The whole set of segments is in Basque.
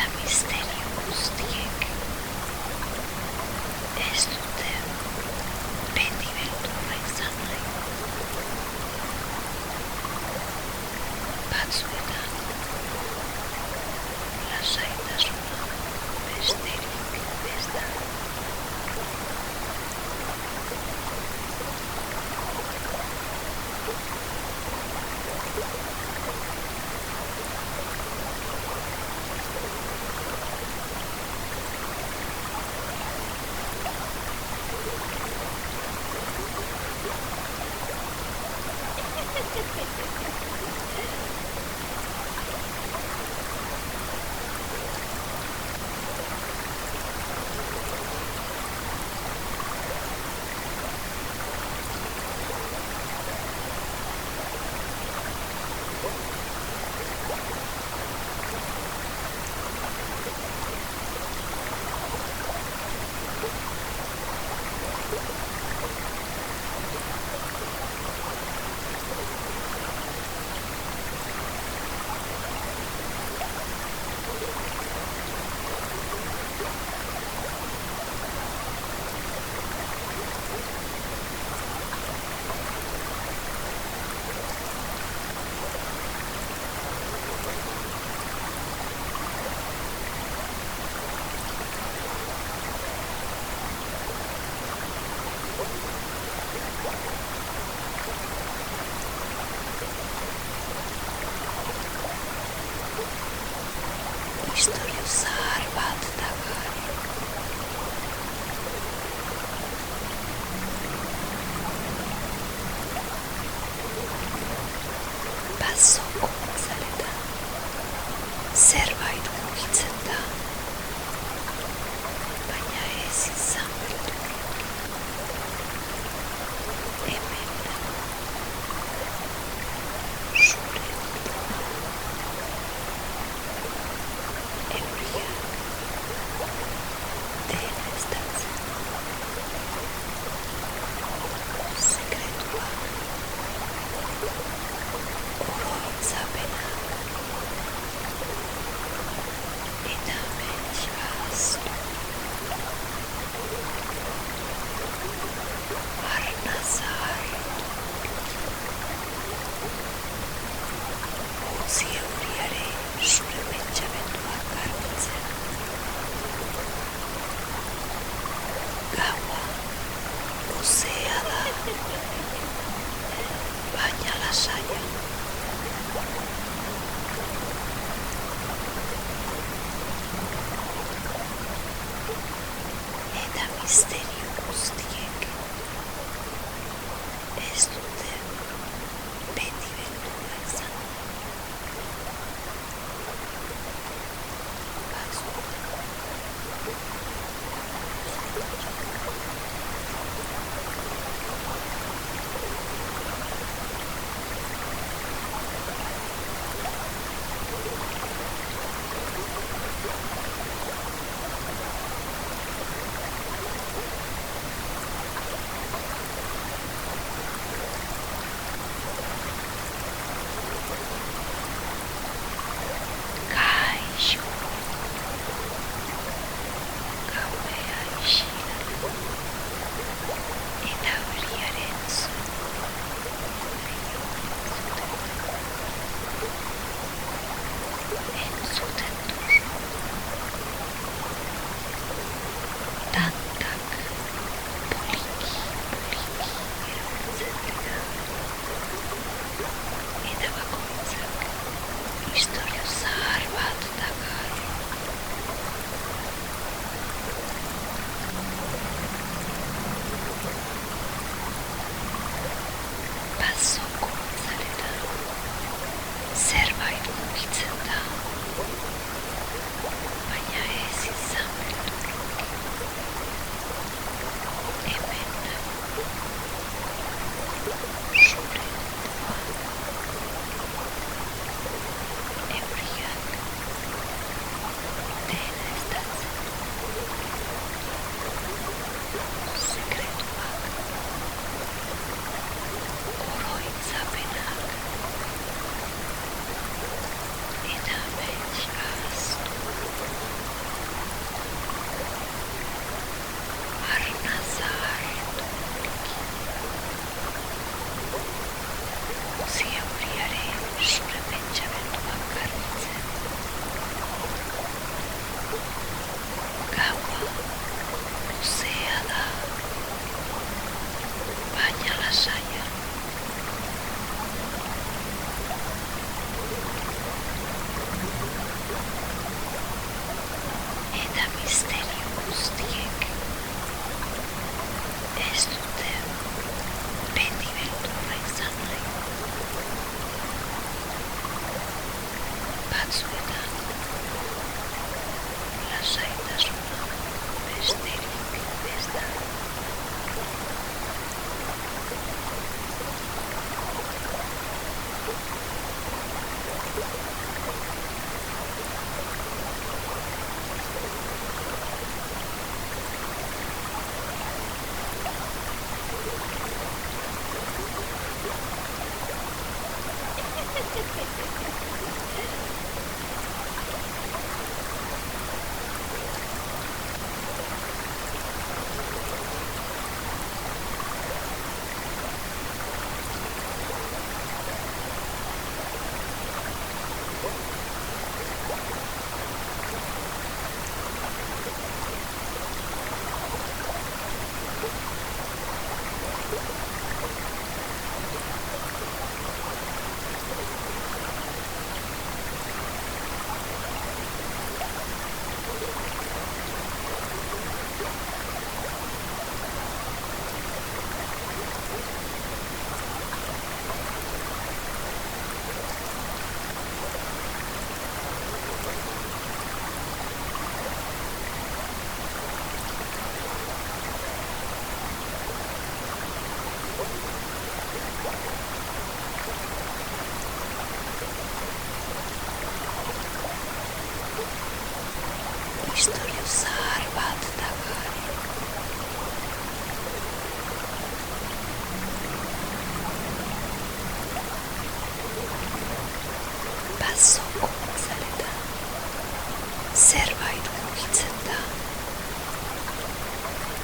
eta misterio guztiek ez dute beti beldurra izan nahi. Batzuetan lasaitasuna besterik ez da. Istorio zahar bat da gari. Bazoko zaletan zerbait mugitzen da, baina ez izan beldur. Hemen dago zure ondua. Euriak dena estaltzen. Sekretua, oroitzapenak eta mentxibaztu. Arna zahartu. Utzi euriare zure mentxamenduak garbitzen. Gaua luzea da, baina lasaia. Eta misterio guztiek ez dute beti beldurra izan. Batzuetan batzuetan lasaitasuna besterik ez da. Istorio zahar bat da gari. Bazoko itzaletan zerbait mugitzen da,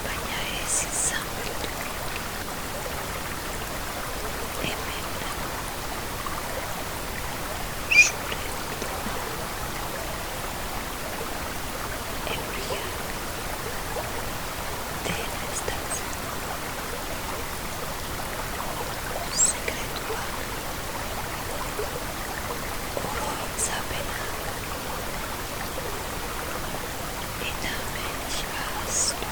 baina ez izan beldurrik. Hemen dago zure onddoa. Euriak dena estaltzen. Sekretua, oroitzapenak eta mentxibaztu.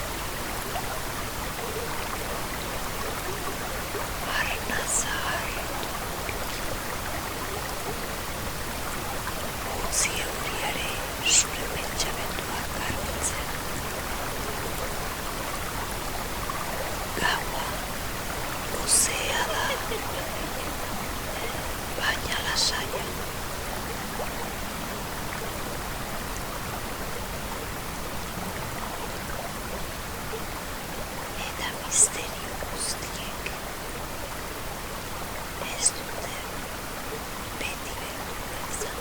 Arnaza harturik. Utzi euriare zure pentsamenduak garbitzen. Gaua gozea da, baina lasaia. Eta misterio guztiek ez dute beti beldurra izan.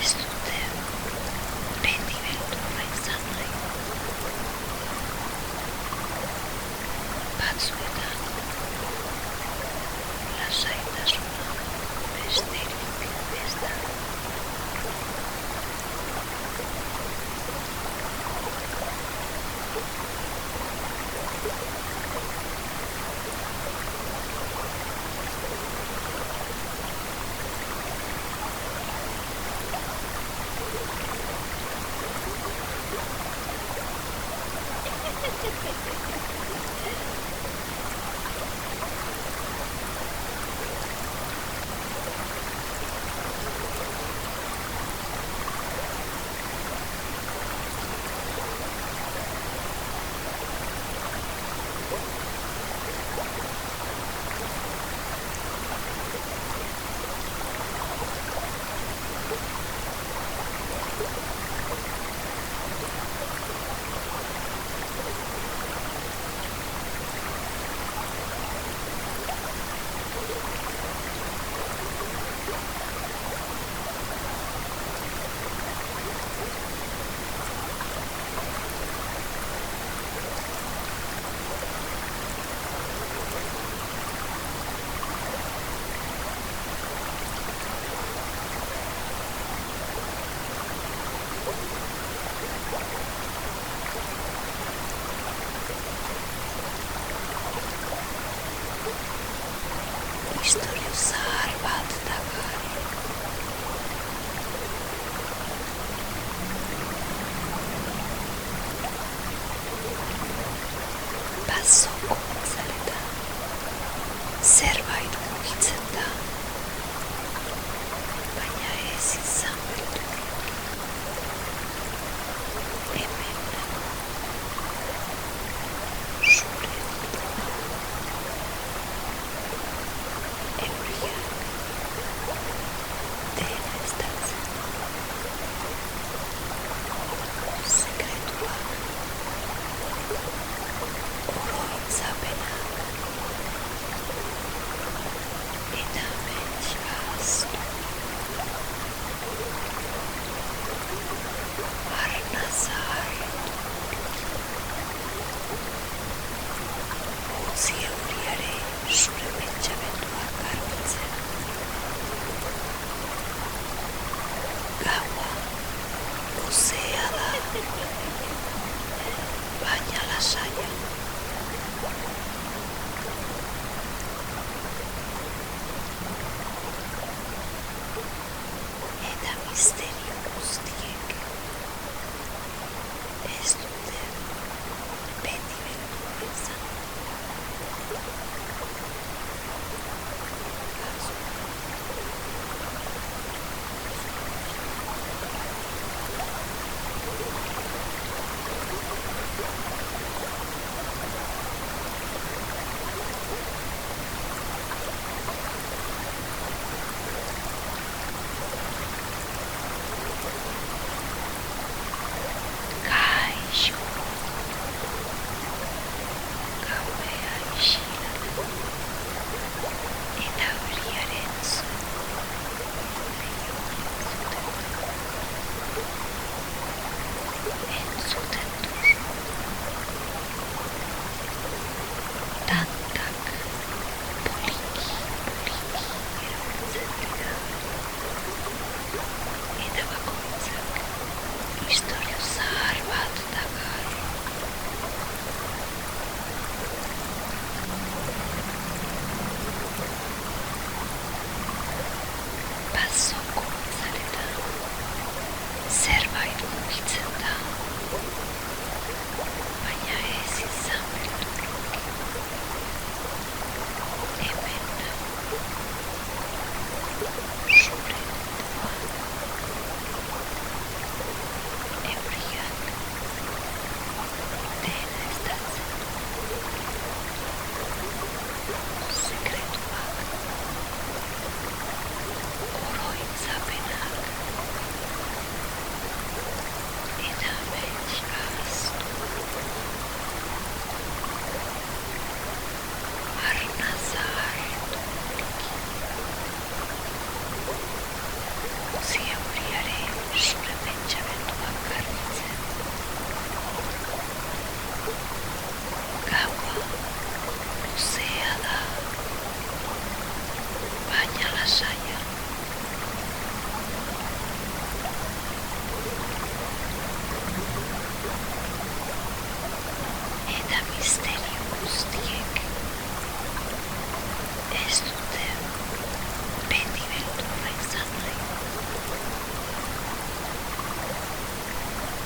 ez dute beti beldurra izan nahi. Batzuetan lasaitasuna besterik ez da. Istorio zahar bat dakar. Bazoko itzaletan zerbait mugitzen da, baina ez izan beldurrik. Hemen dago zure ondua. Euriak dena estaltzen. Sekretuak, oroitzapenak eta amets ahaztu. Arna zaharretu. Utzi euriare zure pentsamenduak garbitzen. Gaua luzea da, baina lasaia. Eta misterio guztiek ez dute beti beldurra izan.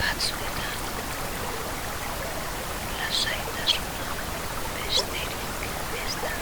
batzuetan lasaitasuna besterik ez da.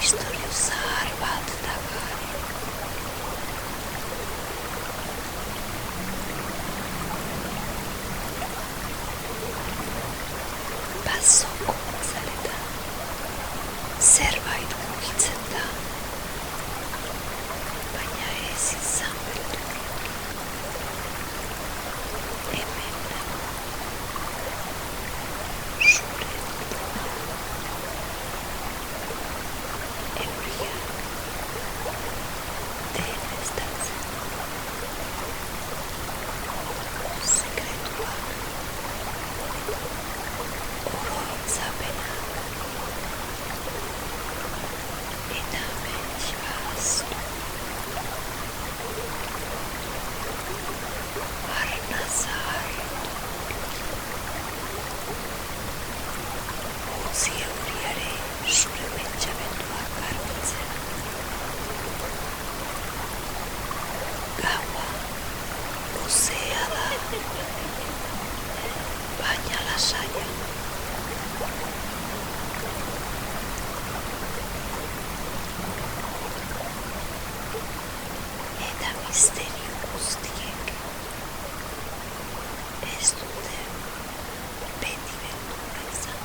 Istorio zahar bat dakar. Bazoko azaletan zerbait mugitzen da, baina ez izan beldurrik. Hemen nago, zure ondona. Euriak dena estaltzen. Sekretuak, oroitzapenak, eta amets baztu. Arnaza hartu. Utzi euriare zure pentsamenduak garbitzen. Gaua luzea da, baina lasaia. Eta misterio guztiek ez dute beti beldurra izan.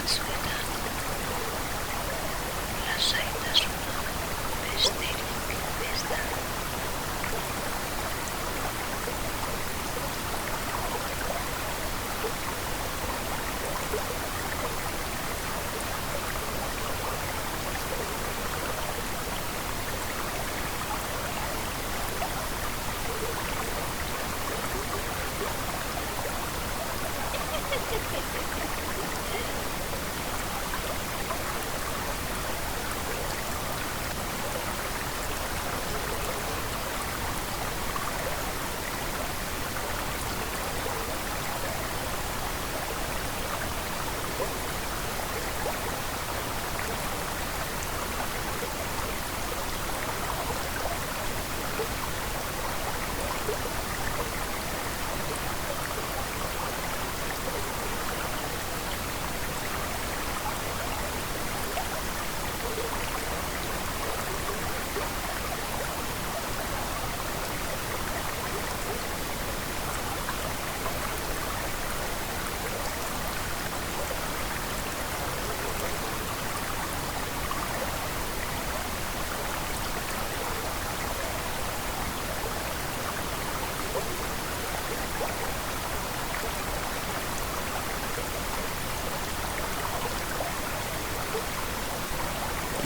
batzuetan lasaitasuna besterik ez da.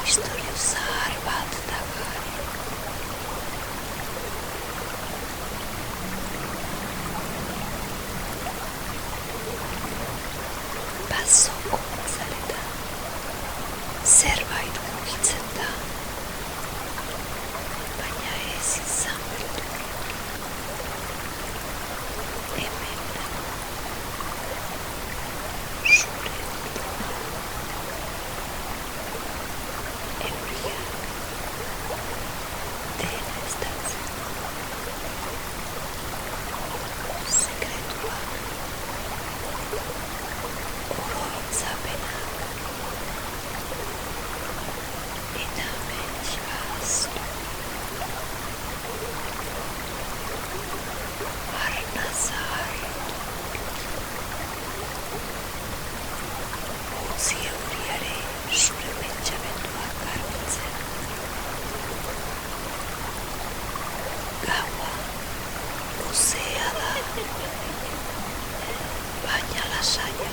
Istorio zahar bat da gari. Bazoko atzaretan zerbait mugitzen da, baina ez izan beldurrik. Hemen dago zure onddoa. Euriak dena estaltzen. Sekretuak, oroitzapenak eta mentxibaztu. Arnaza harturik. Utzi euriare zure pentsamenduak garbitzen. Gaua luzea da, baina lasaia.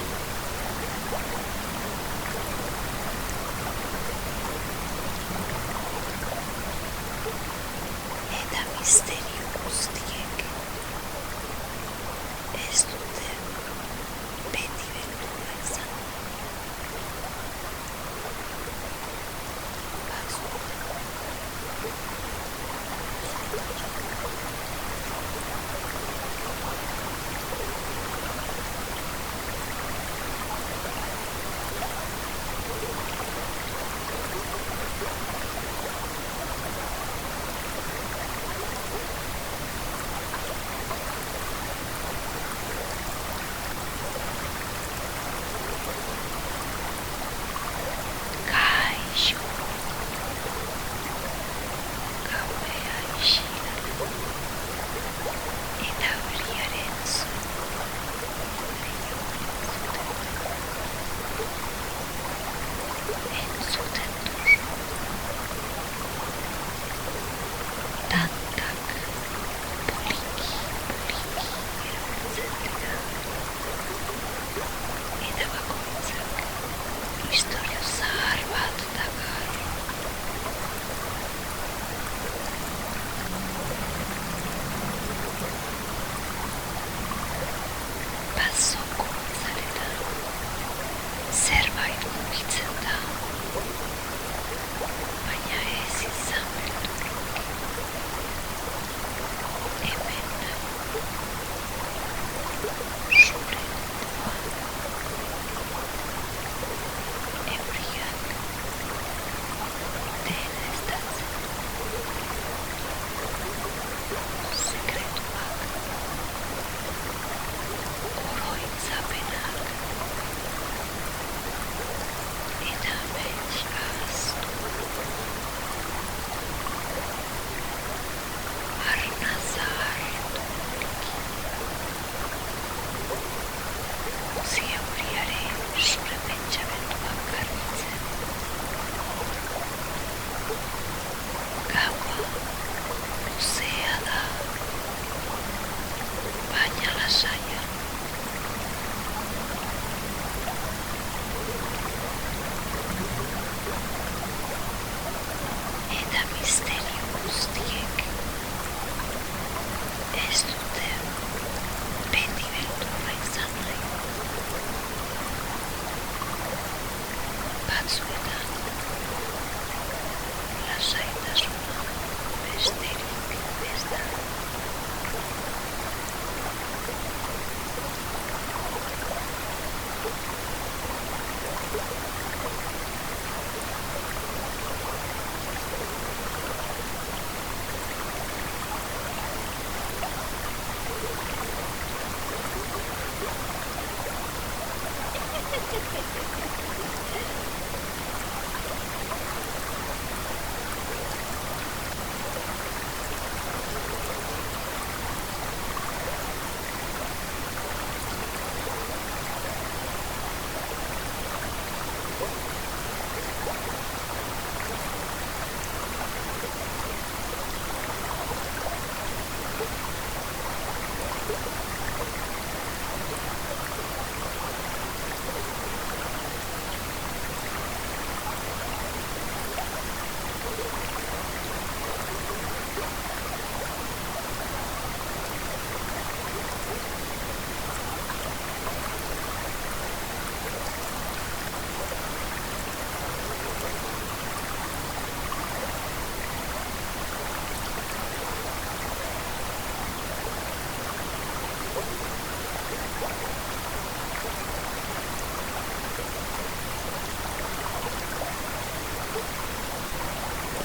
Eta misterio guztiek ez dute beti beldurra izan. Batzuetan batzuetan lasaitasuna besterik ez da.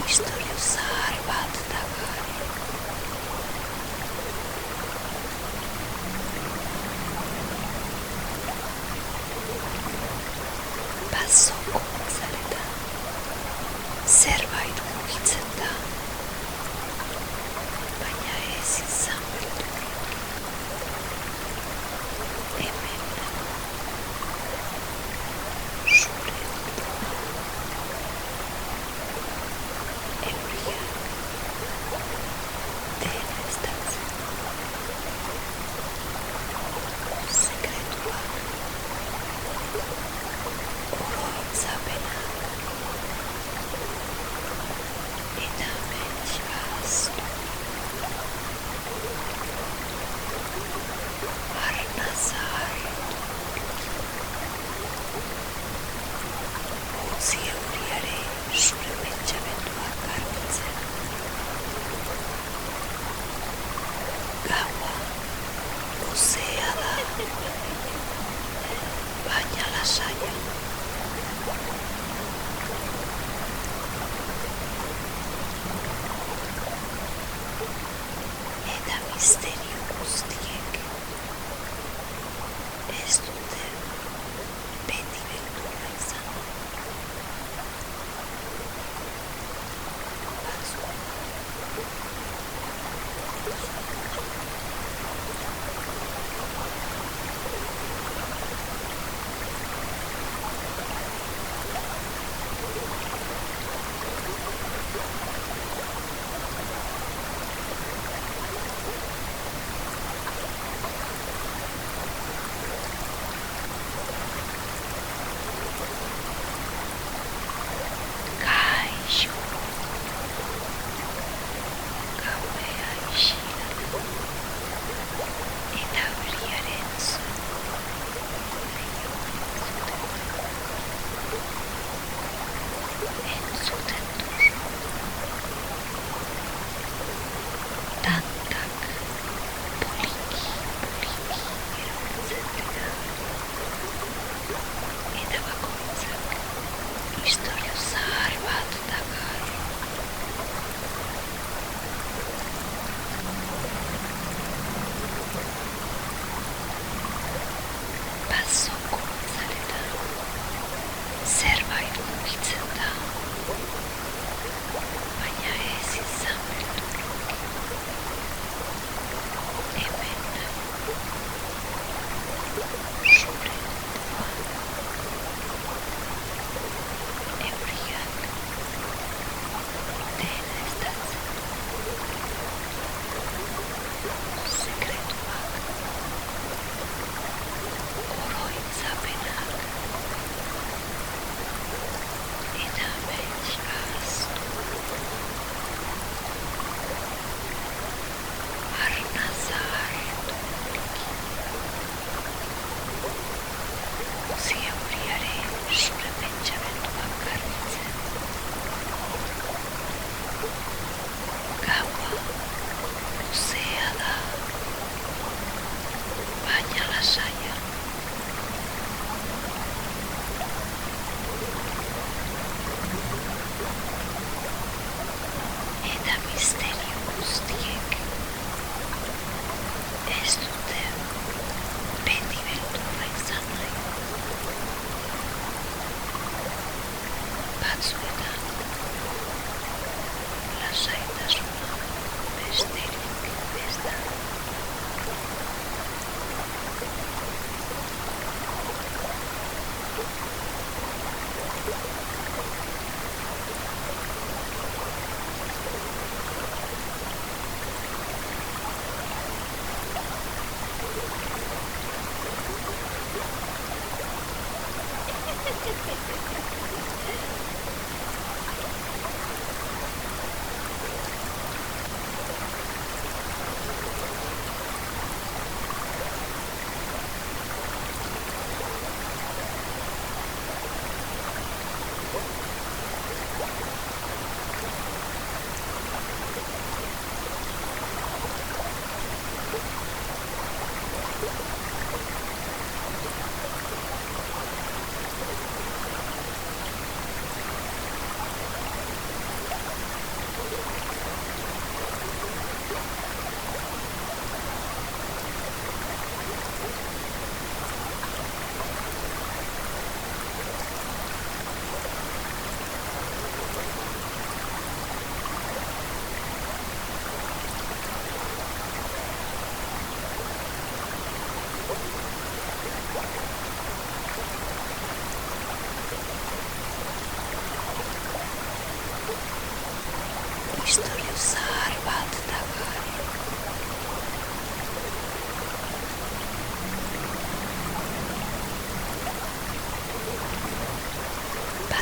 Istorio zahar bat da gari. Bazoko atzaretan zerbait mugitzen da, baina ez izan beldurrik. Hemen dago zure ondorra. Baina lasaia. Eta misterio guztiek ez dute beti beldurra izan.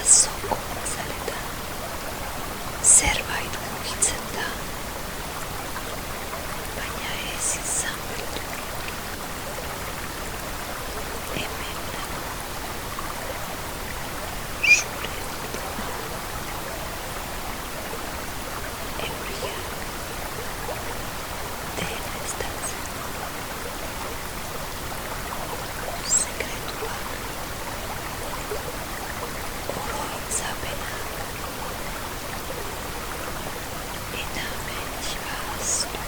Pasoko zaletan, zerbait mugitzen da, baina ez izan beldurrik. Hemen dago, zure burua, euriak, dena estaltzen. Sekretuak, oroitzapenak, eta amets ahaztu.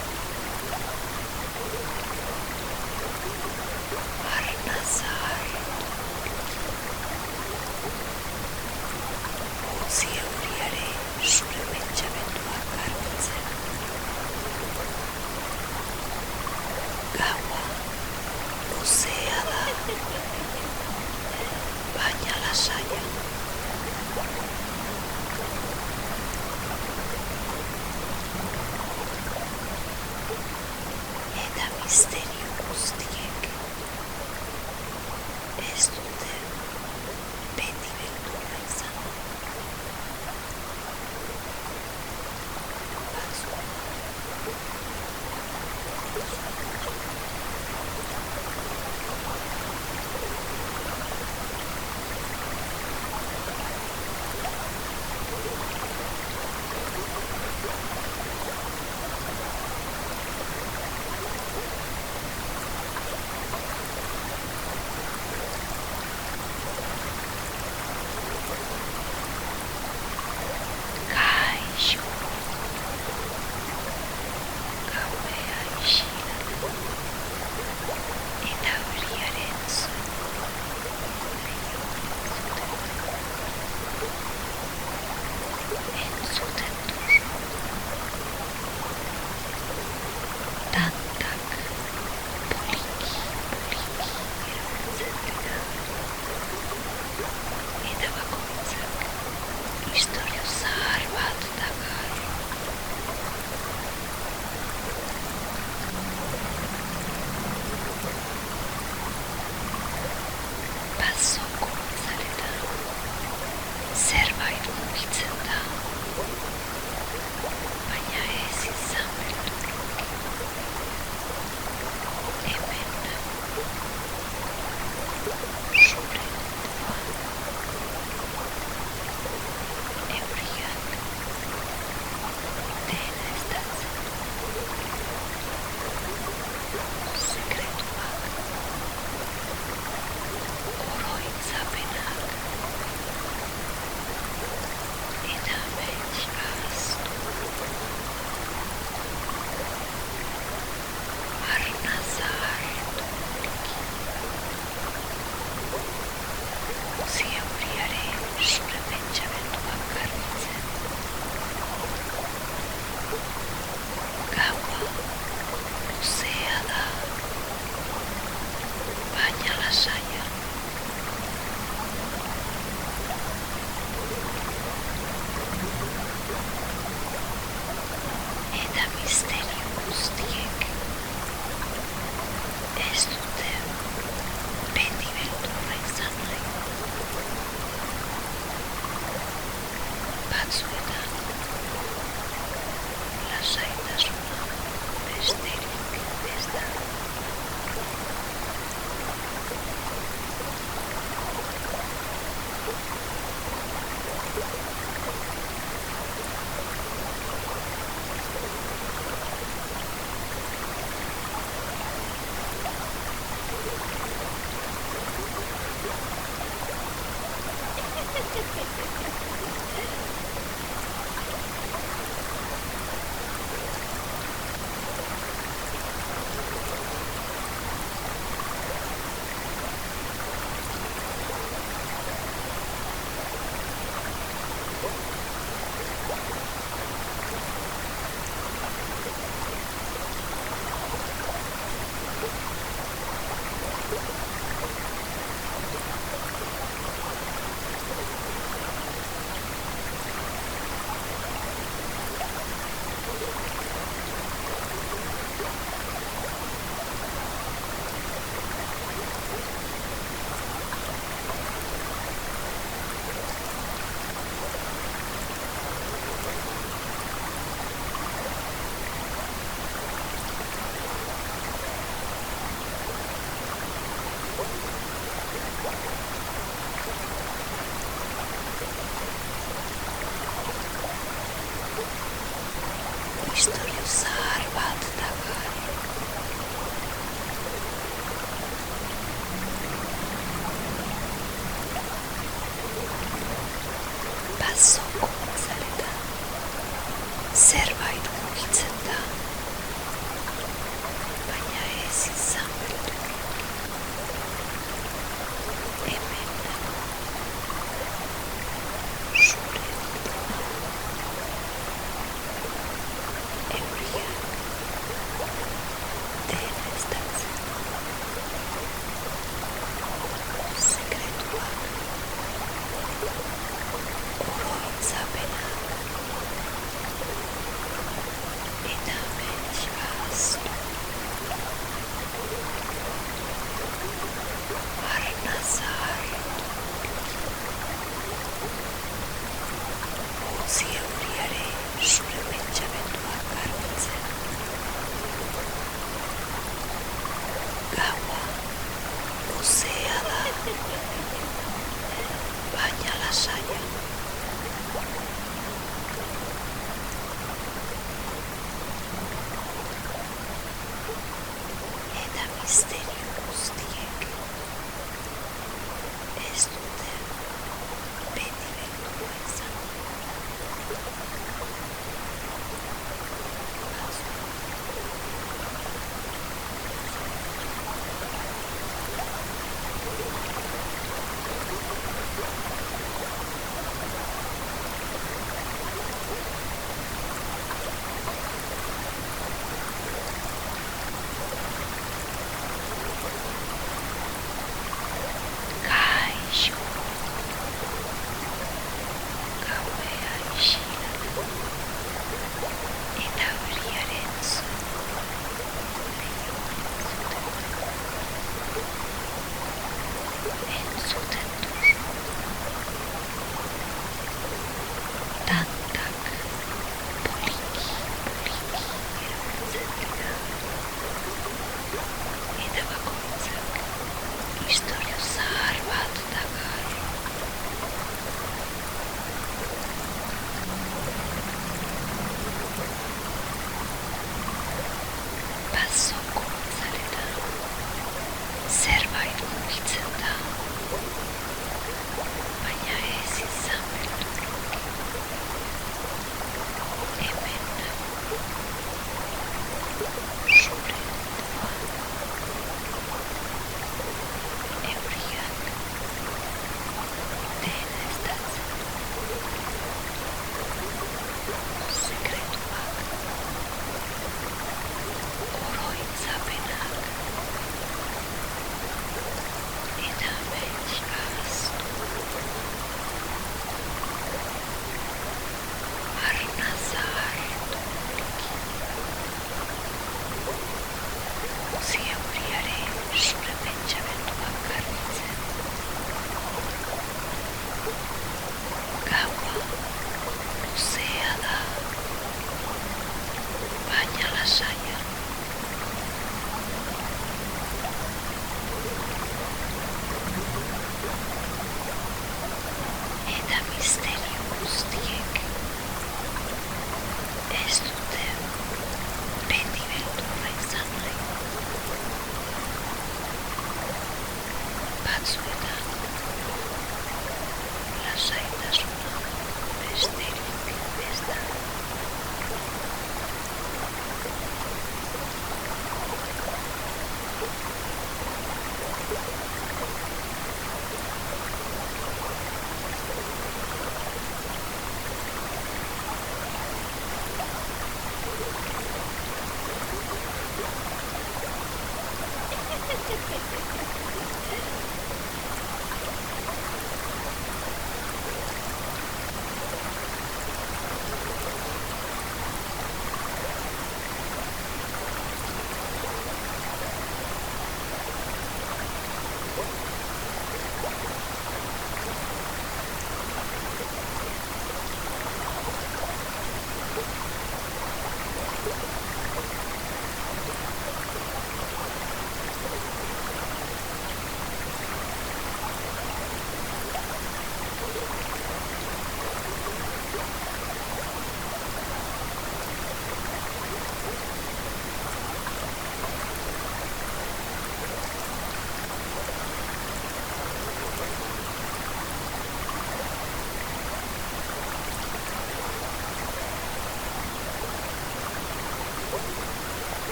Arnaza hartu, utzi euriare zure pentsamenduak garbitzen. Gaua luzea da, baina lasaia. Eta misterio guztiek ez dute beti beldurra izan. Kaixo, gauea isila da, eta euriaren entzuten duzu. Tantak poliki erabiltzen dira, eta bakoitzak istorio zahar bat dakar. Pasoko zaletan, zerbait mugitzen da, baina ez izan beldurrik. Hemen dago, zure burua, euriak, dena estaltzen. Sekretuak, oroitzapenak, eta amets ahaztu. Arnaza hartu poliki, utzi euriare zure pentsamenduak garbitzen. Gaua luzea da, baina lasaia. Eta misterio guztiek ez dute beti beldurra izan nahi. Batzuetan lasaitasuna besterik ez da. soko zaleta. Zerbait mugitzen da, baina ez izan beldur. Hemen dago, zure ondona. Euriak dena estaltzen. Sekretuak oroitzapen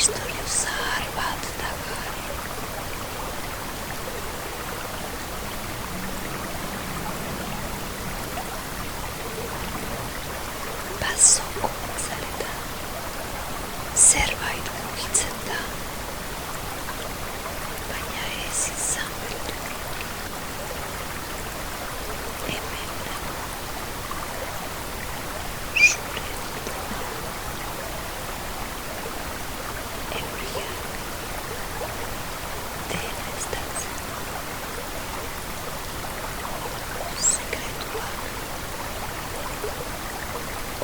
istorio zahar bat dakar. Bazoko itzaletan zerbait mugitzen da, baina ez izan beldurrik. Hemen dago zure bilduma. Euriak dena estaltzen. Sekretuak,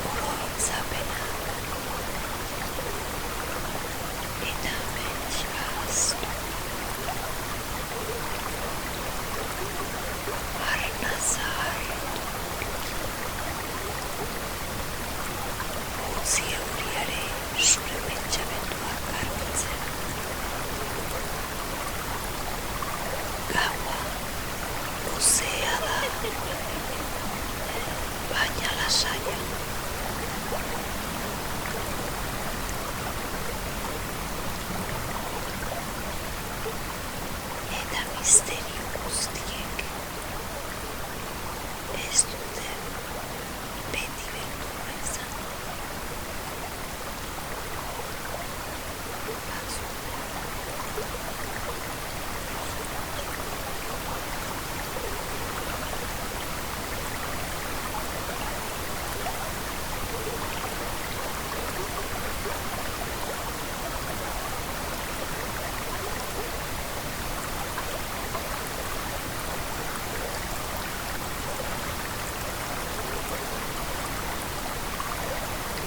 oroitzapenak eta amets ahaztu. Arna zaharretu. Utzi euriare zure pentsamenduak garbitzen. Gaua luzea da, baina lasaia. Eta misterio guztiek ez dute beti beldurra izan.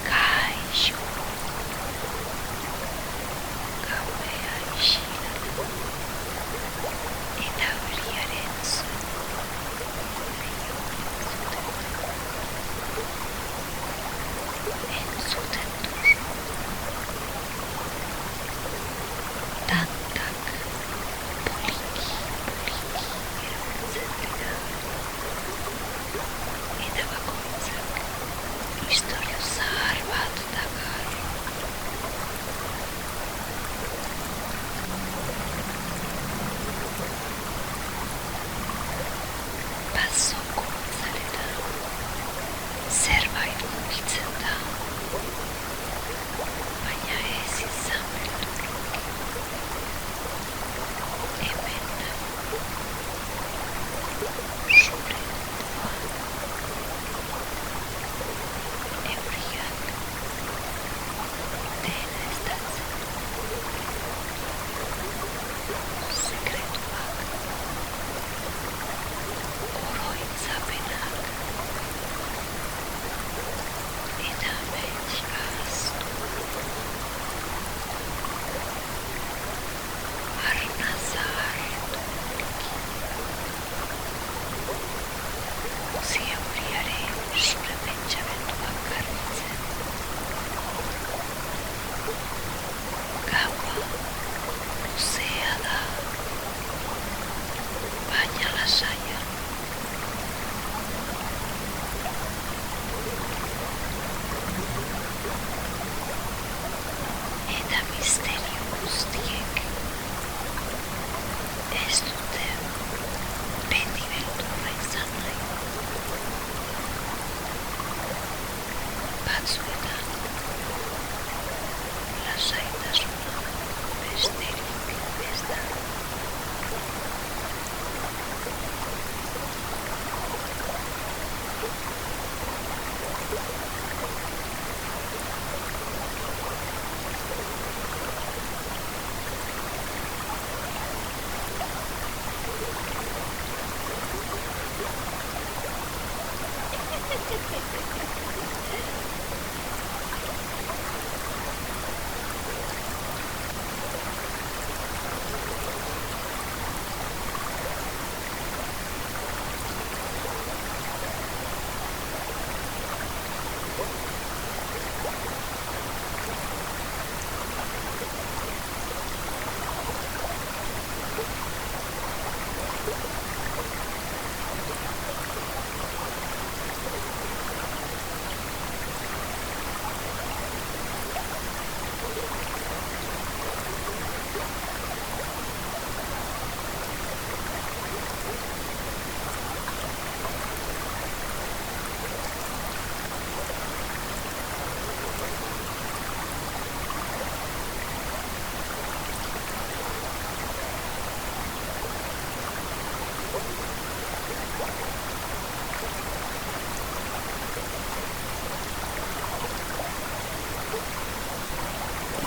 Kaixo, gaua isila eta euriaren entzuten duzu. Tantak poliki erortzen dira, eta bakoitzak istorio zahar bat dakar. Bazoko itzaletan zerbait mugitzen da, baina ez izan beldurrik. Hemen dago zure bilduma. Euriak dena estaltzen. Sekretuak, oroitzapenak eta amets ahaztu. Arna zaharretu. Utzi euriare zure pentsamenduak garbitzen. Gaua luzea da, baina lasaia. Eta misterio guztiek ez dute beti beldurra izan nahi. Batzuetan lasaitasuna besterik ez da.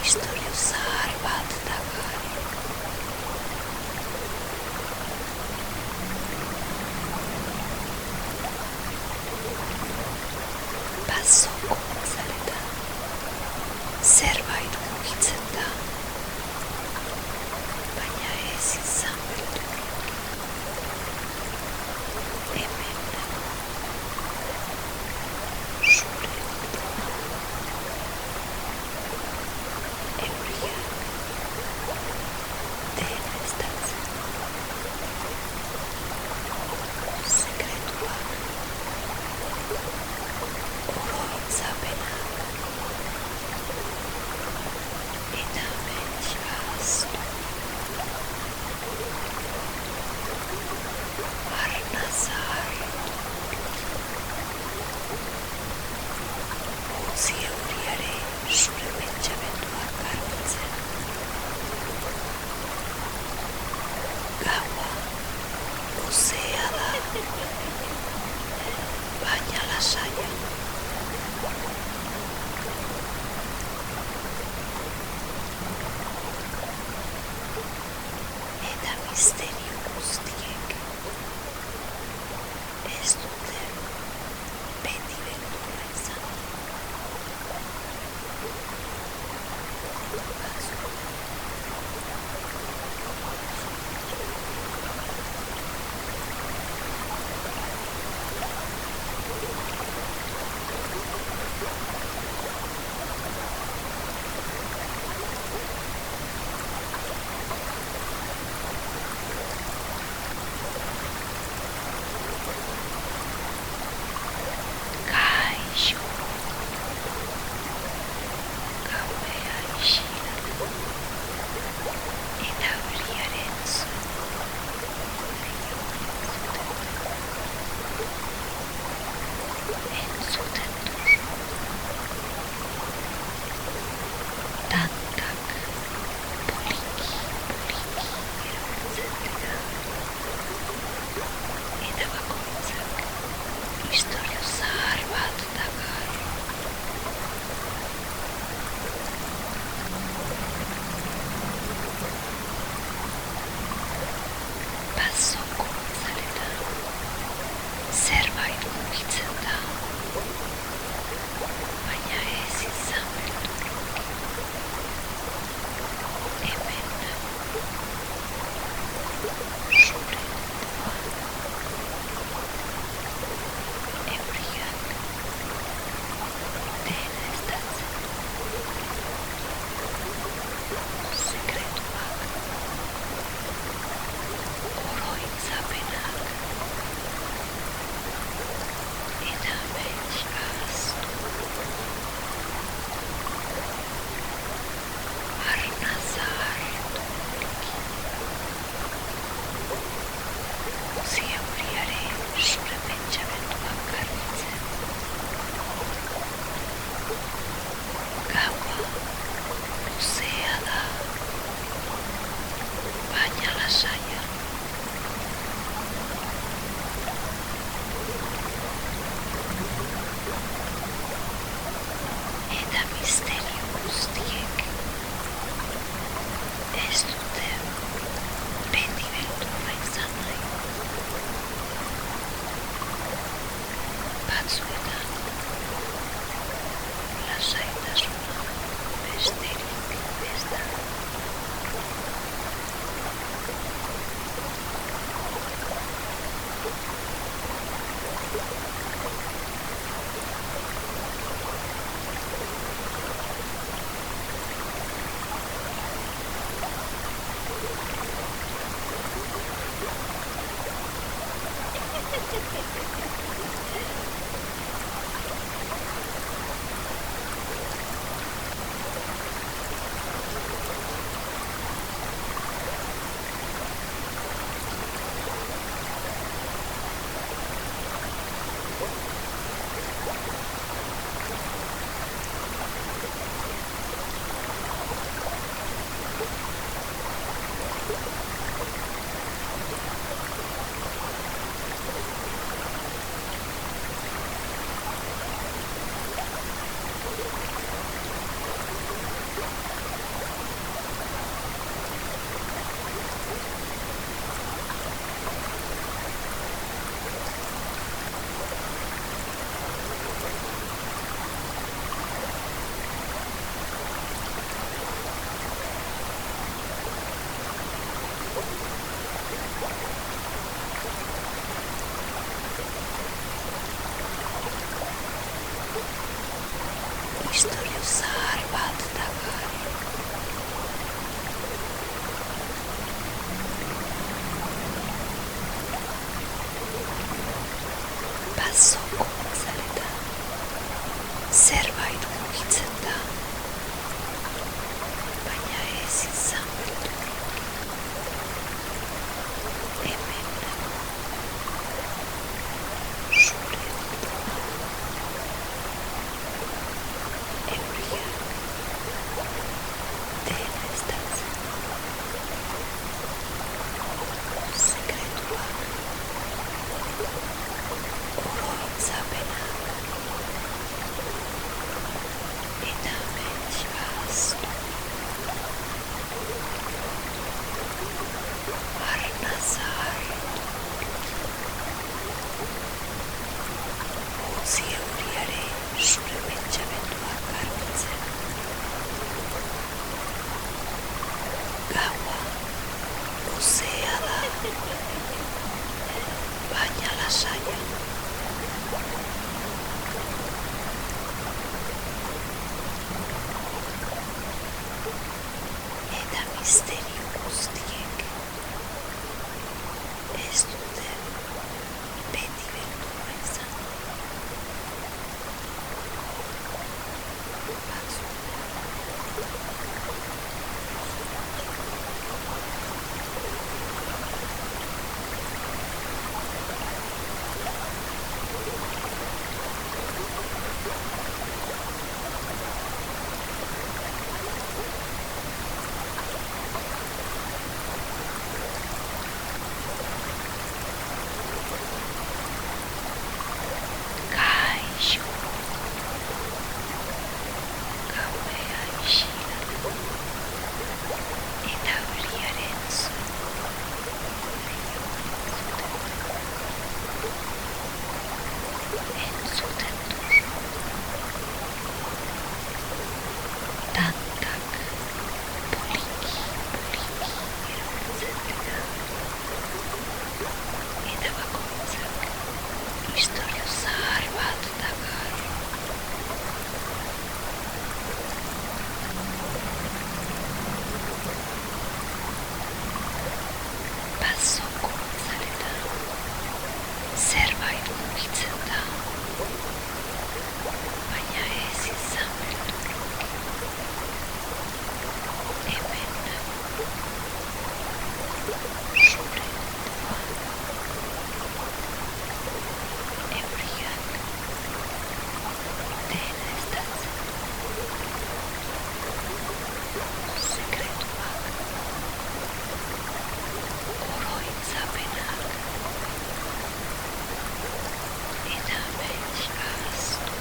istoriassa arvaat takari. Passo kuunteleta, servain muistetta, baina ez izan beldurik. Hemen dago, zure bilduma. Euriak, dena estatzen. Sekretuak, oroitzapenak, eta mentxaztu. Arnaza harturik. Utzi euriare zure pentsamenduak garbitzen. Gaua luzea da, baina lasaia. Eta misterio guztiek ez dute beti beldurra izan. Batzuk kaixo, gaua isilak, eta euriaren entzuten duzu. Tantak poliki erortzen dira, eta bakoitzak istorio zahar bat dakar. Gaua luzea da, baina lasaia. Eta misterio guztiek ez dute beti beldurra izan. Kaixo, gauea isila da, eta euriaren entzuten duzu. Tantak poliki erortzen dira, eta bakoitzak istorio zahar bat dakar. Bazoko azaletan zerbait mugitzen da, baina ez izan beldurrik. Hemen zure ondoan euriak dena estaltzen du. Sekretuak, oroitzapenak eta amets ahaztu.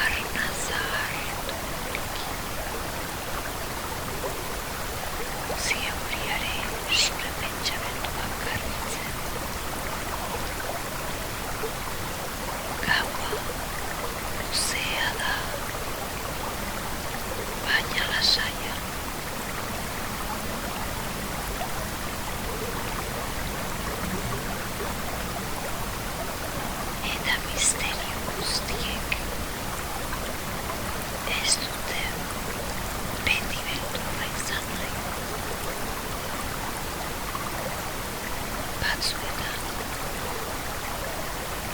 Arna zaharretu poliki. Utzi euriaren zure pentsamenduak garbitzen. Gaua luzea da, baina lasaia. Eta misterio guztiek ez dute beti beldurra izan nahi. Batzuetan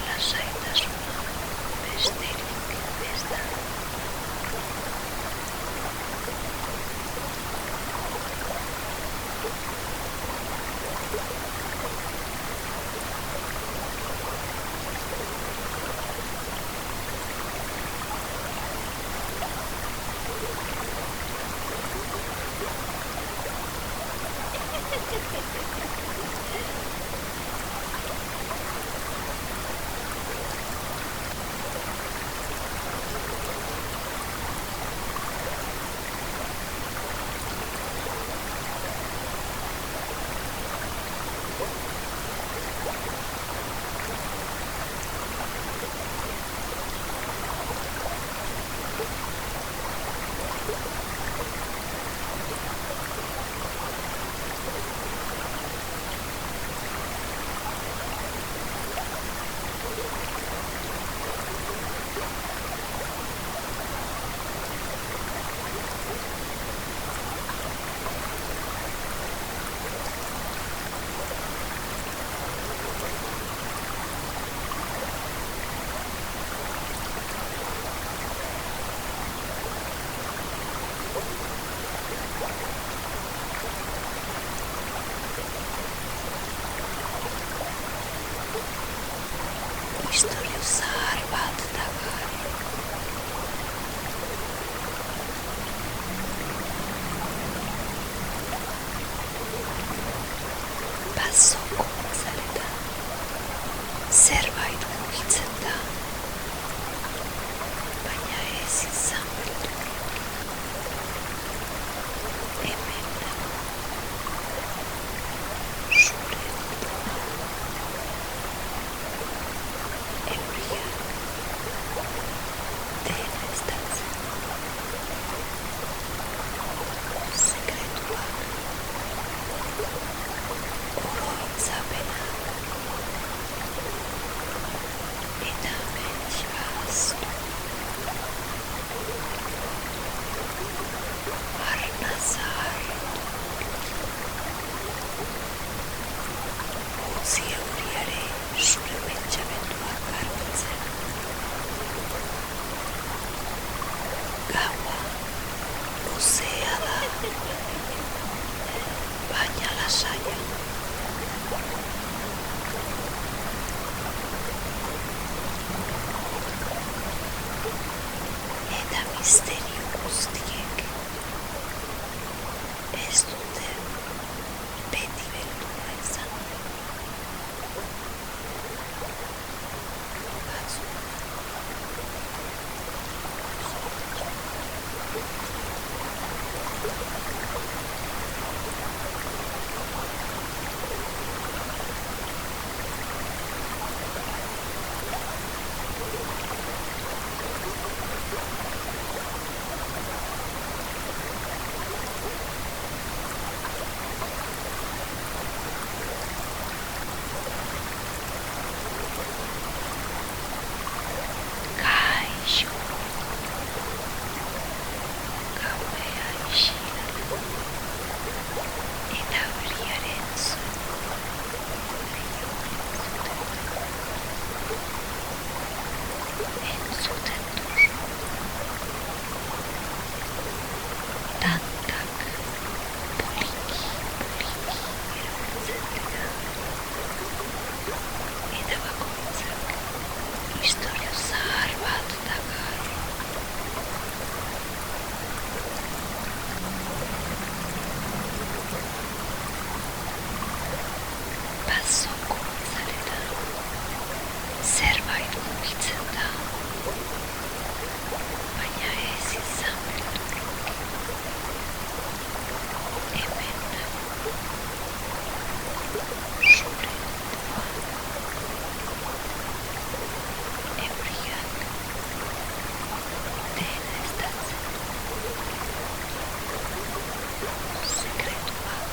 lasaitasuna besterik ez da. Istorio zahar bat dakar. Bazoko azaletan zerbait mugitzen da, baina ez izan beldurrik. Hemen zure ondoan euriak dena estaltzen du. misterio guztiek ez dute beti beldurra izan batzuk kaixo gaua isila eta horiaren entzuten duzu tantak poliki erabiltzen dira eta bakoitzak istorio zahar bat dakar bazoko azaletan zerbait mugitzen da baina ez izan beldurrik hemen zure ondoan euriak dena estatzen sekretuak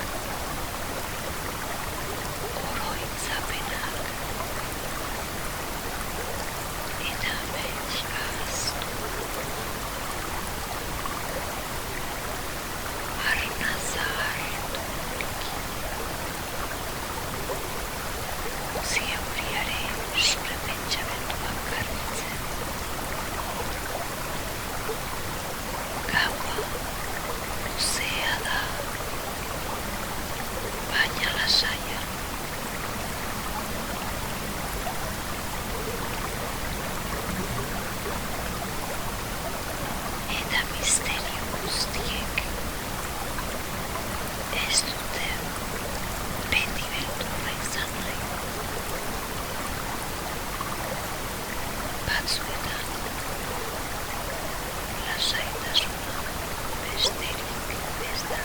oroitzapenak eta amets ahaztu arnaza hartu utzi euriaren zure pentsamenduak garbitzen gaua luzea da baina lasaia eta misterio guztiek ez dute beti beldurra izan nahi batzuetan lasaitasuna besterik ez da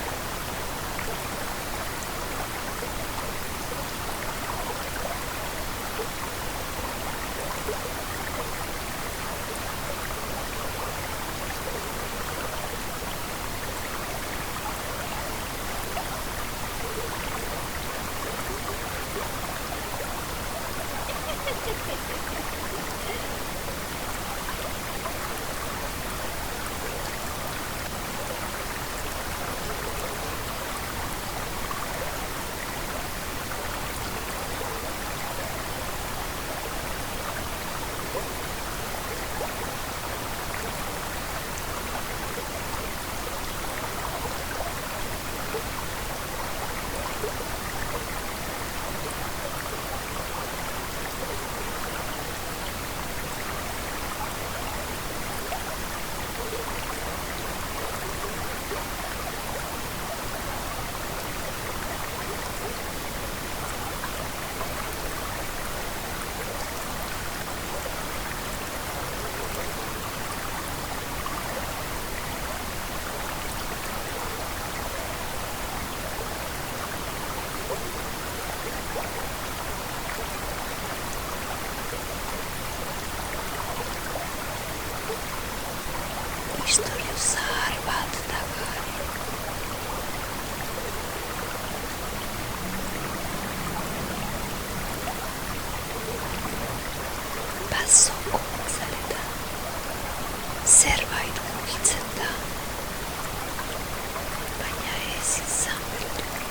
istorio zahar bat dakar bazoko azaletan zerbait mugitzen da baina ez izan beldurrik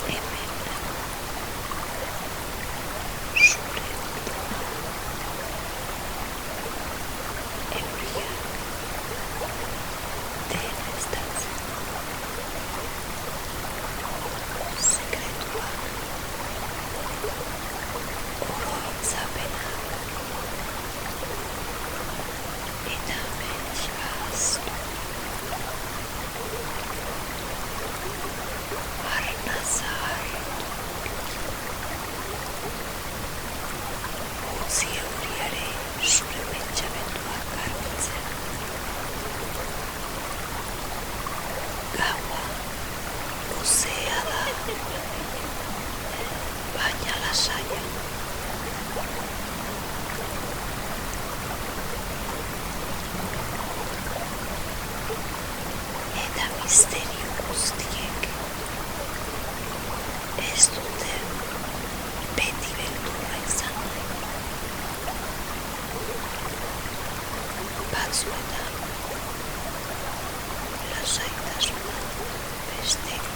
hemen zure ondoan euriak dena estatzen sekretuak oroitzapenak misterio guztiek ez dute beti beldurra izan nahi. Batzuetan lasaitasuna besterik.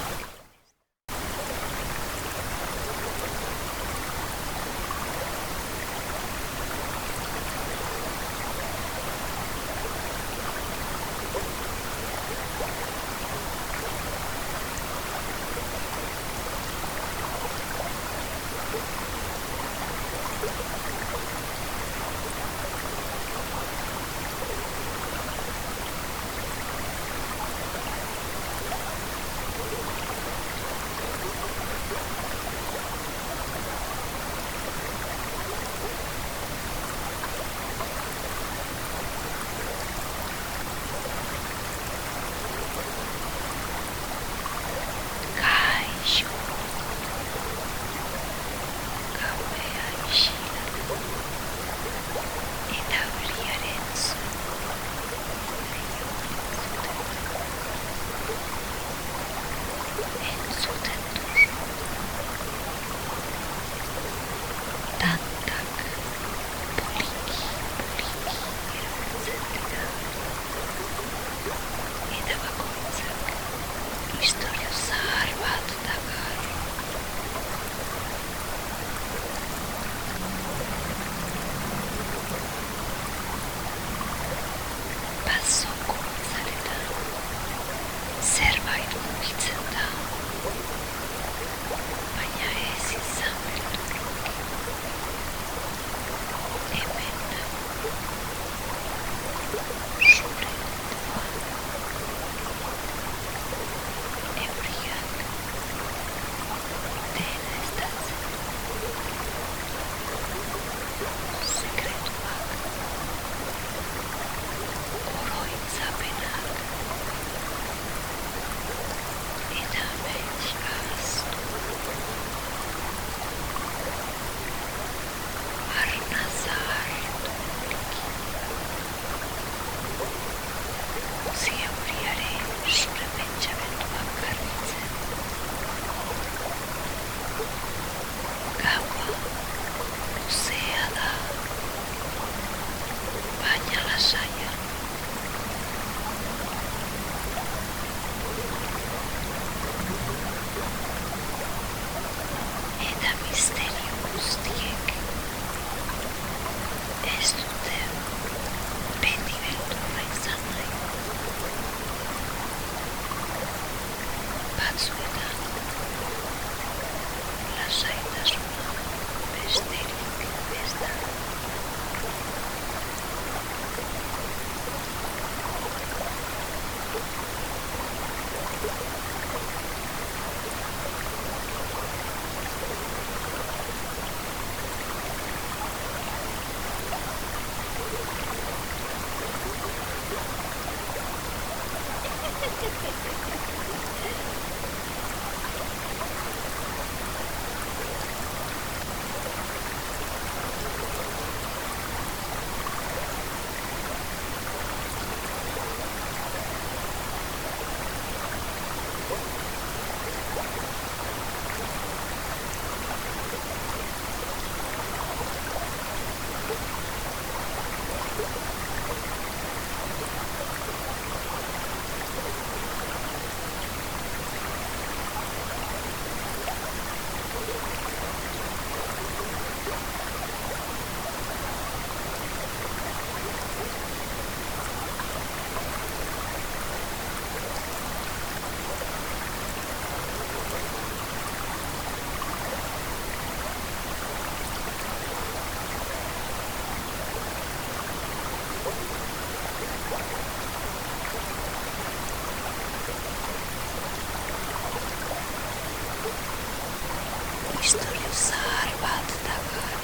Istorio zahar bat dakar.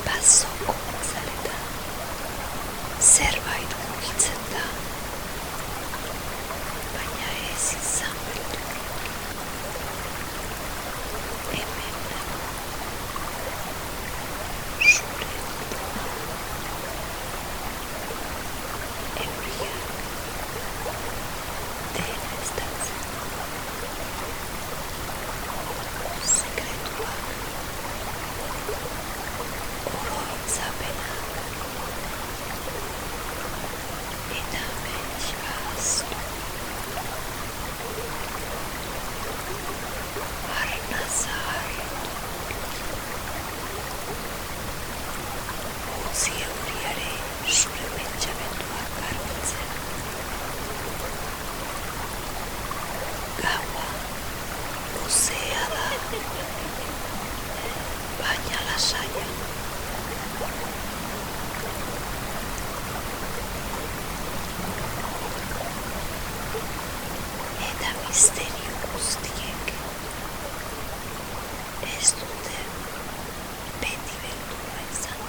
Bazoko itzaletan zerbait mugitzen da, baina ez izan beldurrik. Hemen baina lasaia. Eta misterio guztiek ez dute beti beldurra izan.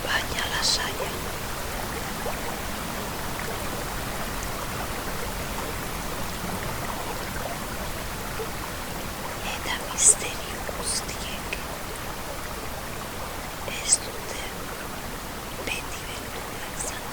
Bagna la saia. Eta misterio guztiek ez dute beti beldurra izan.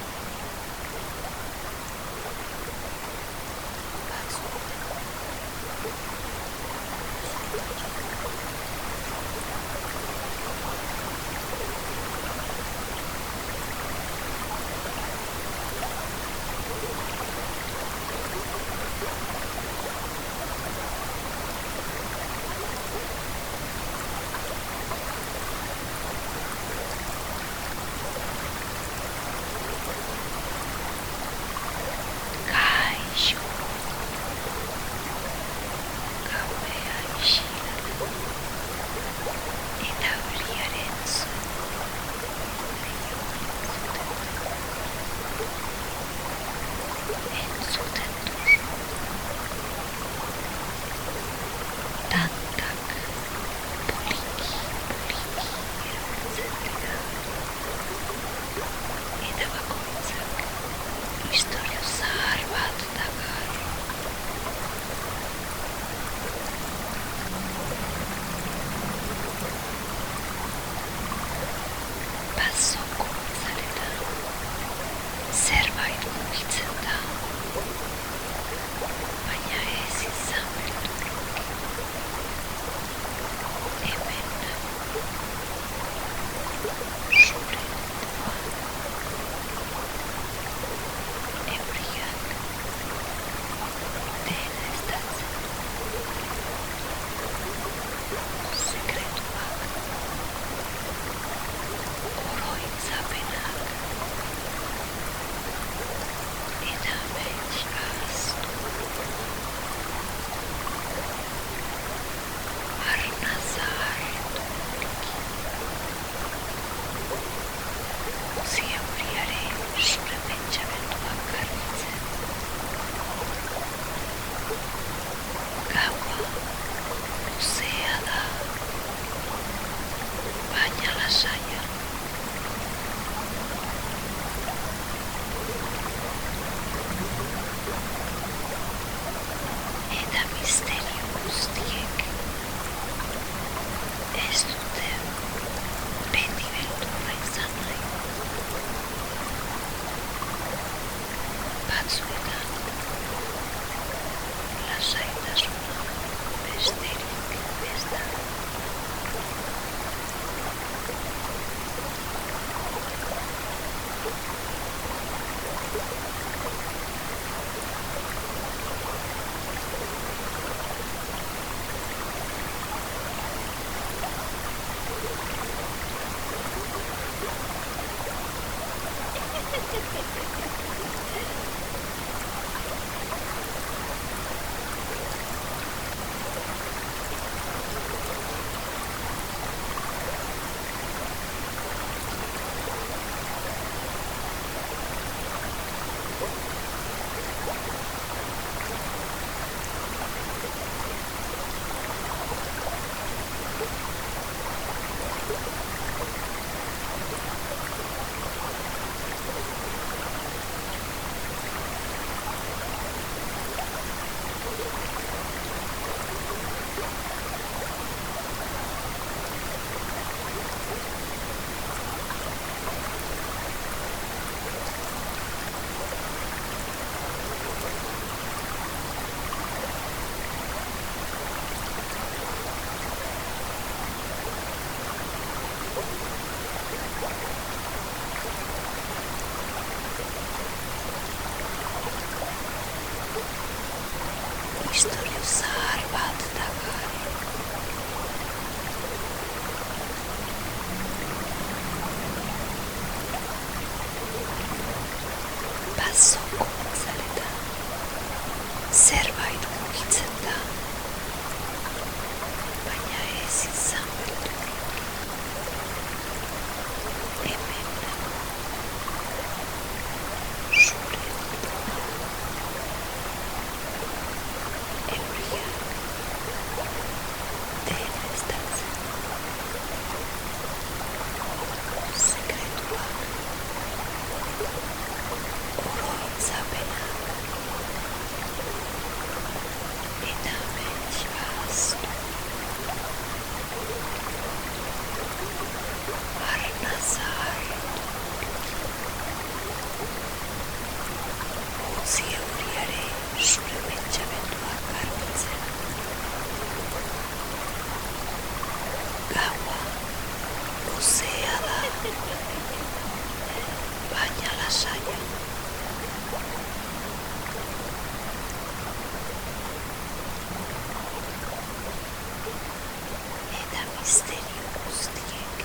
misterio guztiek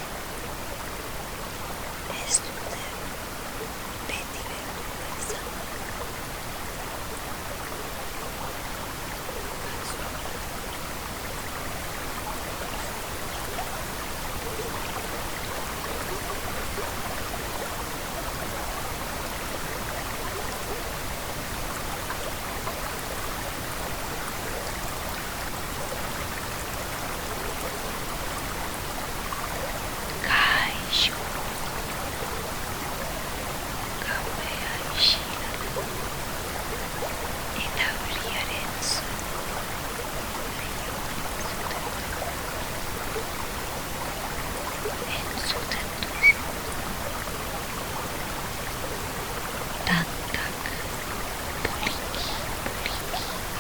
ez dute beti beldurra izan. Kaixo, gauea isila da, eta euriaren entzuten duzu. Tantak poliki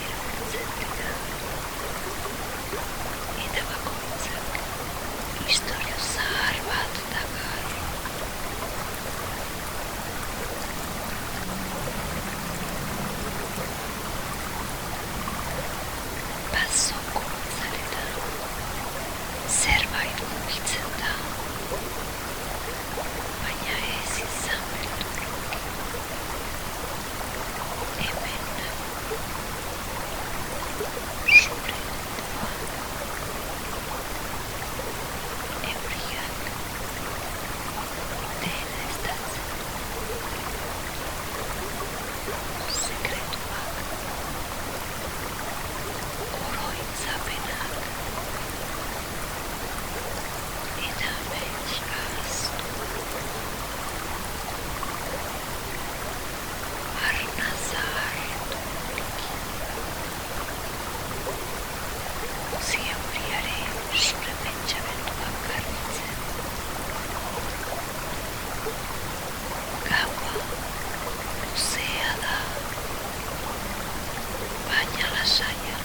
erortzen dira, eta bakoitzak istorio zahar bat dakar. Bazoko azaletan zerbait mugitzen da, baina ez izan beldurrik. Hemen zure ondoan euriak dena estatzen du. Sekretuak, oroitzapenak eta amets ahaztu. Arna zaharretu utzi euriare zure pentsamenduak garbitzen. Gaua luzea da, baina lasaia.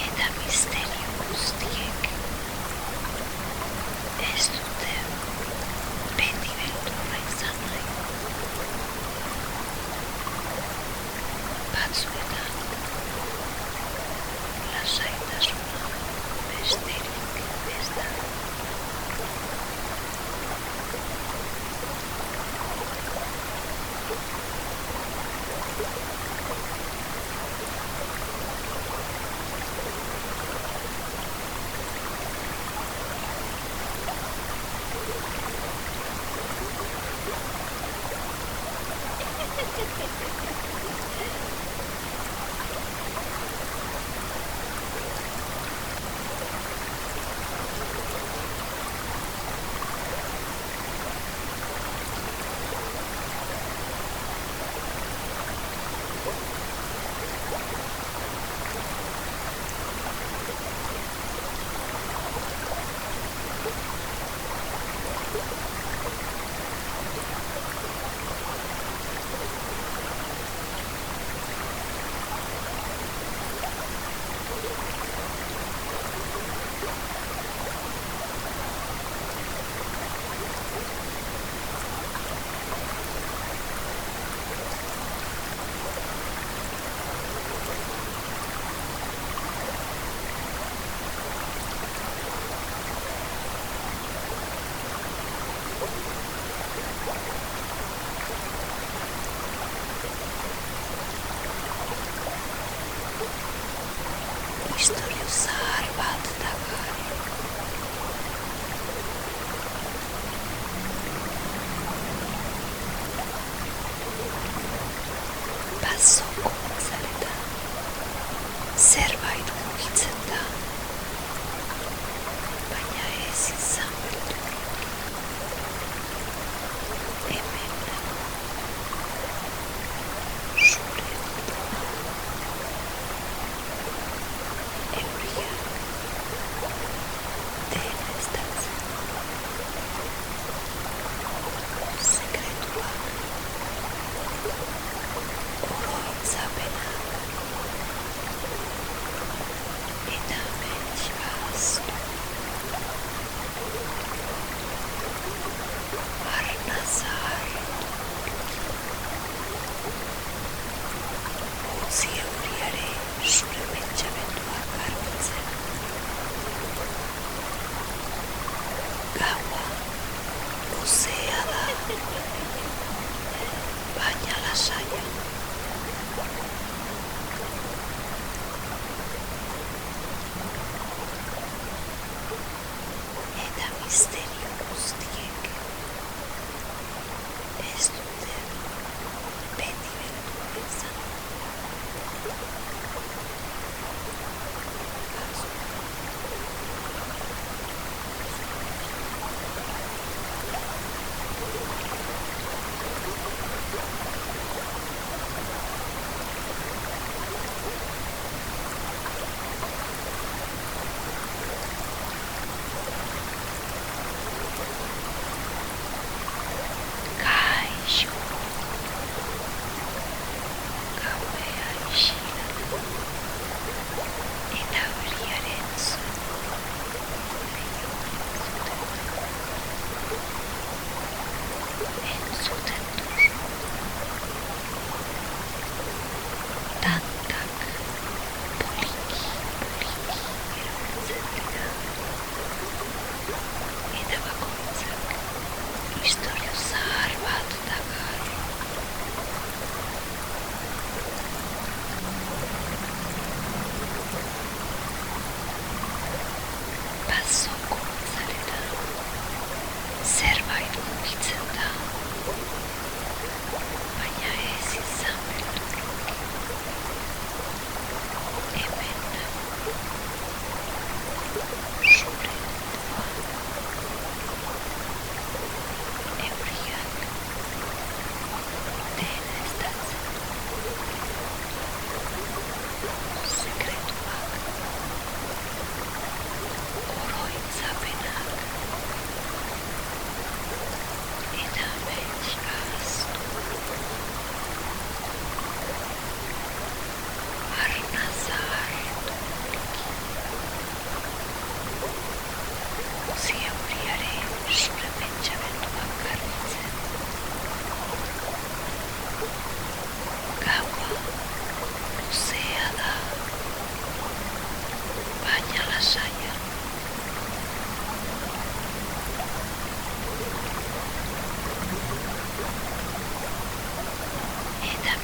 Eta misterio guztiek ez dute beti beldurra izan nahi. Batzuetan lasaitasuna besterik ez da. Istorio zahar bat dakar. Bazoko azaletan zerbait mugitzen da, baina ez izan beldurrik. Hemen zure ondoan euriak dena estatzen du. Sekretuak oroitza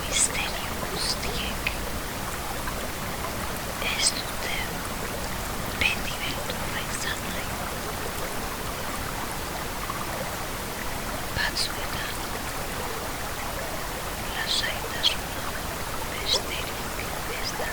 misterio guztiek ez dute beti beldurra izan nahi. Batzuetan lasaitasuna besterik ez da.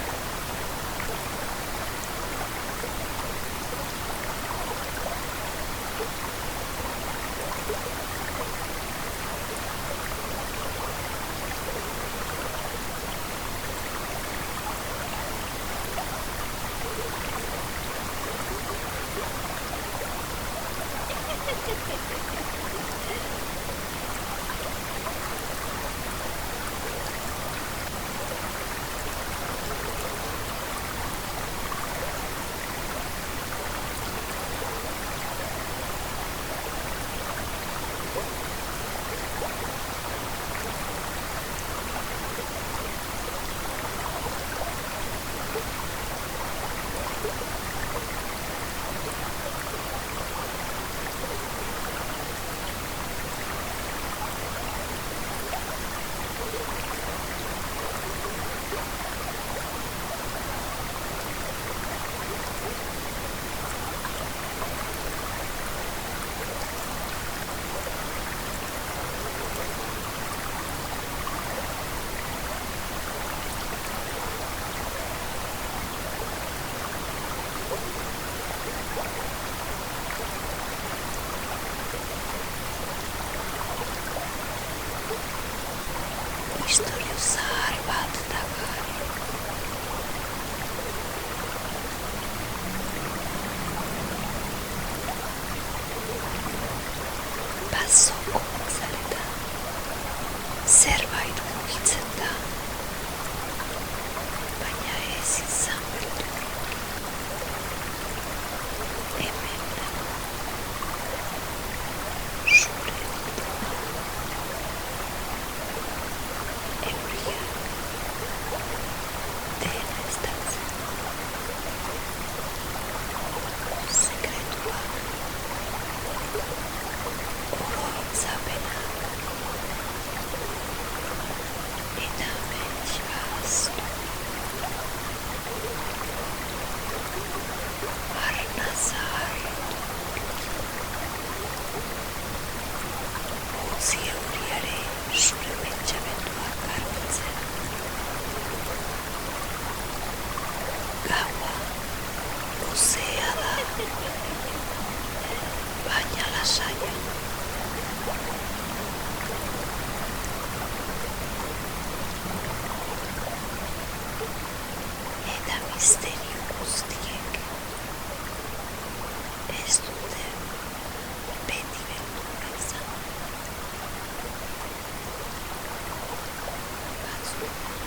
Istorio zahar bat dakar. Bazoko itzaletan zerbait mugitzen da, baina ez izan beldurrik. Hemen dago zure bilduma. Euriak dena estaltzen. Sekretuak, oroitzapenak eta amets ahaztu. Arnaza harturik. Utzi euriare zure pentsamenduak garbitzen. Gaua luzea da, baina lasaia. Eta misterio guztiek ez dute beti beldurra izan. Batzuetan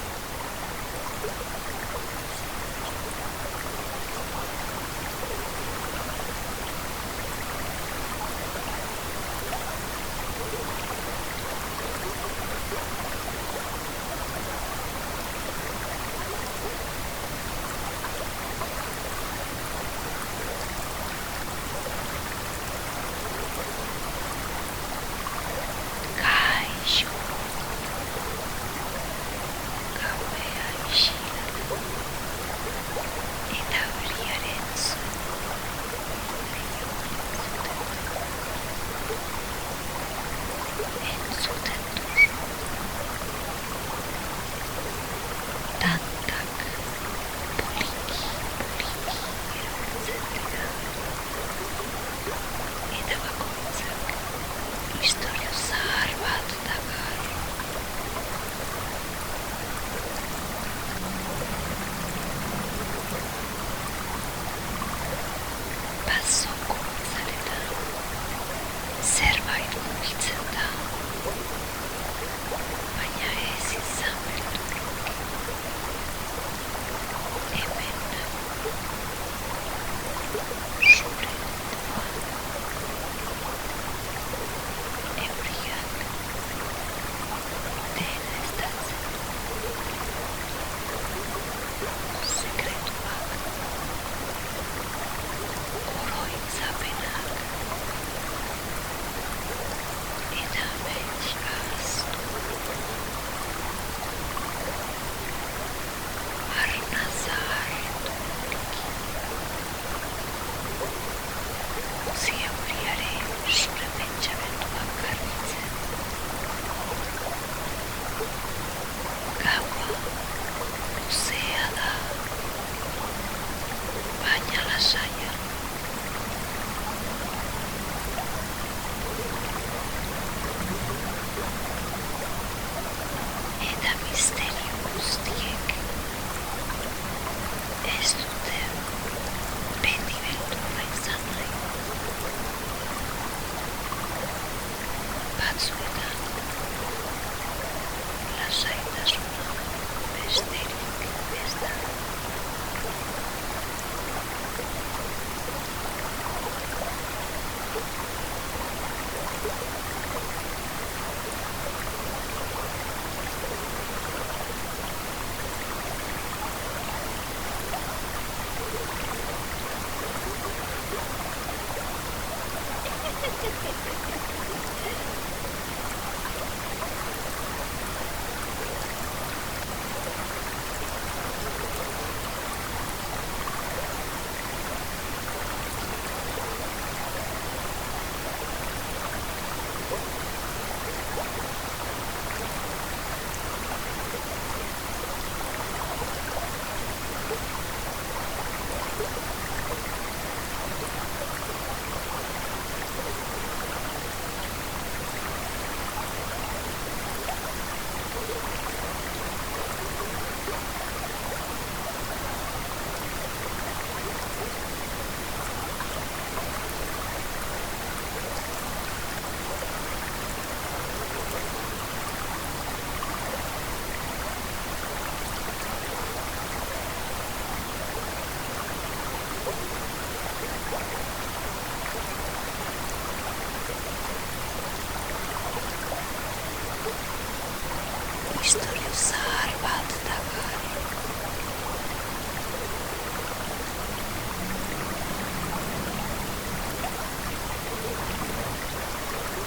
Istorju zahar bat dagar.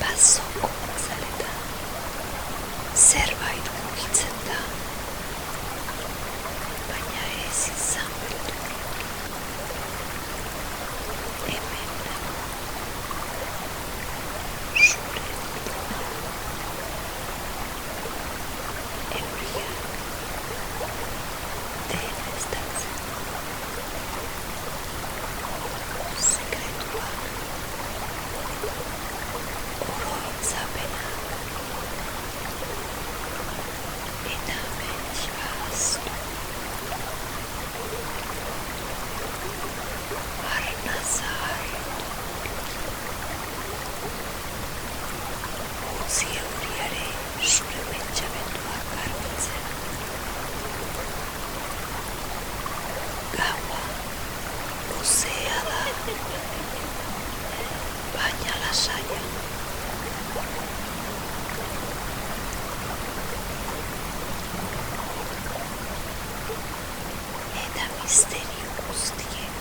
Bazoko zaletan zerbait mugitzen da, baina ez izan beldurrik. Hemen dago zure bilduma. Euriak dena estaltzen. Sekretuak, oroitzapenak eta amets ahaztu. Arna zaharretu. Utzi euriare zure pentsamenduak garbitzen. Gaua luzea da, baina lasaia. Eta misterio guztiek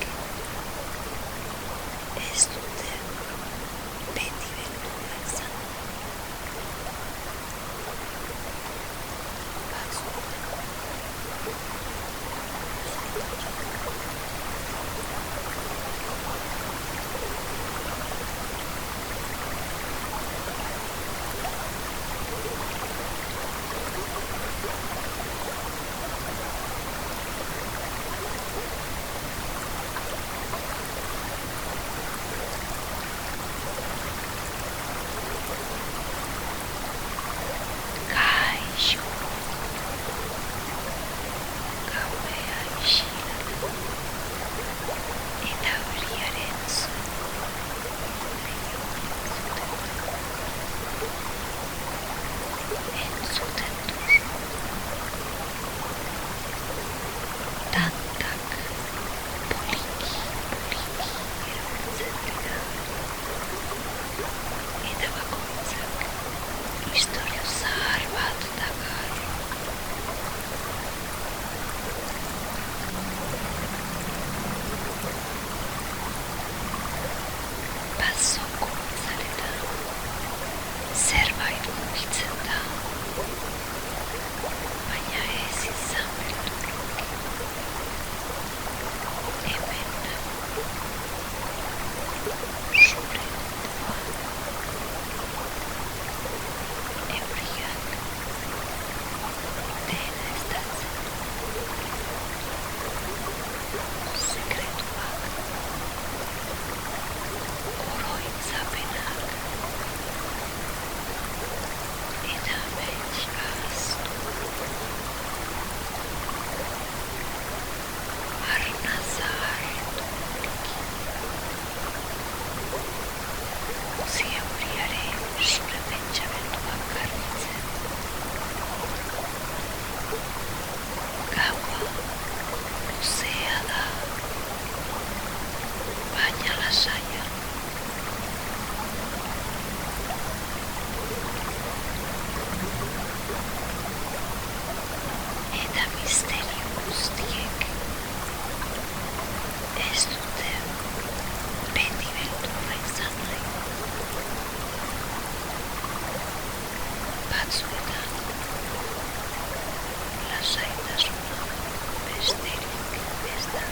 ez dute beti beldurra izan. Batzuetan kaixo, gaua isila da, eta euriaren entzuten duzu. Tantak poliki erortzen dira, eta bakoitzak istorio zahar bat dagar. Bazoko zaletan zerbait mugitzen da, baina ez izan beldurrik. Hemen dago zure bilduma. Euriak dena estaltzen. Sekretuak, oroitzapenak eta amets ahaztu. Arna zaharretu poliki. Utzi euriare zure pentsamenduak garbitzen. Gaua luzea da, baina lasaia. Eta misterio guztiek ez dute beti beldurra izan nahi. Batzuetan lasaitasuna besterik ez da.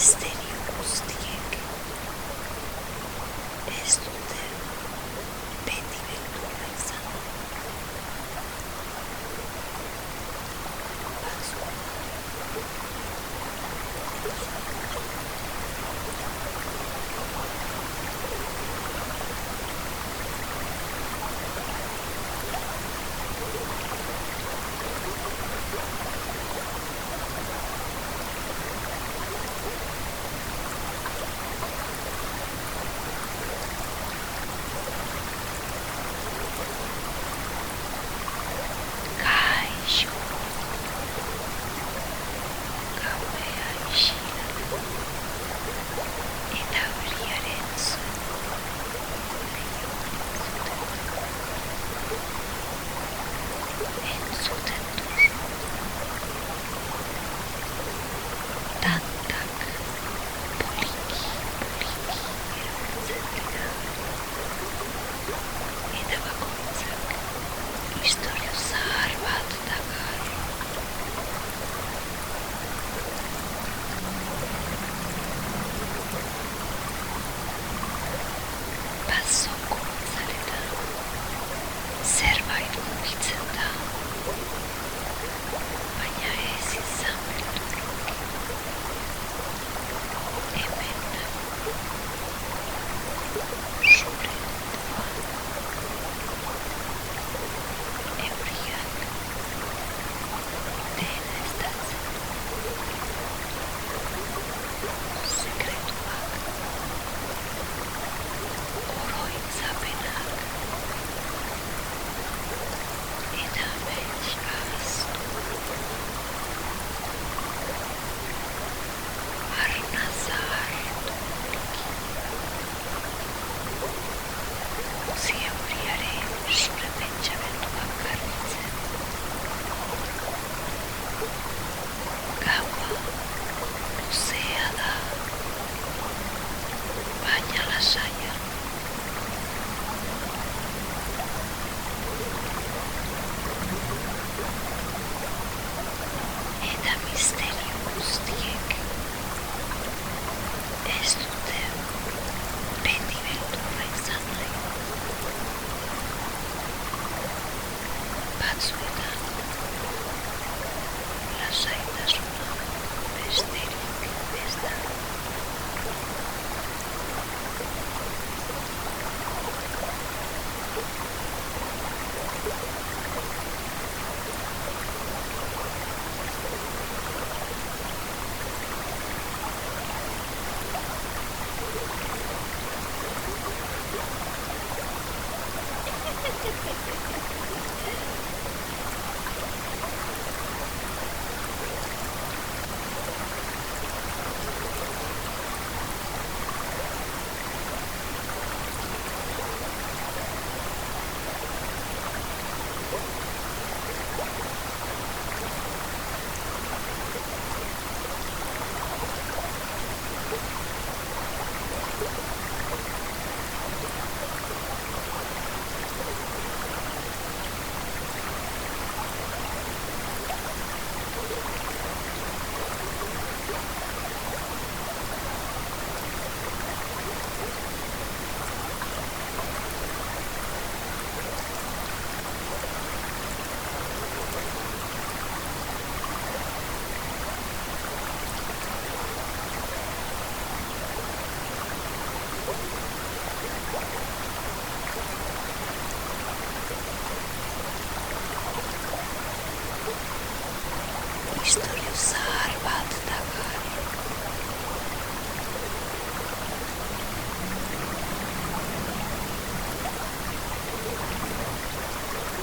misterio guztiek ez dute beti beldurra izan. Kaixo, gauea isila eta horiaren entzuten duzu. Tantak poliki erabiltzen dira eta bakoitzak istorio zahar bat dakar. Bazoko itzaletan zerbait mugitzen da, baina ez izan beldurrik. Hemen zure ondoan euriak dena estaltzen du. Sekretuak, oroitzapenak eta amets ahaztu. Arnaza hartu utzi euriaren zure pentsamenduak garbitzen. Gaua luzea da, baina lasaia. Eta misterio guztiek ez dute beti beldurra izan nahi. Batzuetan lasaitasuna besterik ez da. Istorio zahar bat dakar.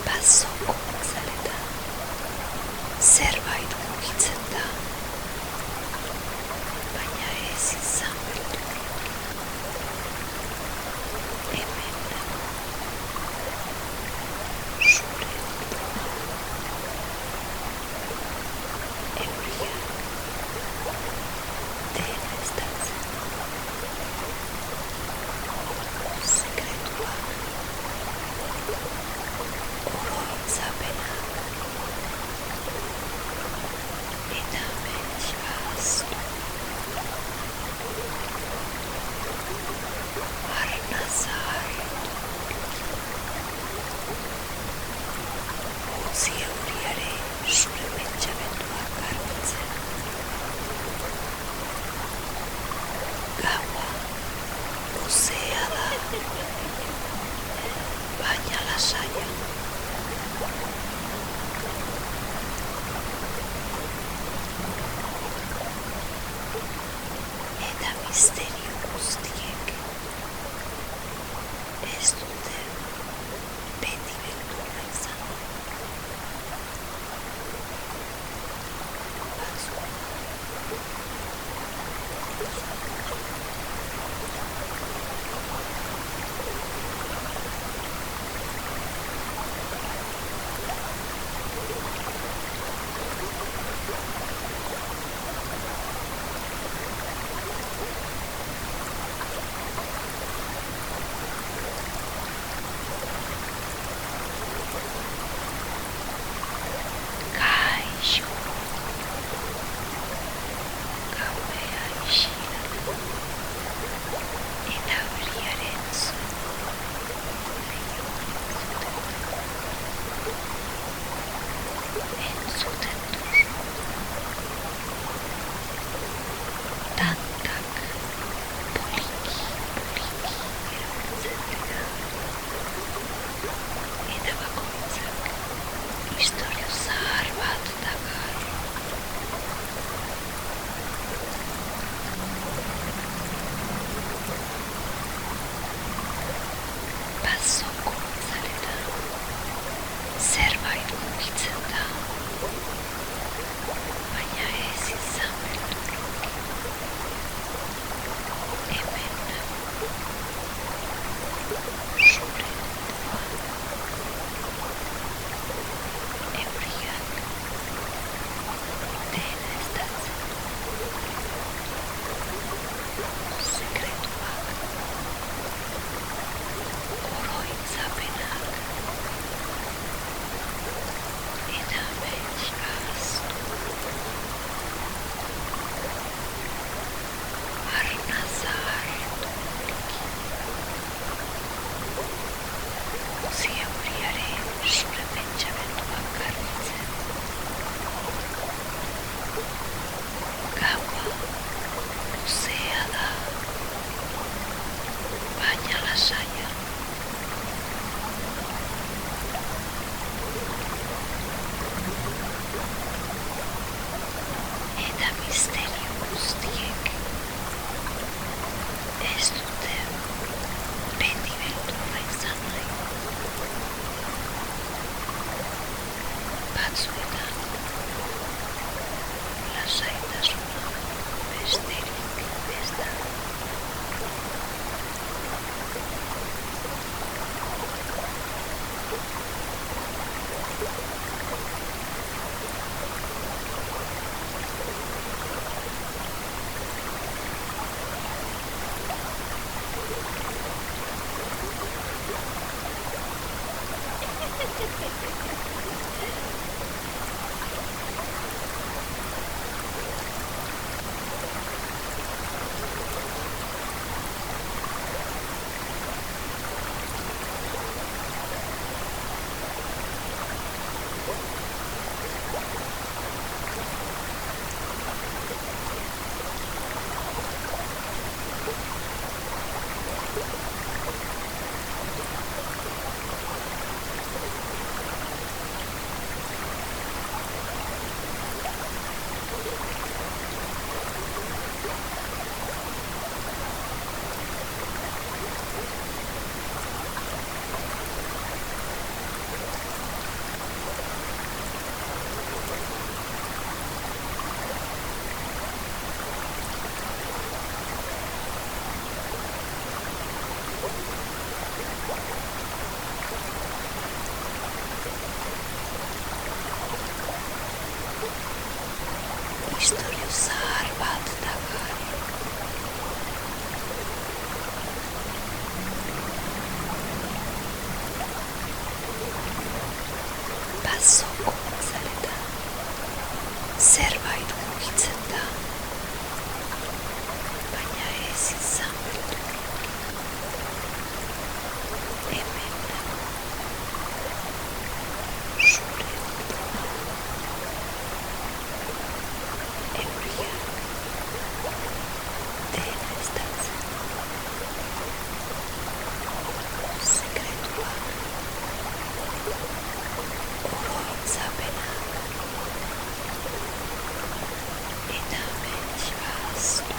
Bazoko itzaletan zerbait mugitzen da, baina ez izan beldurrik. Hemen zure ondoan euriak dena estaltzen du. Sekretuak, oroitzapenak misterio guztiek ez dute beti beldurra izan. Kaixo, gauea isilatu eta euriaren entzuten duzu. Tantak poliki erortzen dira eta bakoitzak istorio zahar bat dakar. Bazoko itzaletan zerbait mugitzen da, baina ez izan beldurrik. Hemen zure ondoan euriak dena estaltzen du. Sekretuak, oroitzapenak eta amets ahaztu. Arnaza hartu poliki. Utzi euriaren zure pentsamenduak garbitzen. Gaua luzea da, baina lasaia. Eta misterio guztiek ez dute beti beldurra izan nahi. Batzuetan lasaitasuna besterik ez da. Istorio zahar bat dakar. Bazoko itzaletan zerbait mugitzen da, baina ez izan beldurrik. Hemen zure ondoan euriak dena estaltzen du. Sekretuak, oroitzapenak eta amets ahaztu.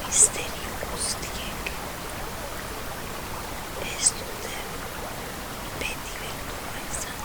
misterio guztiek ez dute beti beldurra izan.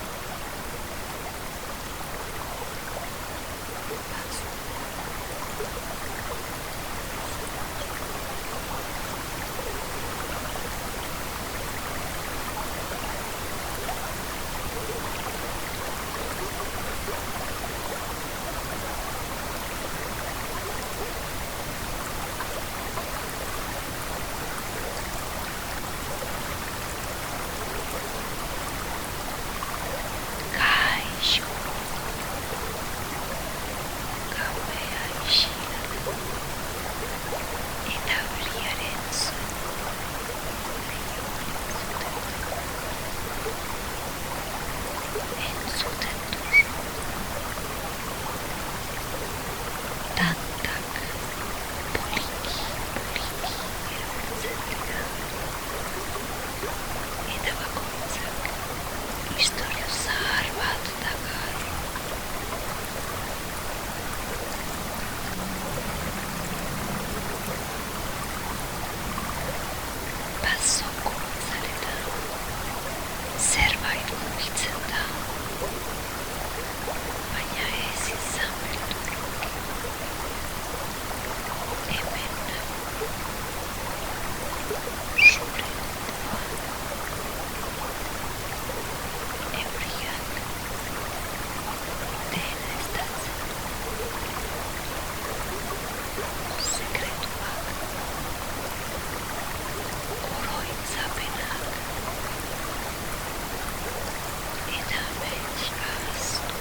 Kaixo, gauea isila eta euriaren entzuten duzu. Tantak poliki erortzen dira eta bakoitzak istorio zahar bat dakar. Bazoko azaletan zerbait mugitzen da, baina ez izan beldurrik. Hemen zure ondoan euriak dena estaltzen du. Sekretuak, oroitzapenak eta amets ahaztu.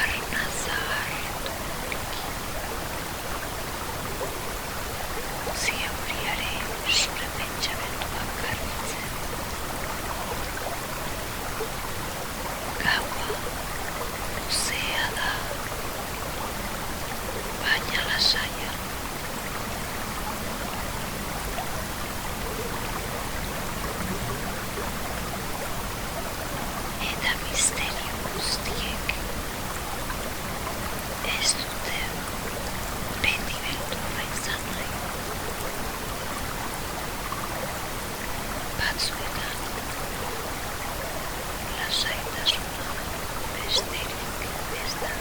Arnaza hartu poliki. Utzi euriaren zure pentsamenduak garbitzen. Gaua luzea da, baina lasaia. Eta misterio guztiek ez dute beti beldurra izan nahi. Batzuetan lasaitasuna besterik ez da.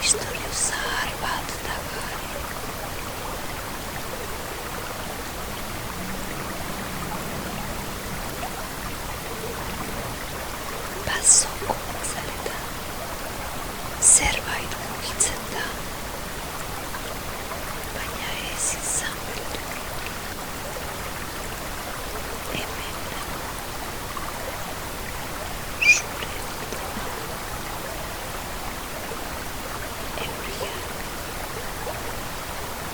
Istorio zahar bat dakar. Bazoko azaletan zerbait mugitzen da, baina ez izan beldurrik. Hemen zure ondoan euriak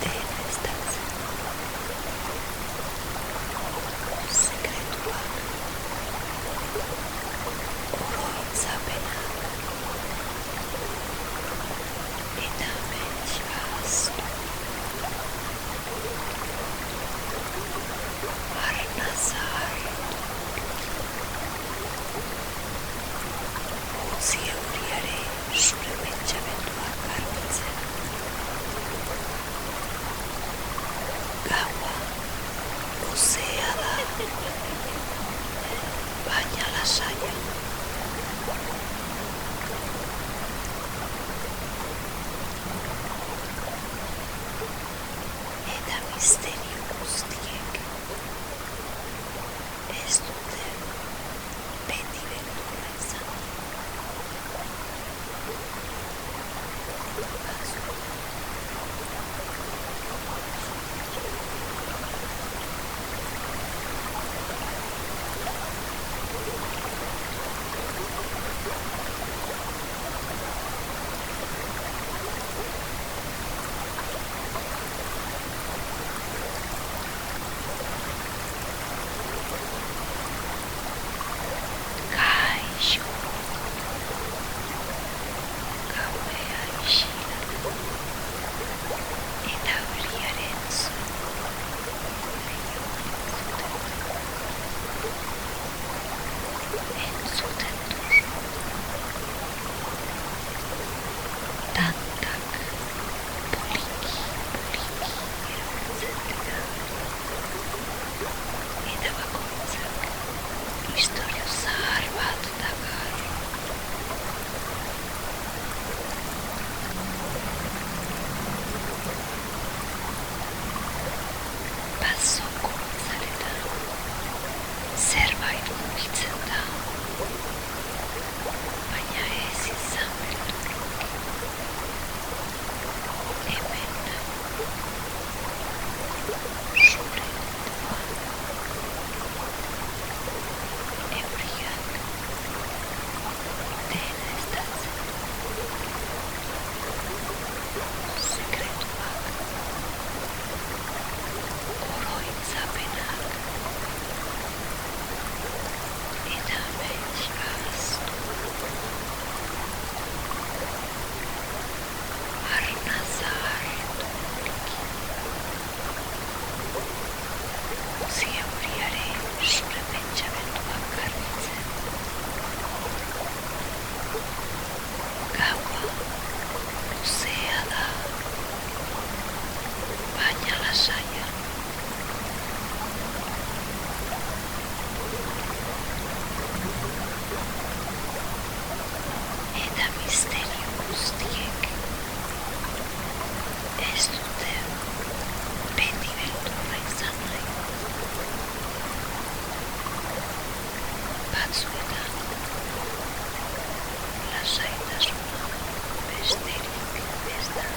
dena estaltzen du. Sekretuak oroitzapenak guztiek ez dute beti beldurra izan. Kaixo, gauea isila eta euriaren entzuten duzu. Tantak poliki erortzen dira eta bakoitzak istorio zahar bat dakar. Bazoko itzaletan zerbait mugitzen da, baina ez izan beldurrik. Hemen zure ondoan euriak dena estaltzen du. Sekretuak, oroitzapenak eta amets ahaztu. Arna zaharretu poliki. Utzi euriare zure pentsamenduak garbitzen. Gaua luzea da, baina lasaia. Eta misterio guztiek ez dute beti beldurra izan nahi. Batzuetan lasaitasuna besterik ez da.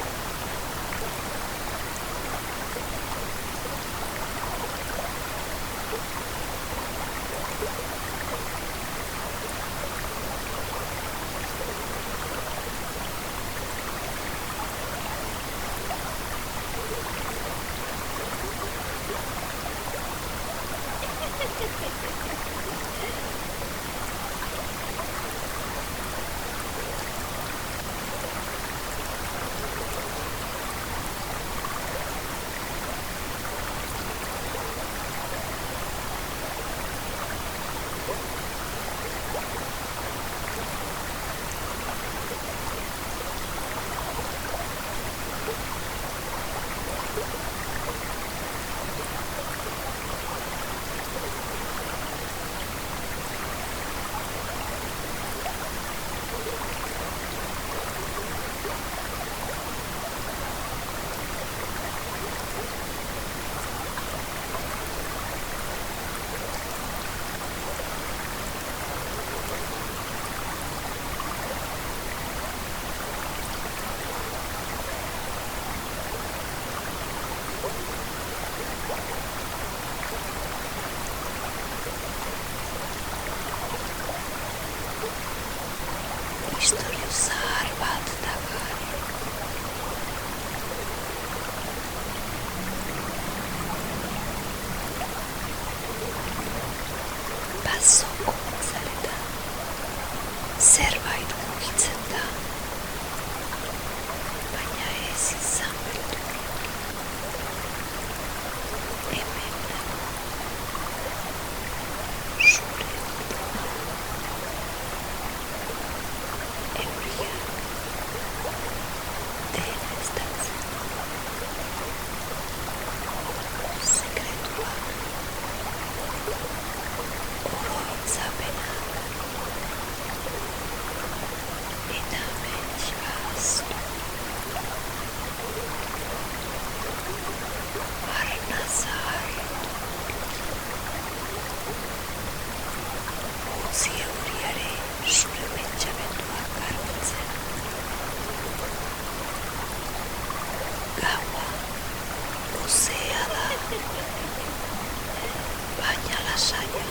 baina lasaia.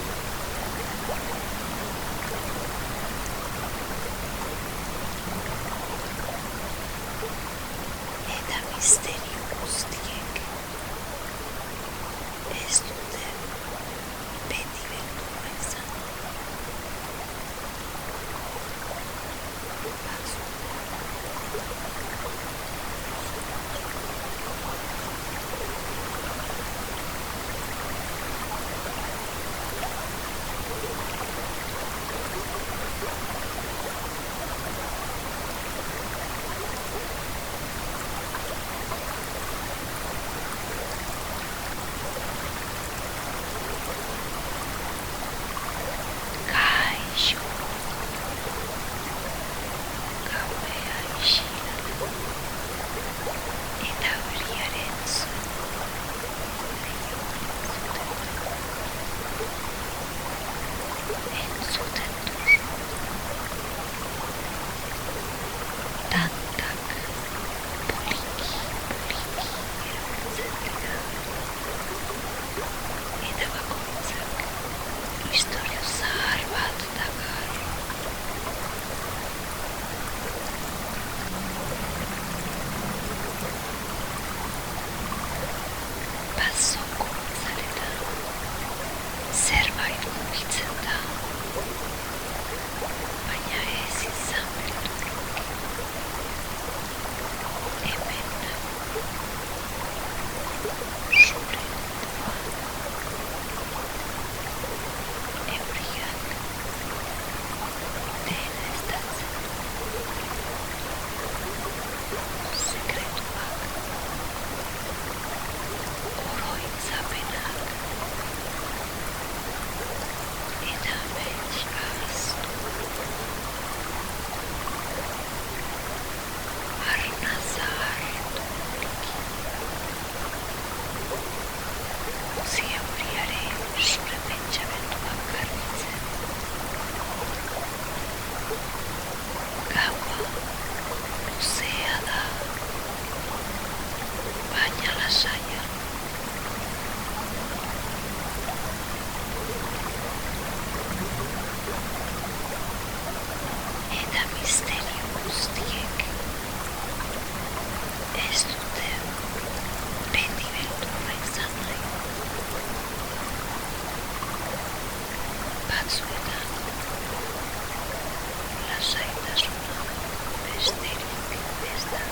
Eta misterio guztiek ez dute beti beldurra izan. Kaixo, gauea isila eta horiaren entzuten duzu. Tantak poliki erabiltzen dira eta bakoitzak istorio zahar bat dakar. Bazoko zaletan zerbait mugitzen da, baina ez izan beldurrik. Hemen zure ondoan euriak dena estatzen du. Sekretuak, oroitzapenak eta amets ahaztu. Arnaza hartu utzi euriaren zure pentsamenduak garbitzen. Gaua luzea da, baina lasaia. Eta misterio guztiek ez dute beti beldurra izan nahi. Batzuetan lasaitasuna besterik ez da.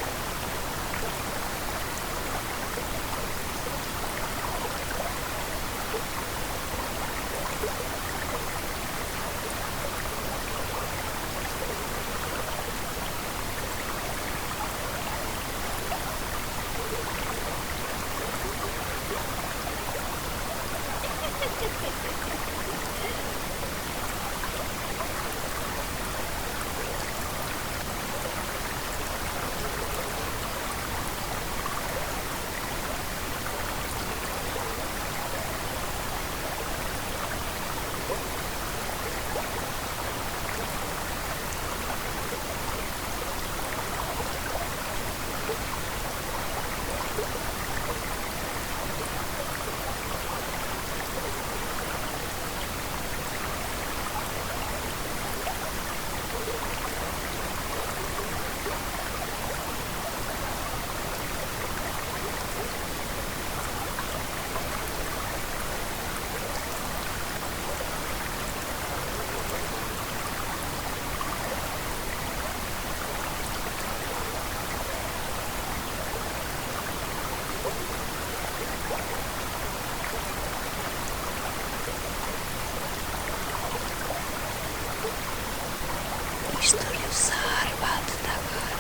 Istorio zahar bat dakar.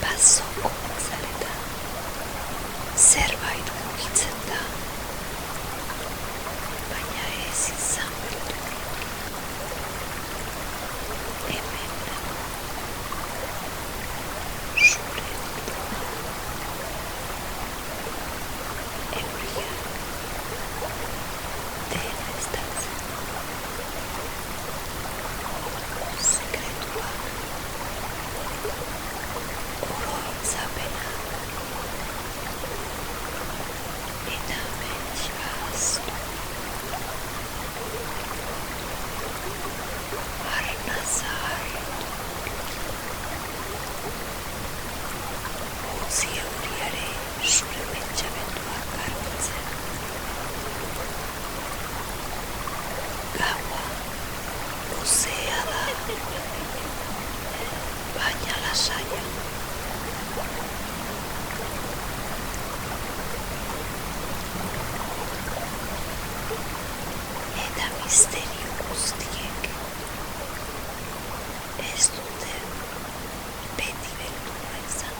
Bazoko zaletan zerbait mugitzen da, baina ez izan beldurrik. Hemen zure ondoan euriak dena estatzen. Sekretuak, luzea da, baina lasaia. Eta misterio guztiek ez dute beti beldurra izan.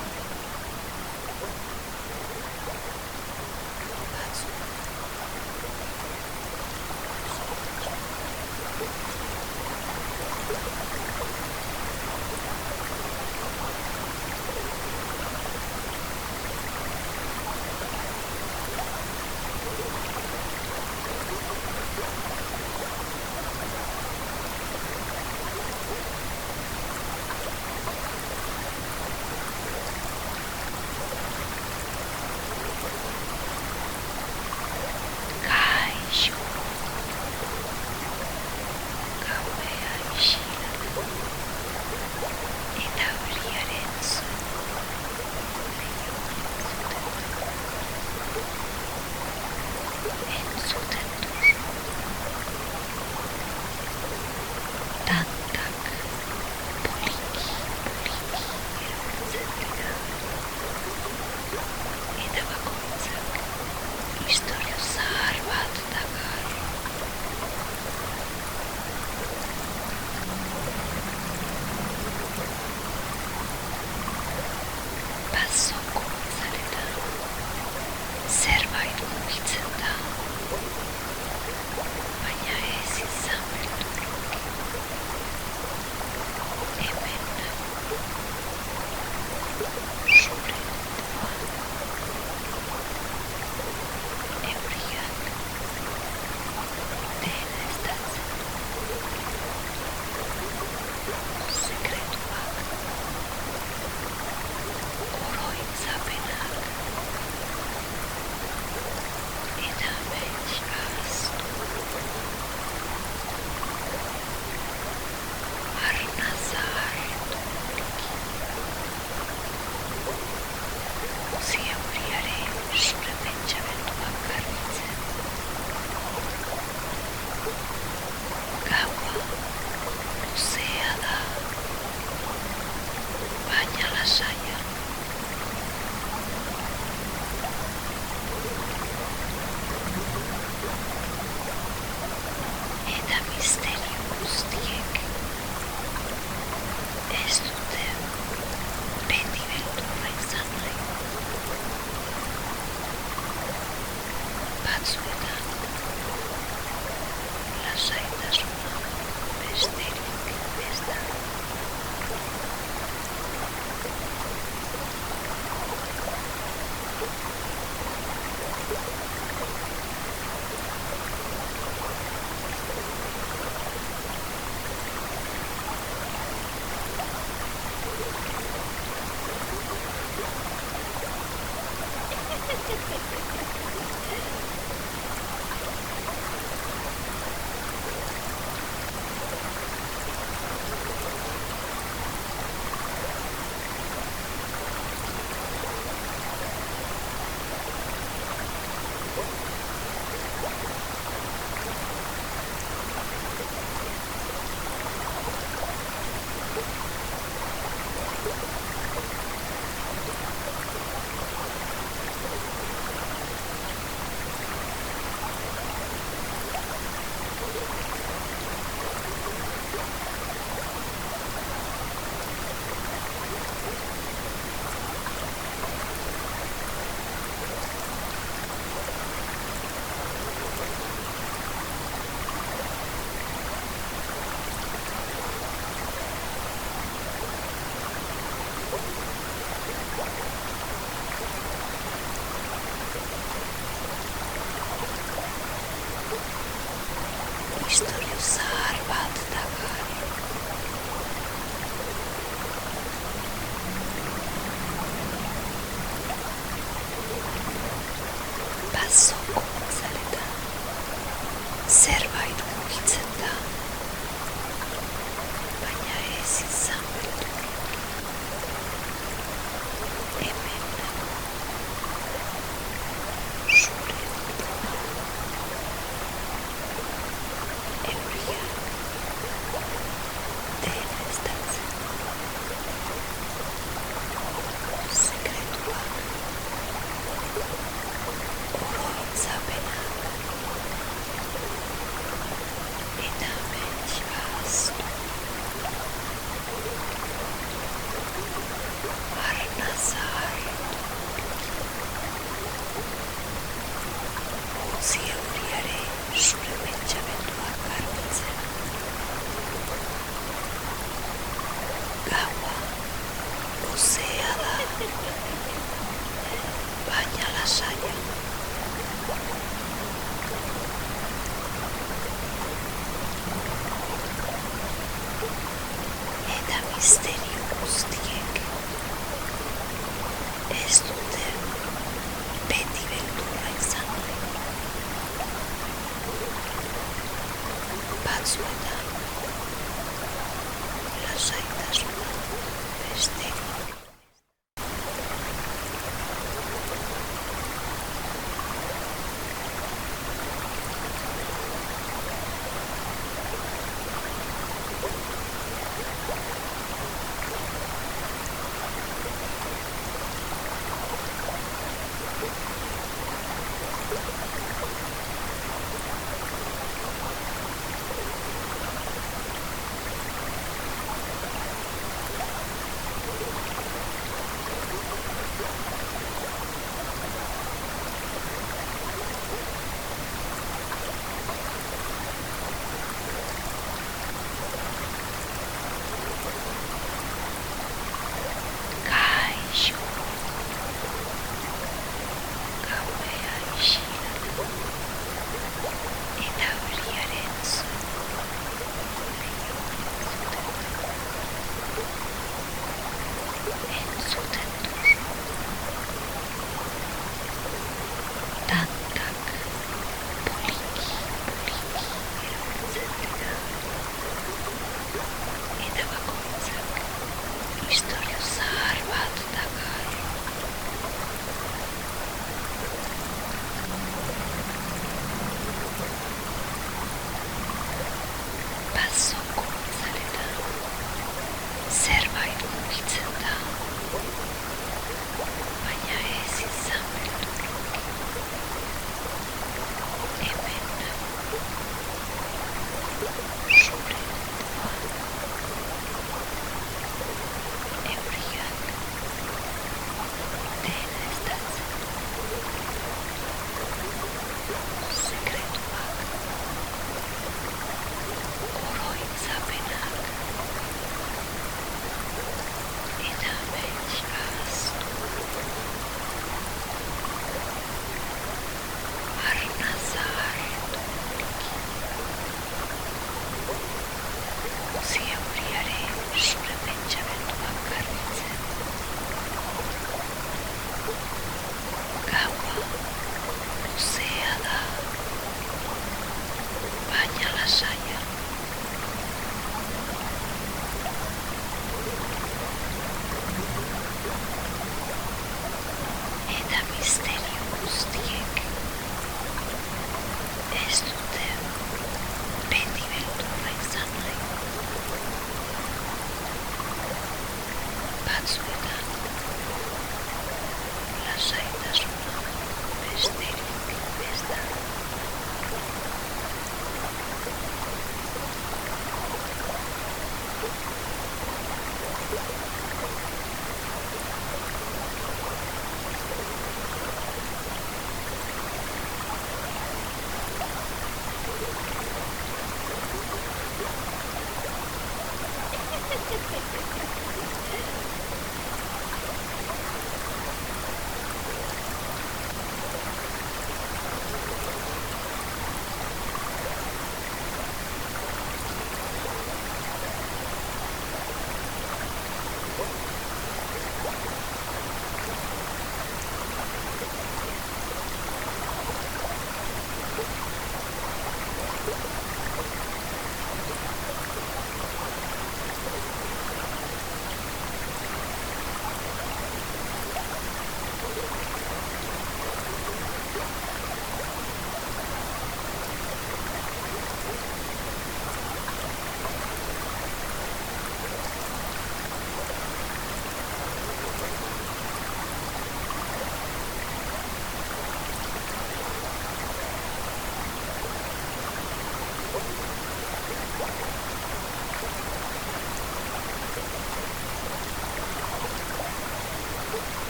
misterio guztiek ez dute beti beldurra izan nahi. Batzuetan lasaitasuna besterik.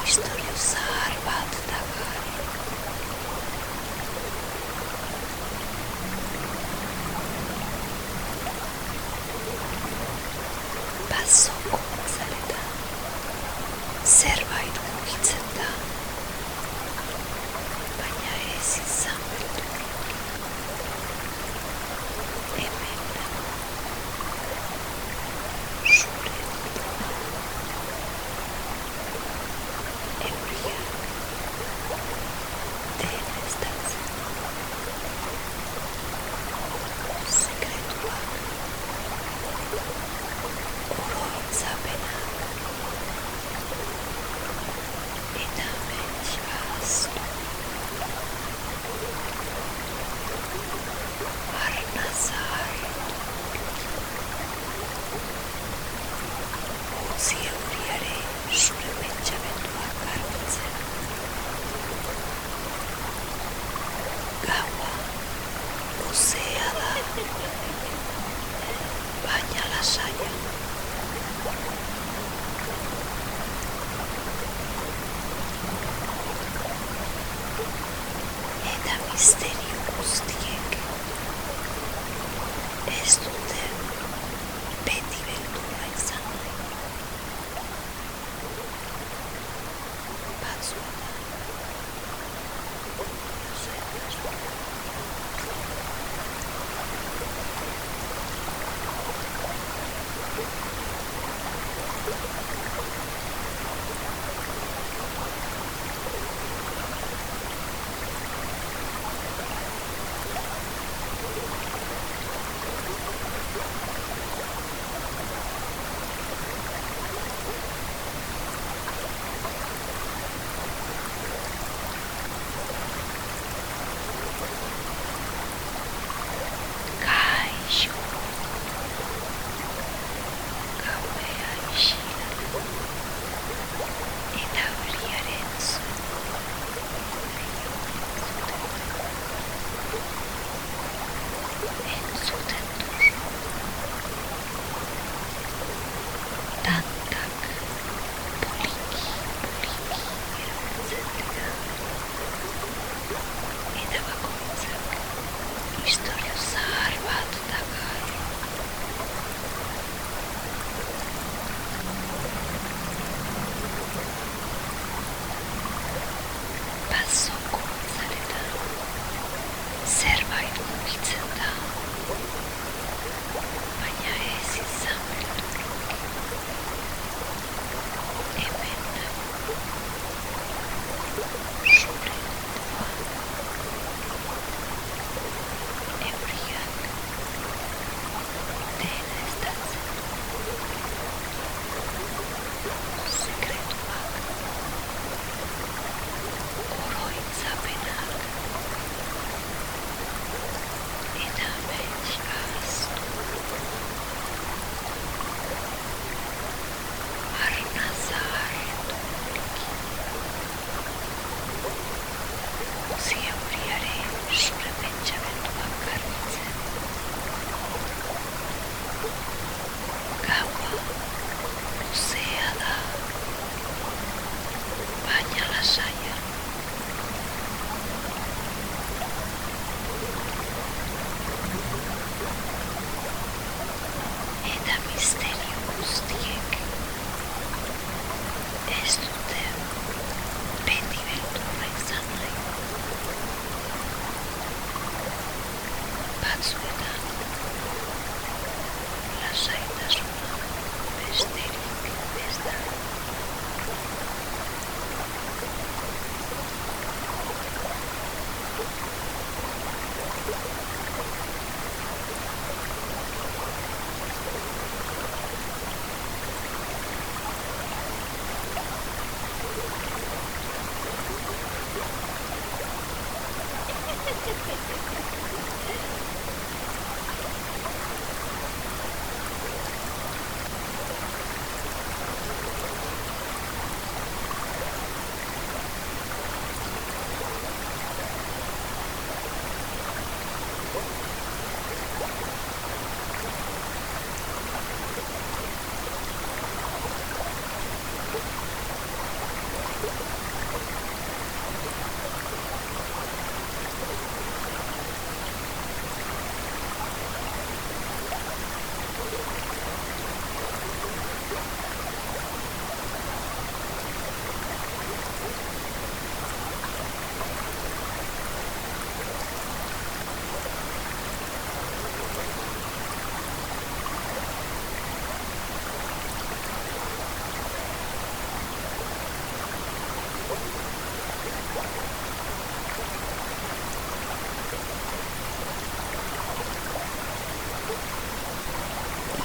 Istorio zahar bat dago. Bazoko azaletan zerbait mugitzen da, baina ez izan beldurrik. Hemen dago.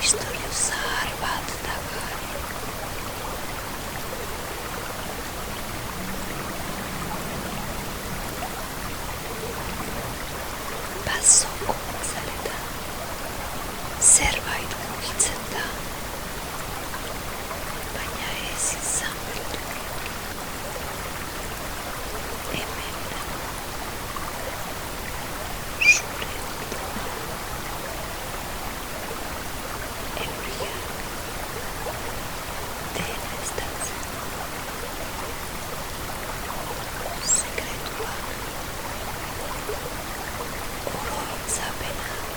Istorio zahar bat dagar. Bazoko azaletan zerbait mugitzen da, baina ez izan beldurrik. Hemen dago zure ondoan. Euriak dena estaltzen. Sekretuak, oroitzapenak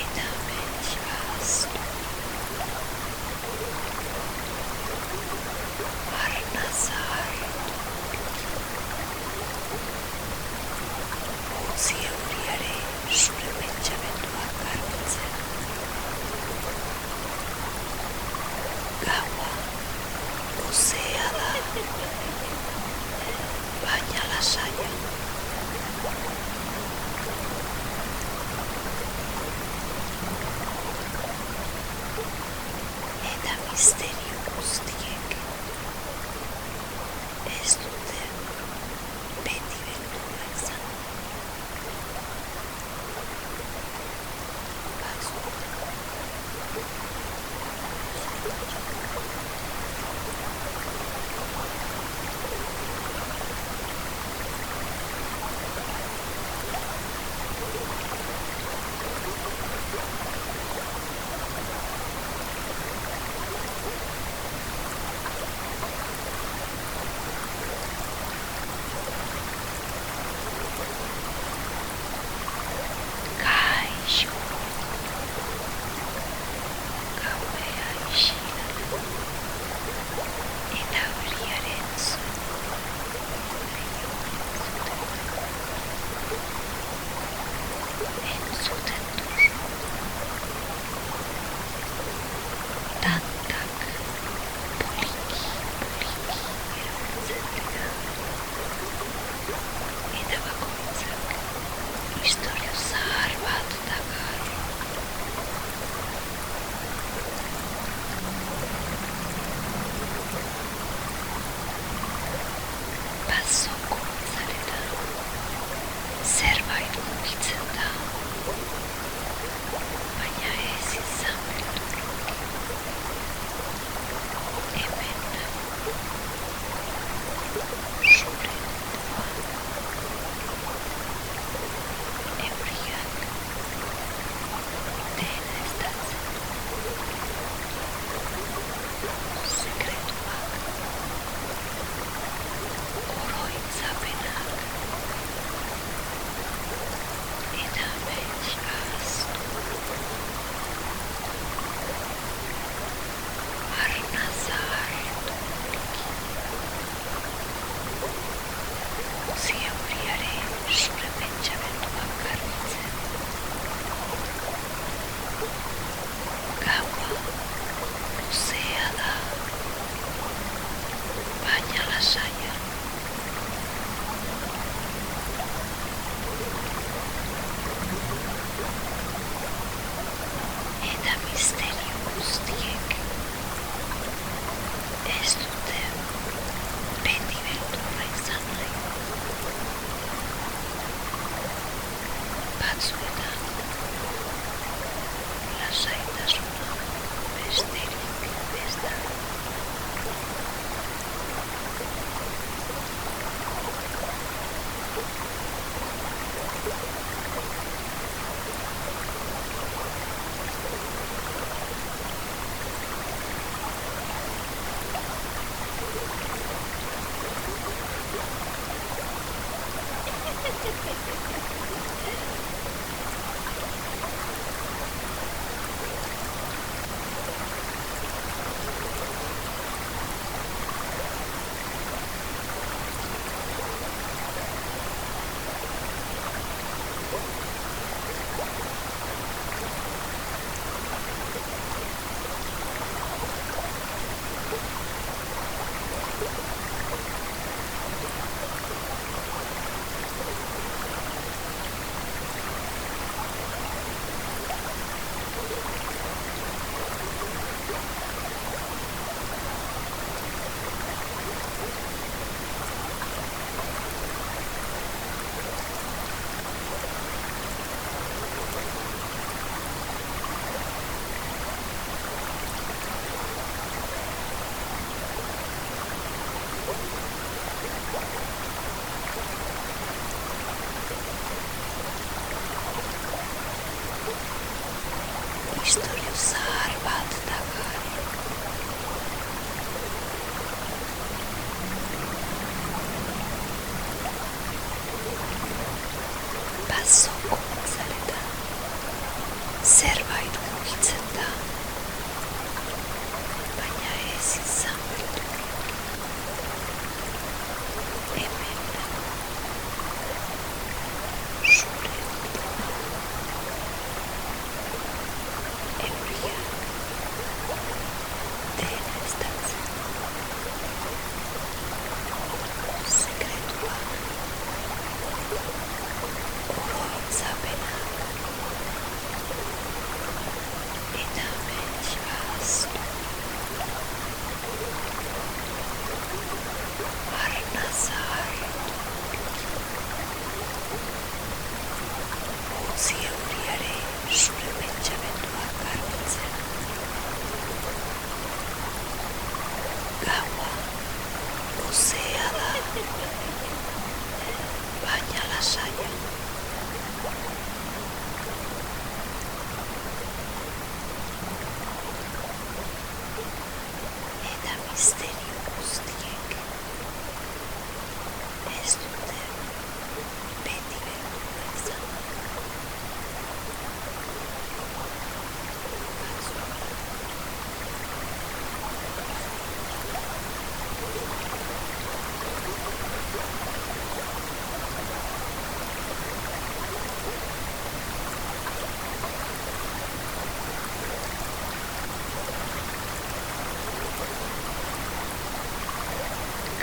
eta amets ahaztu. Arna zahartu. Utzi euriare zure pentsamenduak garbitzen. Gaua luzea da, baina lasaia. Eta misterio guztiek ez dute beti beldurra izan. Batzuetan kaixo, gauea isila da, eta euriaren entzuten duzu. Tantak poliki erortzen dira, eta bakoitzak istorio zahar bat dagar. Bazoko azaletan zerbait mugitzen da, baina ez izan beldurrik. Hemen dago zure ondoan. Euriak dena estaltzen. Sekretuak, oroitzapenak eta amets ahaztu. Arna zahartu. Utzi euriare zure pentsamenduak garbitzen. Gaua luzea da, baina lasaia. Eta misterio guztiek ez dute beti beldurra izan nahi. Batzuetan lasaitasuna besterik ez da. zerbait mugitzen da, baina ez izan beldurrik. Hemen dago, zure ondoan, euriak dena estaltzen. Sekretuak, oroitzapenak, eta amets ahaztu. Arnaza hartu. Utzi euriare zure pentsamenduak garbitzen. Gaua luzea da, baina lasaia. Eta misterio guztiek ez dute beti beldurra izan.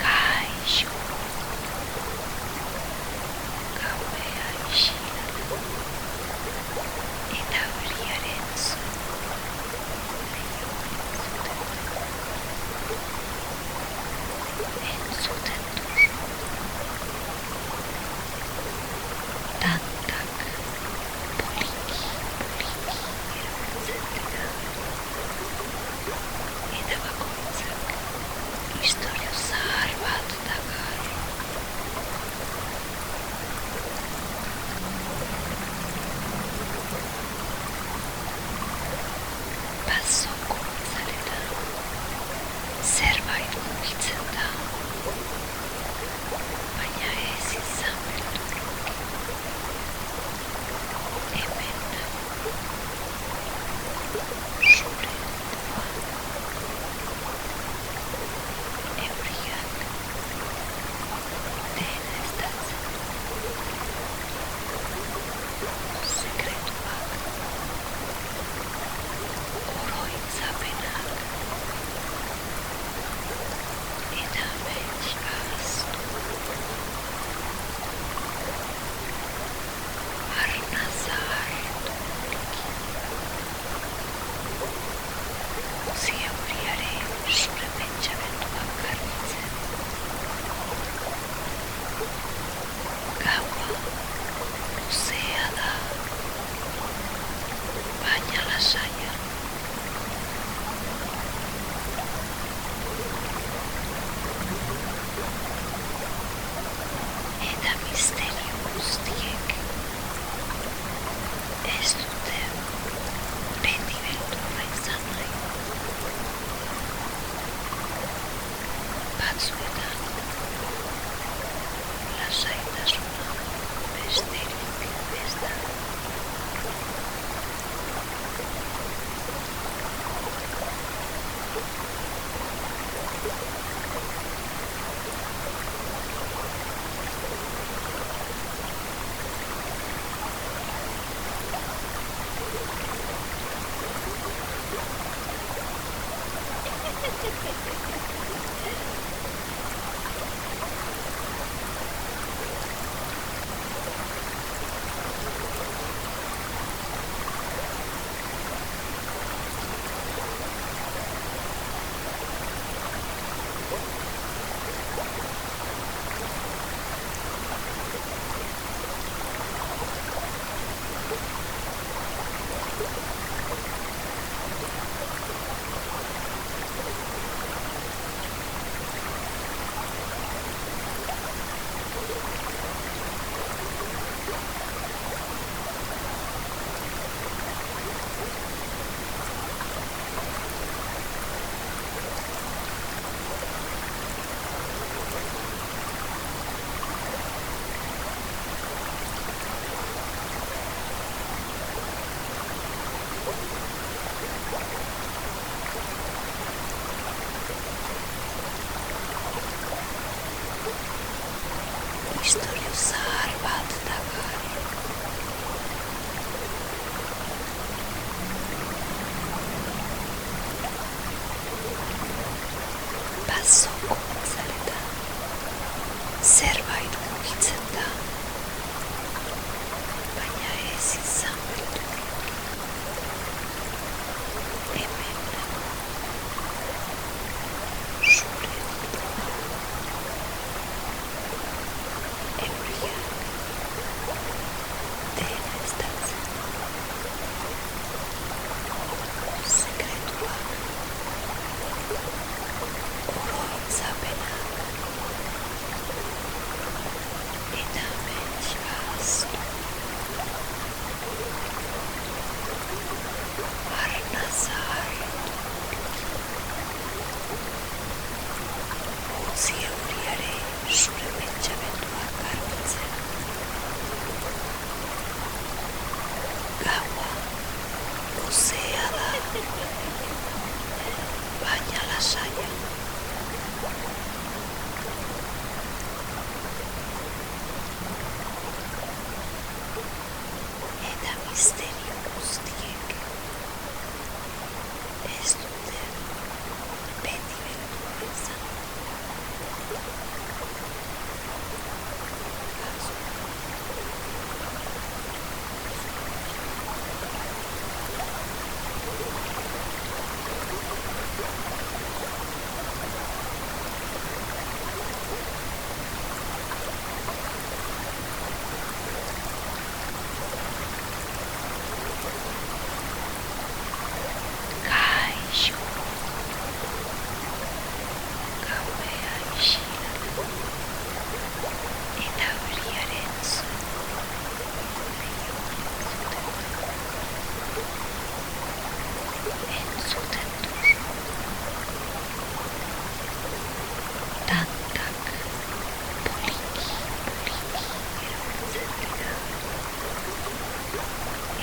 Kaixo, gauea isila da, eta euriaren soinu leiho entzuten duzu. Tantak poliki erabiltzen dira, eta bakoitzak istorio zahar bat dakar. Bazoko itzaletan zerbait mugitzen da, baina ez izan beldurrik. Hemen dago, zure ondoan, euriak dena estaltzen. Sekretuak, oroitzapenak, eta amets ahaztu. Arnaza hartu poliki. Utzi euriare zure pentsamenduak garbitzen. Gaua luzea da, baina lasaia. Eta misterio guztiek ez dute beti beldurra izan nahi. Batzuetan lasaitasuna besterik ez da. Pasoko zaleta, zerbait mugitzen da, baina ez izan beldurrik. Hemen dago, zure ondua, euriak, dena estaltzen. Sekretuak, oroitzapenak, eta amets ahaztu. Arnaza hartu, utzi euriare zure pentsamenduak garbitzen. Gaua luzea da, baina lasaia. Eta misterio guztiek ez dute beti beldurra izan. Kaixo, gaua isila da, eta euriaren entzuten duzu. Tantak poliki erortzen dira,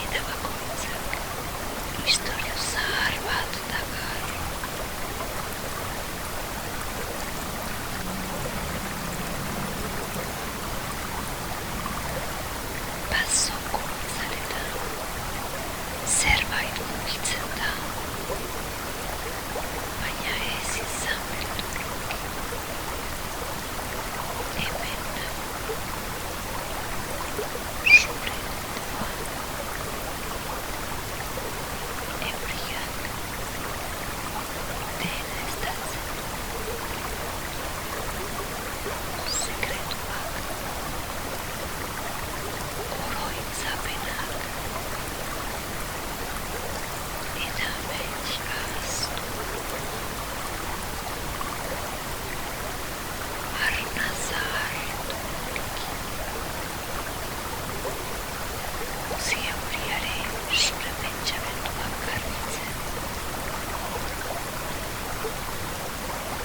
eta bakoitzak istorio zahar bat dakar. Pasoko zaleta, zerbait mugitzen da, baina ez izan beldurrik. Hemen dago, zure ondua, euriak, dena estaltzen. Sekretuak, oroitzapenak, eta amets ahaztu. Arnaza hartu, utzi euriare zure pentsamenduak garbitzen.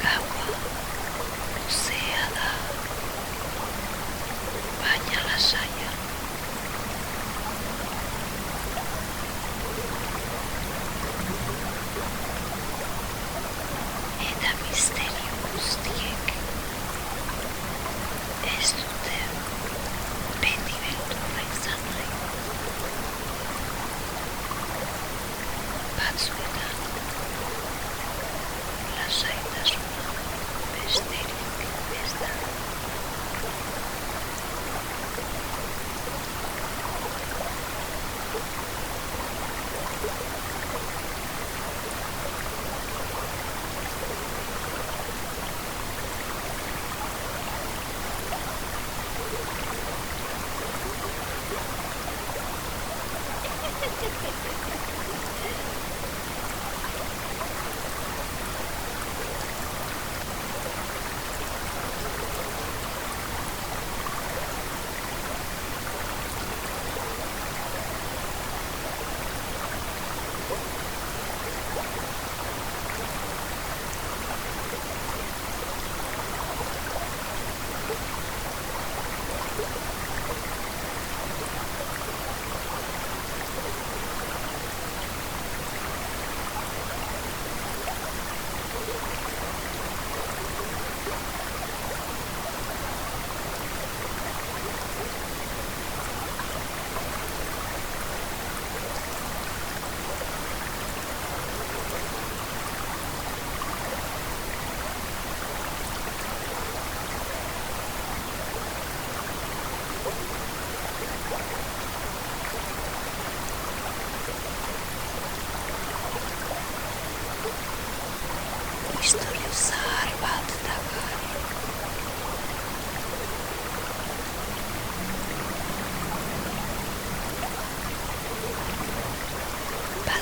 Gaua luzea da, baina lasaia. Eta misterio guztiek ez dute beti beldurra izan nahi. Batzuetan lasaitasuna besterik ez da.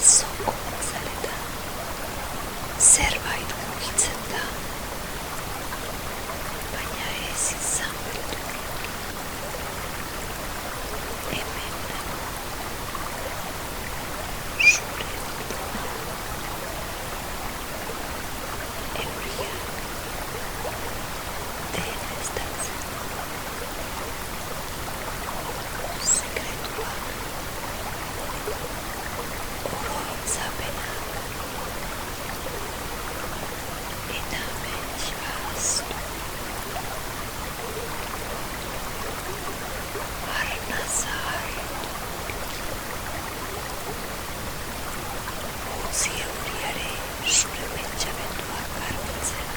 Pasoko zaleta, zerbait mugitzen da, baina ez izan beldurrik. Hemen dago, zure ondua, euriak, dena estaltzen. Sekretuak, oroitzapenak, eta amets ahaztu. Arnaza hartu, utzi euriare zure pentsamenduak garbitzen.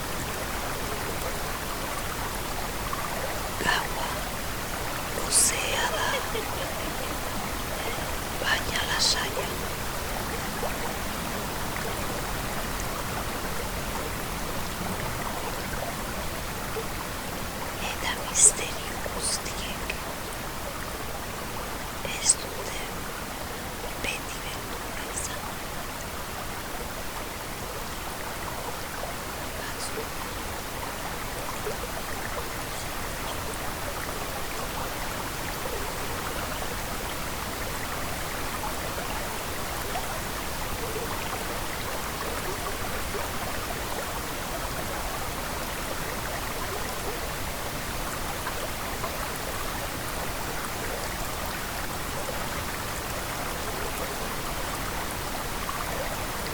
Gaua luzea da, baina lasaia. Eta misterio guztiek ez dute beti beldurra izan. Batzuk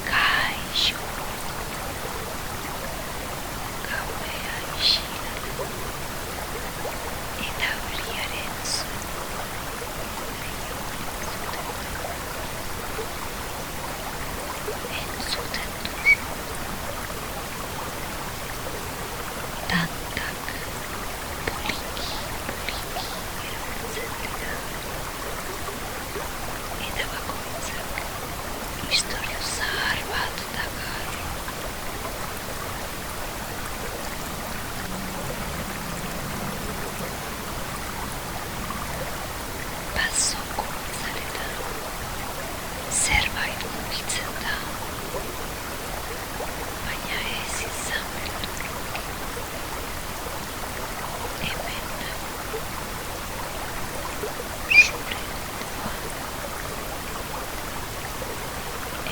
kaixo, gauea isila da, eta euriaren entzuten duzu. Tantak poliki erortzen dira, eta bakoitzak istorio zahar bat dakar. Pasoko zaleta, zerbait mugitzen da, baina ez izan beldurrik. Hemen dago, zure ondua,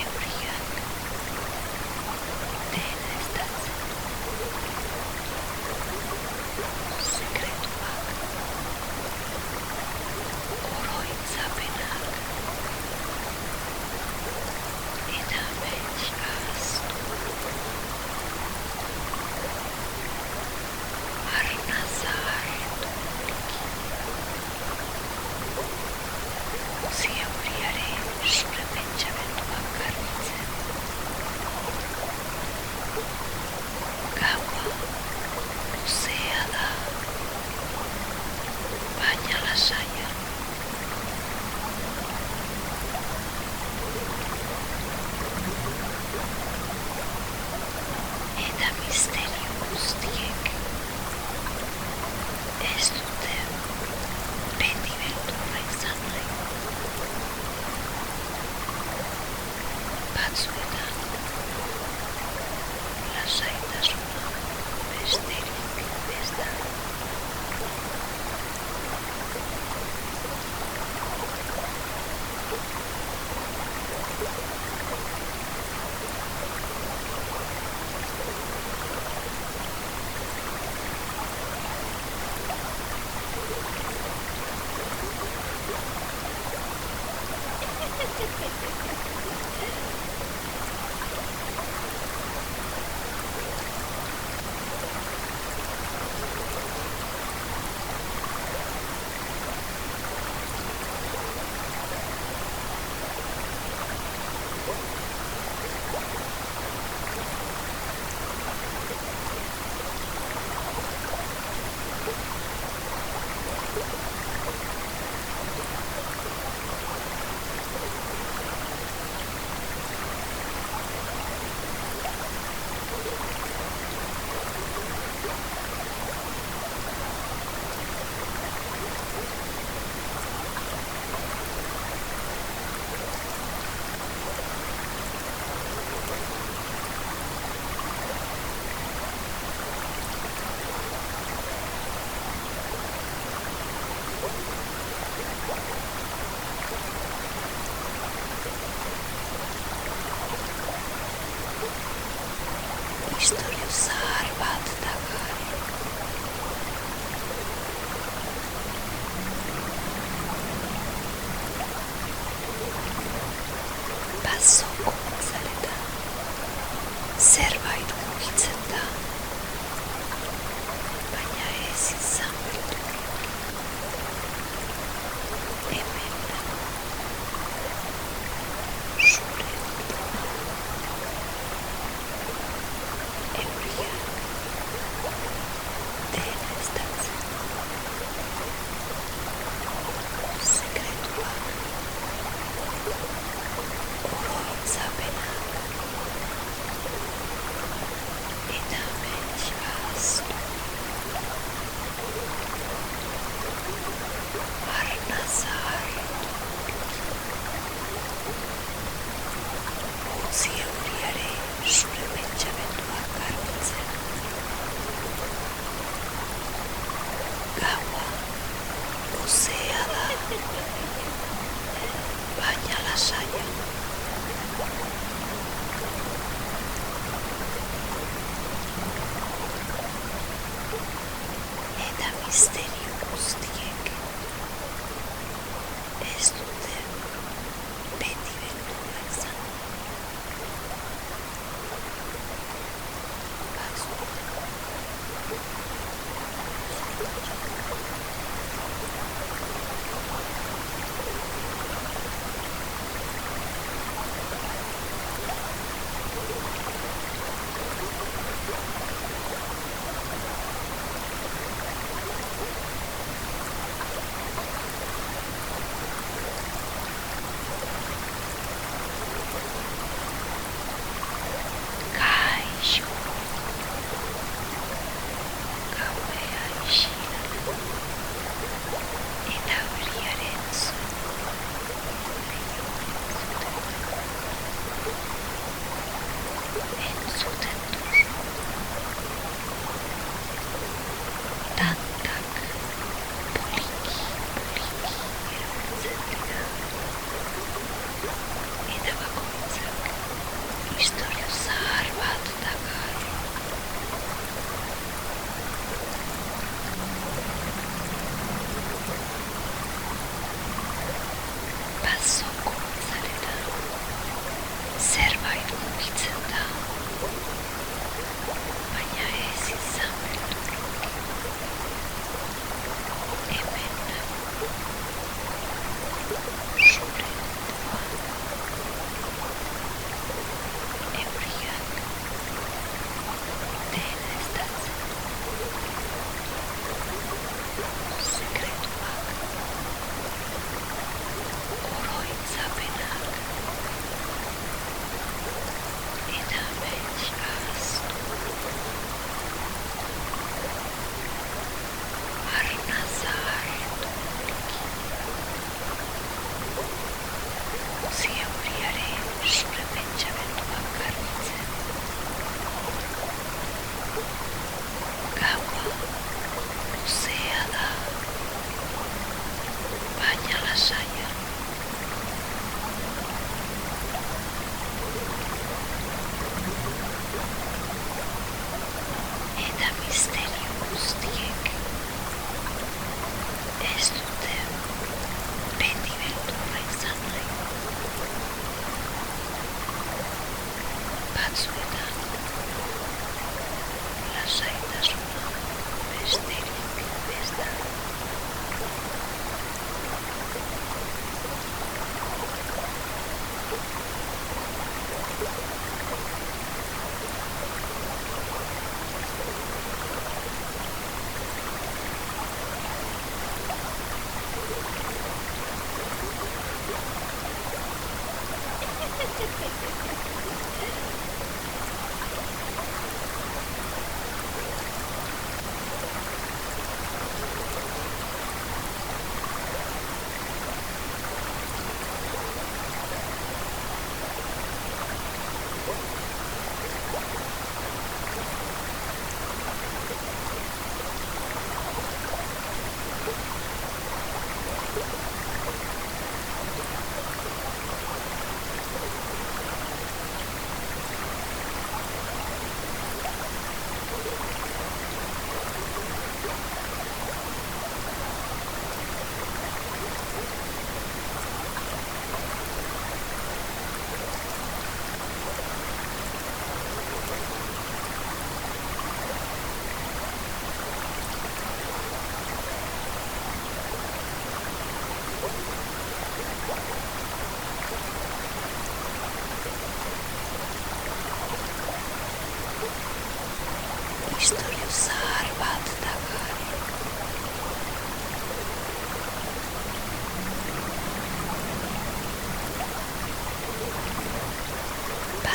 euriak, dena estaltzen. Sekretuak, oroitzapenak, eta amets ahaztu. Arnaza hartu, utzi euriare zure pentsamenduak garbitzen. Gaua luzea da, baina lasaia. Eta misterio guztiek ez dute beti beldurra izan nahi. Batzuetan lasaitasuna besterik ez da. pasoko zareta, zerbait mugitzen da, baina ez izan beldurrik. Hemen dago, zure ondoan, euriak dena estaltzen. Sekretuak, oroitzapenak, eta amets ahaztu. Arnaza hartu. Utzi euriare zure pentsamenduak garbitzen. Gaua luzea da, baina lasaia. Eta misterio guztiek ez dute beti beldurra izan. Batzuetan kaixo, gauea isila da, eta euriaren entzuten duzu. Tantak poliki erortzen dira, eta bakoitzak istorio zahar bat dakar. Pasoko zareta, zerbait mugitzen da, baina ez izan beldurrik. Hemen dago, zure ondoan, euriak dena estaltzen. Sekretuak, oroitzapenak, eta amets ahaztu. Arnaza hartu. Utzi euriare zure pentsamenduak garbitzen. Gaua luzea da, baina lasaia. Eta misterio guztiek ez dute beti beldurra izan nahi. Batzuetan lasaitasuna besterik ez da.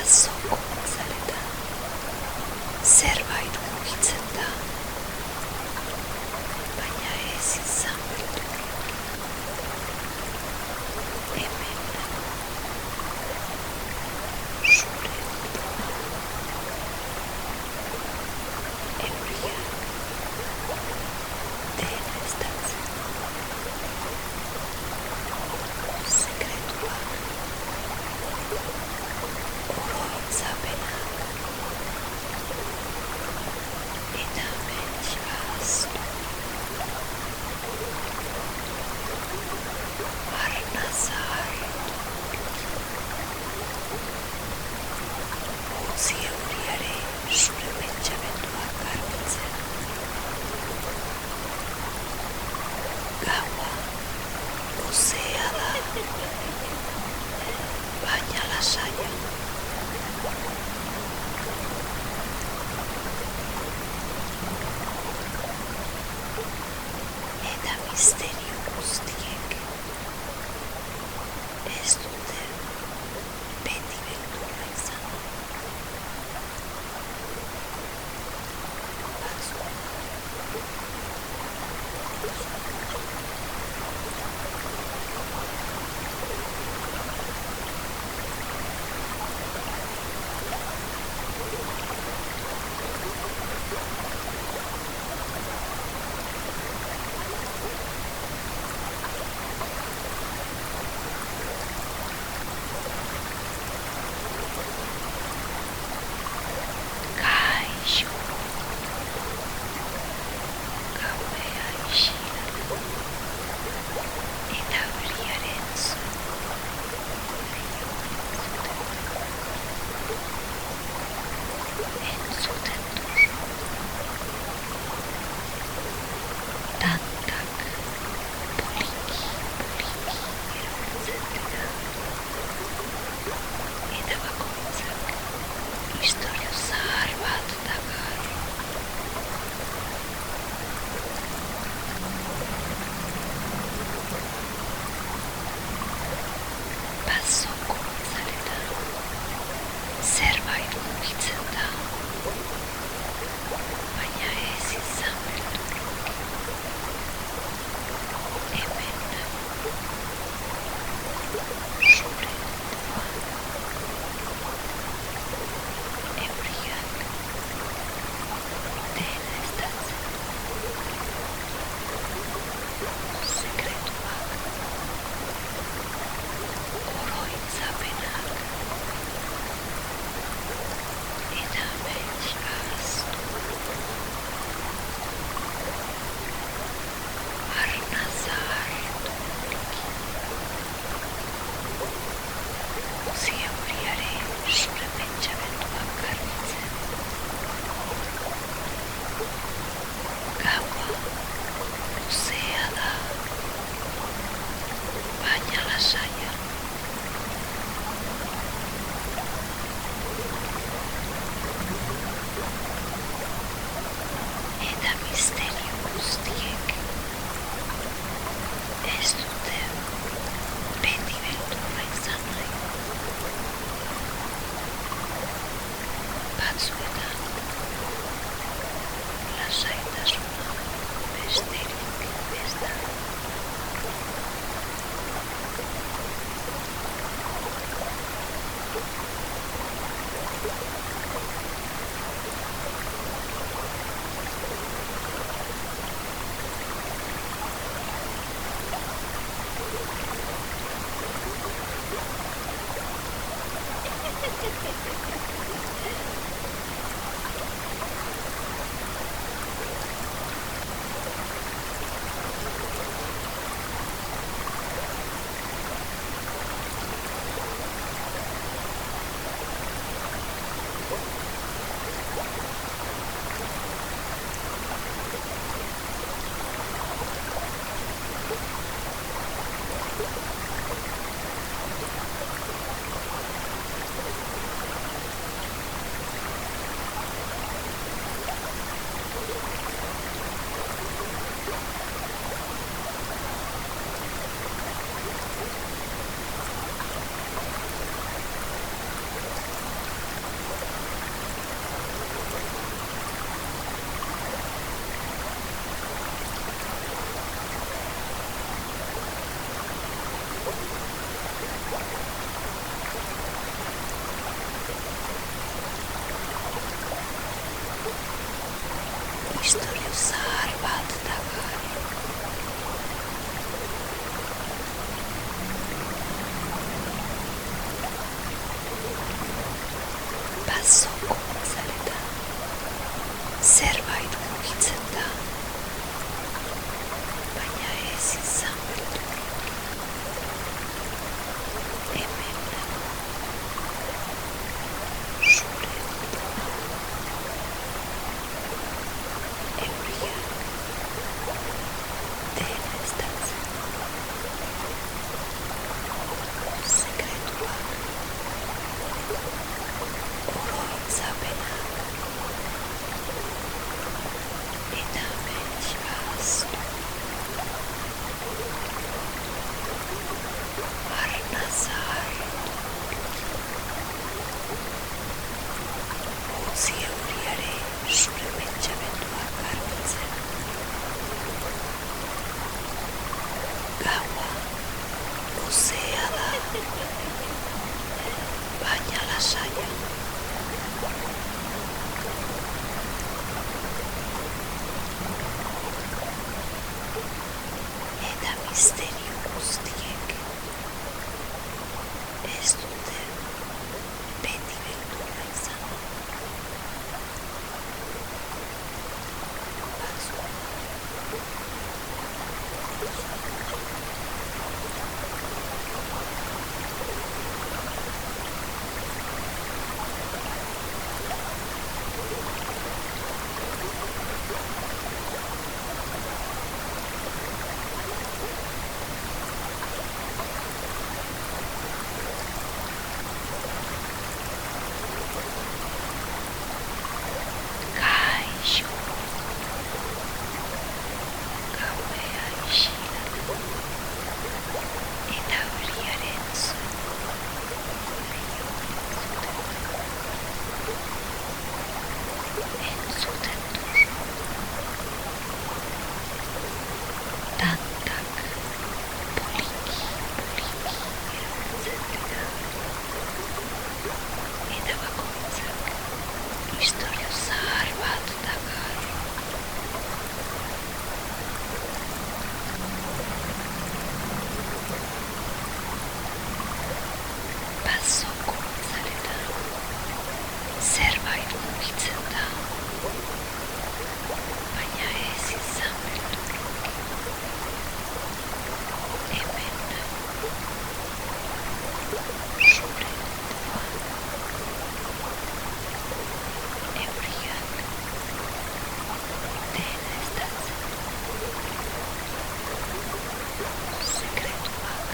Pasoko zareta, zerbait mugitzen da, baina ez izan beldurrik. Hemen dago, zure ondoan, euriak dena estaltzen. Sekretuak, oroitzapenak, eta mentx ahaztu. Arna zaharretu. Utzi euriare zure pentsamenduak garbitzen. Gaua luzea da, baina lasaia. Eta misterio guztiek ez dute beti beldurra izan. Kaixo, gauea isila da, eta euriaren entzuten duzu. Tantak poliki erortzen dira, eta bakoitzak istorio zahar bat dakar. Pasoko zareta, zerbait mugitzen da, baina ez izan beldurrik. Hemen dago, zure ondoan, euriak dena estaltzen. Sekretuak, oroitzapenak, eta mentx ahaztu. Arna zaharretu poliki. Utzi euriare zure pentsamenduak garbitzen. Gaua luzea da, baina lasaia. Eta misterio guztiek ez dute beti beldurra izan nahi. Batzuetan lasaitasuna besterik ez da. Pasoko zaleta, zerbait mugitzen da, baina ez izan beldurrik. Hemen dago, zure ondona, euriak, dena estaltzen. Sekretuak, oroitzapenak, eta amets ahaztu. Arnaza hartu, utzi euriare zure pentsamenduak garbitzen. Gaua luzea da, baina lasaia. Eta misterio guztiek ez dute beti beldurra izan. Kaixo, gauea isila da, eta euriaren entzuten duzu. Tantak poliki erabiltzen dira, eta bakoitzak istorio zahar bat dakar. Pasoko zaleta, zerbait mugitzen da, baina ez izan beldurrik. Hemen dago, zure ondona, euriak, dena estaltzen. Sekretuak,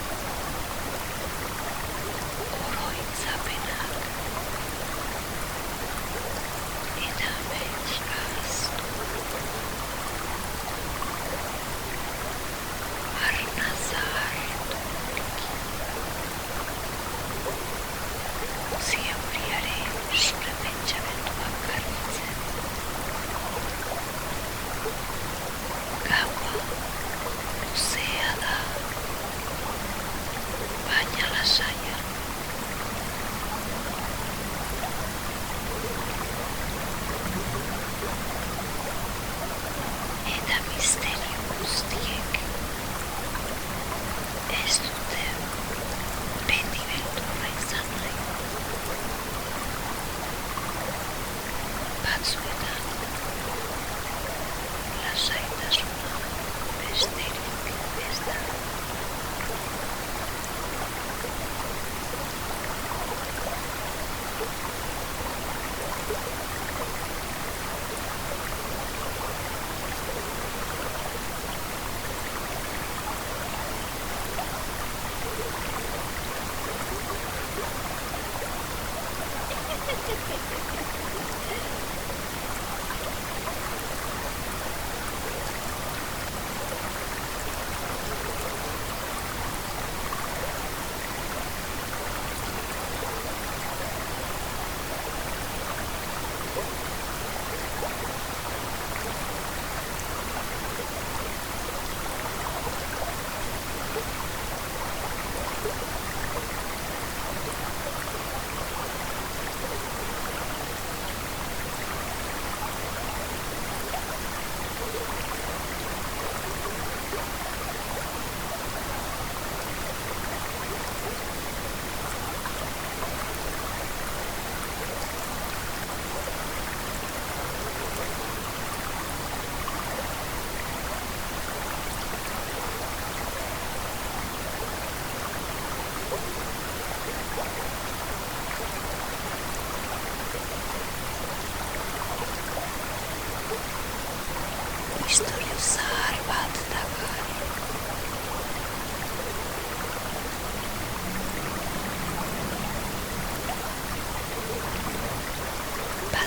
oroitzapenak, eta amets ahaztu. Arnaza hartu, utzi euriare zure pentsamenduak garbitzen. Gaua luzea da, baina lasaia. Eta misterio guztiek ez dute beti beldurra izan nahi. Batzuetan lasaitasuna besterik ez da.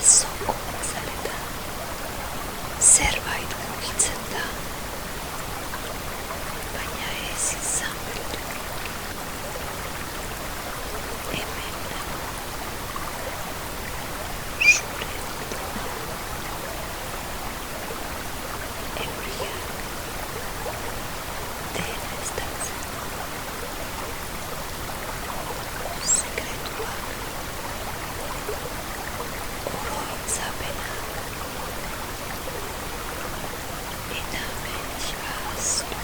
Pasoko zaleta, zerbait mugitzen da, baina ez izan beldurrik. Hemen nago, zure ondoan, euriak dena estaltzen. Sekretuak, oroitzapenak, eta amets ahaztu.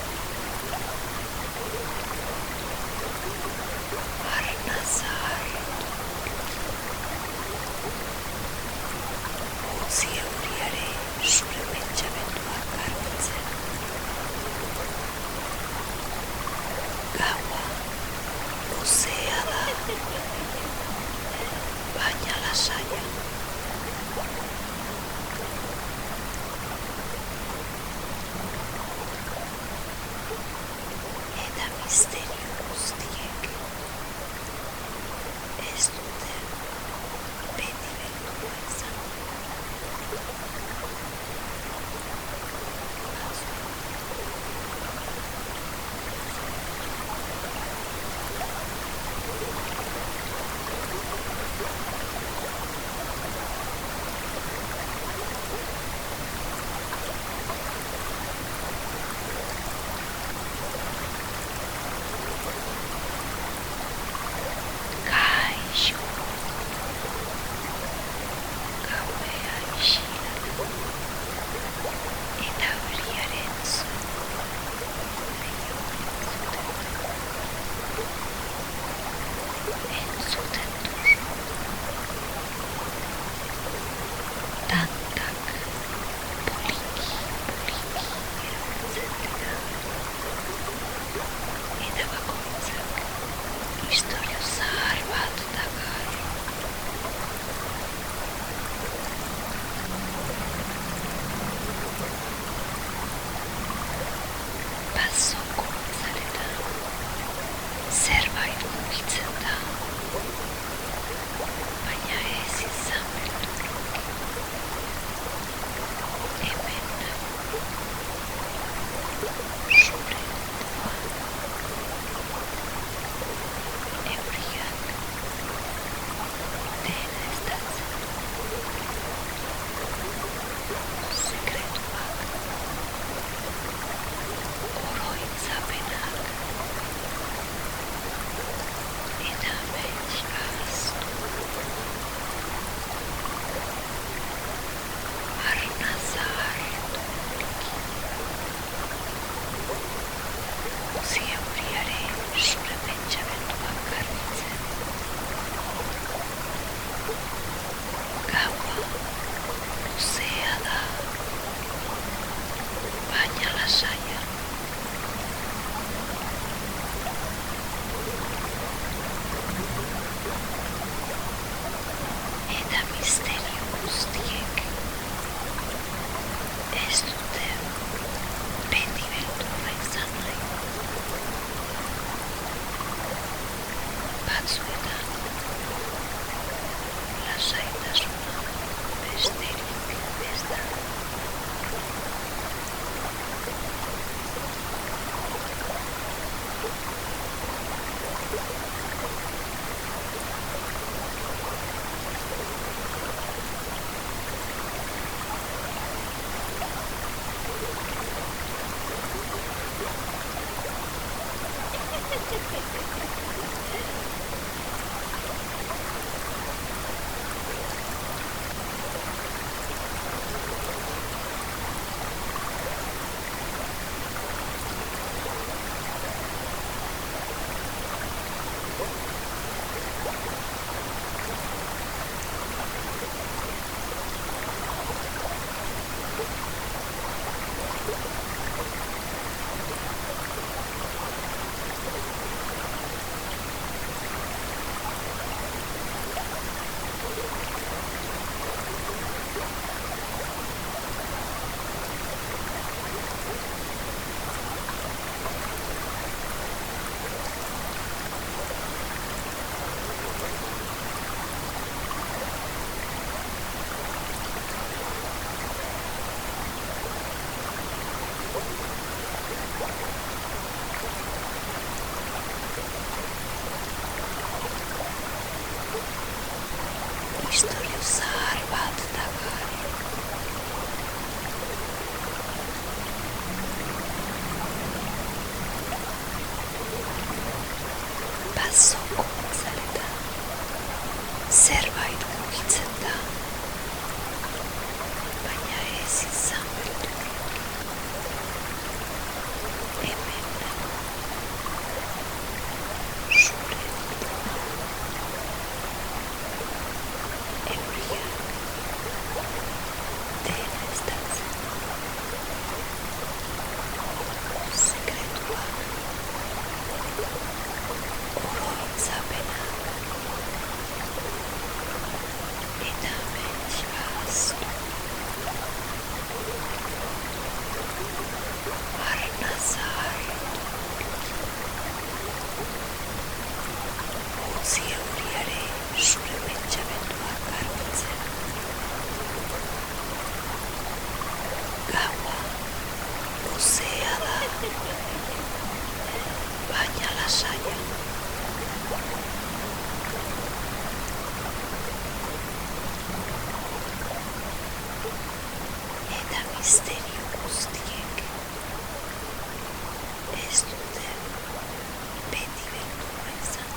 Arnaza hartu, utzi euriare zure pentsamenduak garbitzen. Gaua luzea da, baina lasaia. Eta misterio guztiek ez dute beti beldurra izan. Kaixo, gauea isila da, eta euriaren soinu leiho entzuten duzu. Tantak poliki erortzen dira, eta bakoitzak istorio zahar bat dakar. Pasoko zaleta, zerbait mugitzen da, baina ez izan beldurrik. Hemen nago, zure ondoan, euriak dena estaltzen. Sekretuak, oroitzapenak, eta amets ahaztu. Arnaza hartu poliki, utzi euriare zure pentsamenduak garbitzen. Gaua luzea da, baina lasaia. Eta misterio guztiek ez dute beti beldurra izan nahi. Batzuetan lasaitasuna besterik ez da. zerbait mugitzen da, baina ez izan beldurrik. Hemen nago, zure bilduma. Euriak dena estaltzen. Sekretuak, oroitzapenak, eta amets ahaztu. Arnaza hartu. Utzi euriare zure pentsamenduak garbitzen. Gaua luzea da, baina lasaia. Eta misterio guztiek ez dute beti beldurra izan.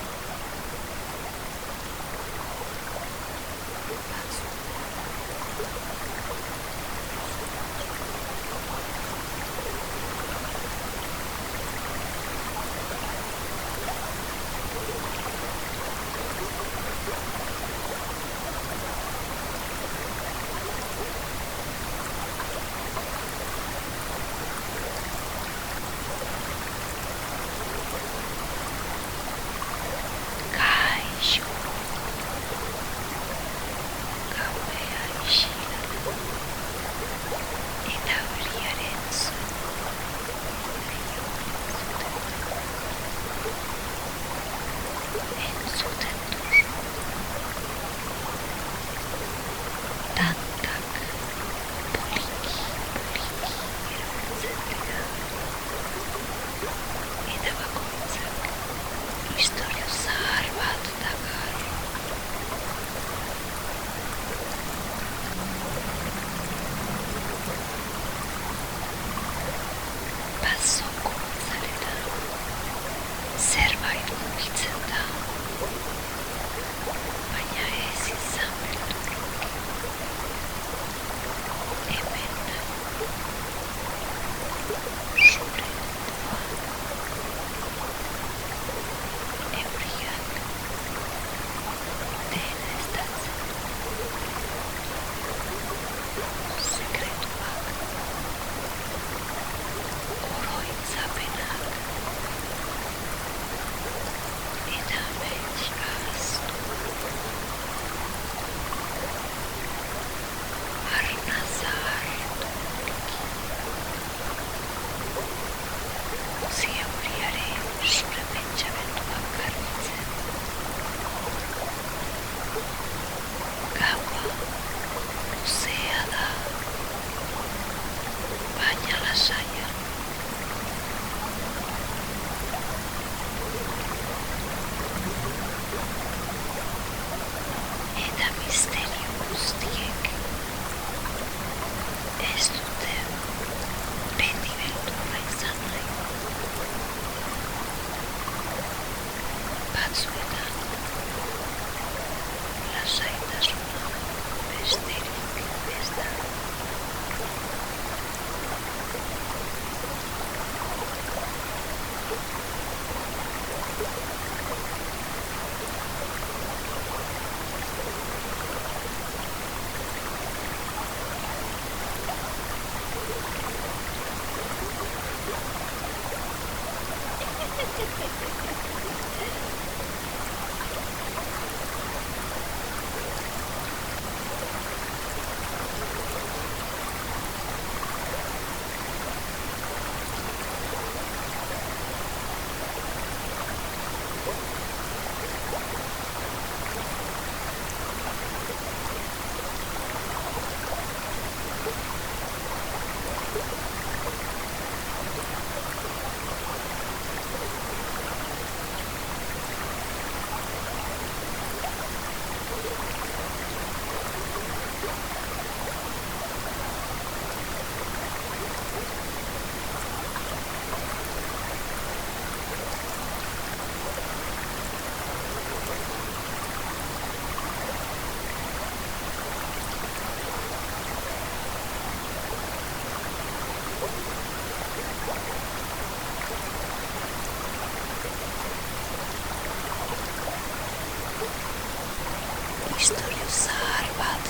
istoriju szárvát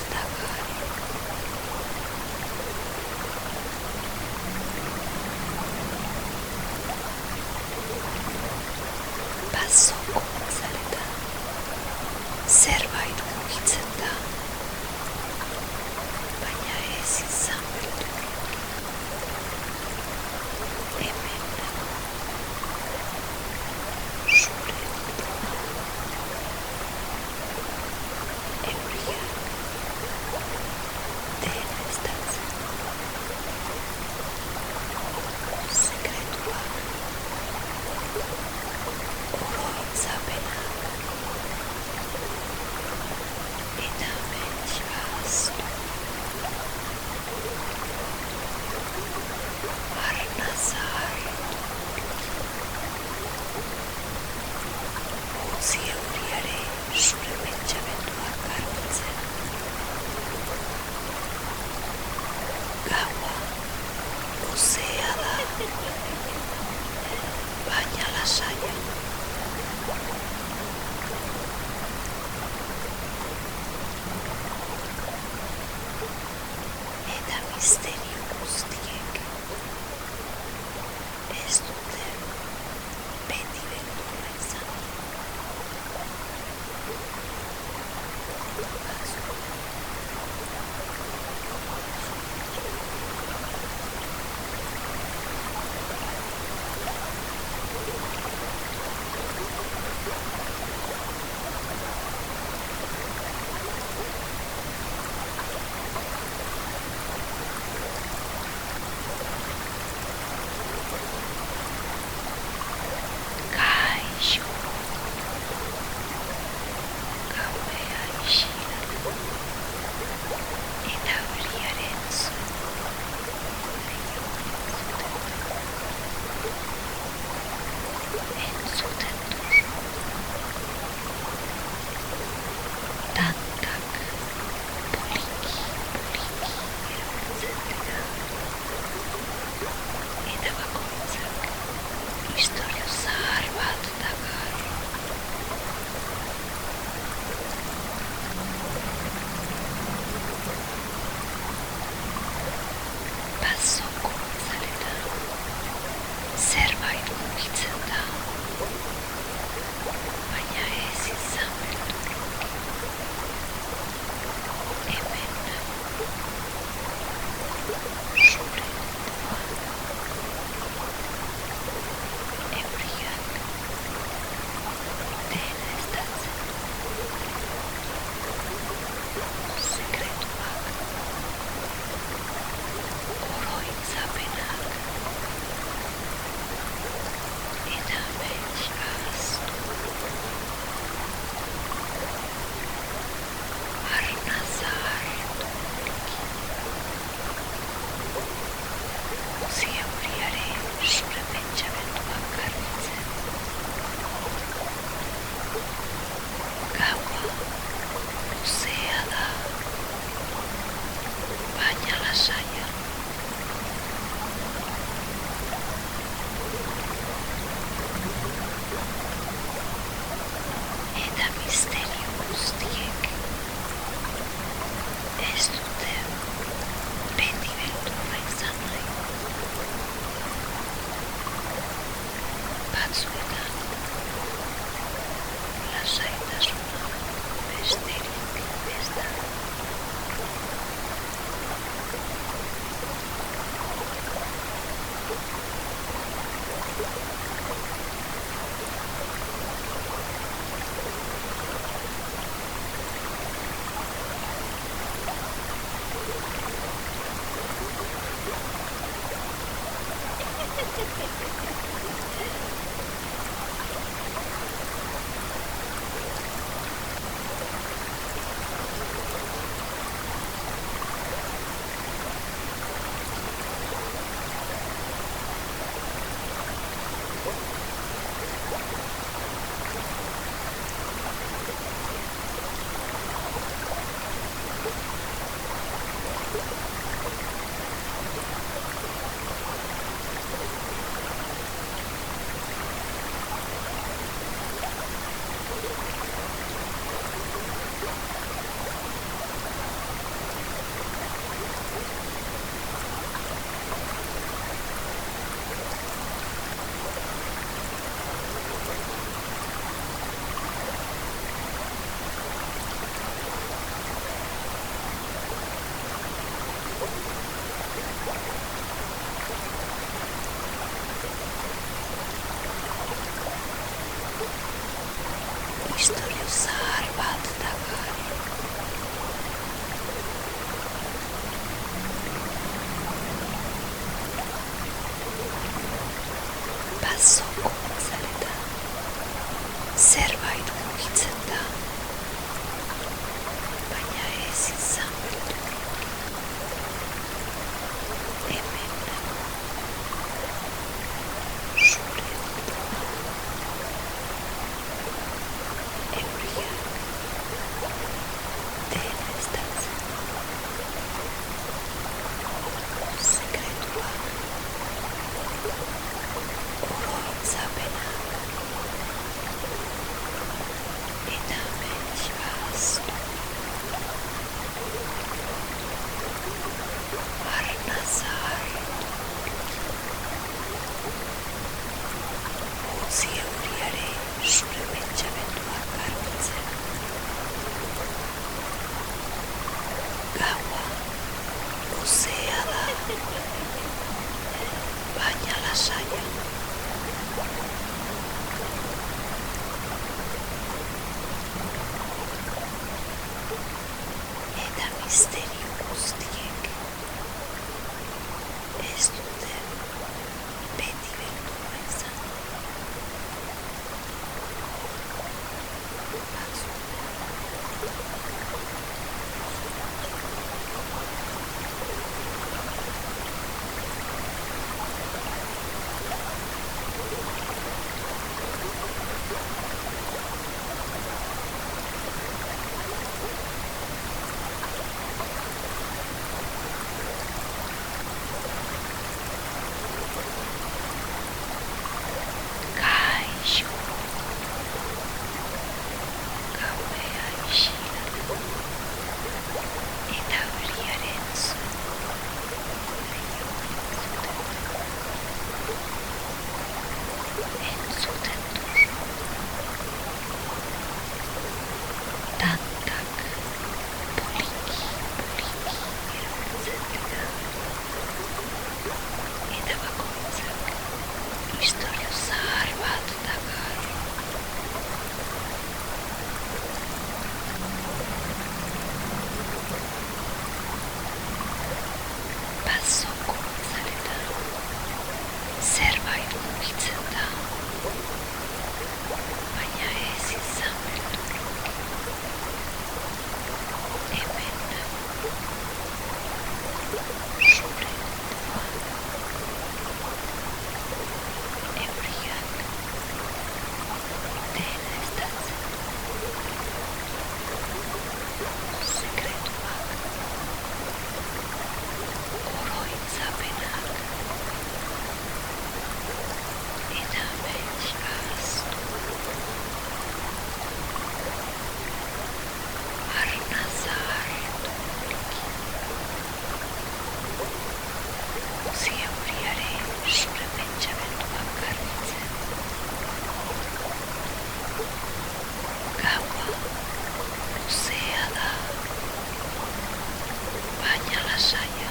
Passo Gonzaleta, zerbait mugitzen da, baina ez izan beldurrik. Hemen dago, zure bilduma. Euriak dena estaltzen. Sekretuak, oroitzapenak eta amets ahaztu. Arnaza harturik. Utzi euriare zure pentsamenduak garbitzen. Gaua luzea da, baina lasaia. Eta misterio guztiek ez dute beti beldurra izan. Bazoko zareta, zerbait mugitzen da, baina ez izan beldurrik. Hemen dago, zure ondoan, euriak dena estaltzen. Sekretuak, oroitzapenak, eta amets ahaztu. Arnaza harturik, utzi euriare zure pentsamenduak garbitzen. Gaua luzea da, baina lasaia. Eta misterio guztiek ez dute beti beldurra izan. Kaixo, gaua isila da, eta euriaren entzuten duzu. Tantak poliki erortzen dira, eta bakoitzak istorio zahar bat dakar. Bazoko zareta, zerbait mugitzen da, baina ez izan beldurrik. Hemen dago, zure ondoan, euriak dena estaltzen. Sekretuak, oroitzapenak, eta amets ahaztu. Arnaza harturik, utzi euriare zure pentsamenduak garbitzen. Gaua luzea da, baina lasaia.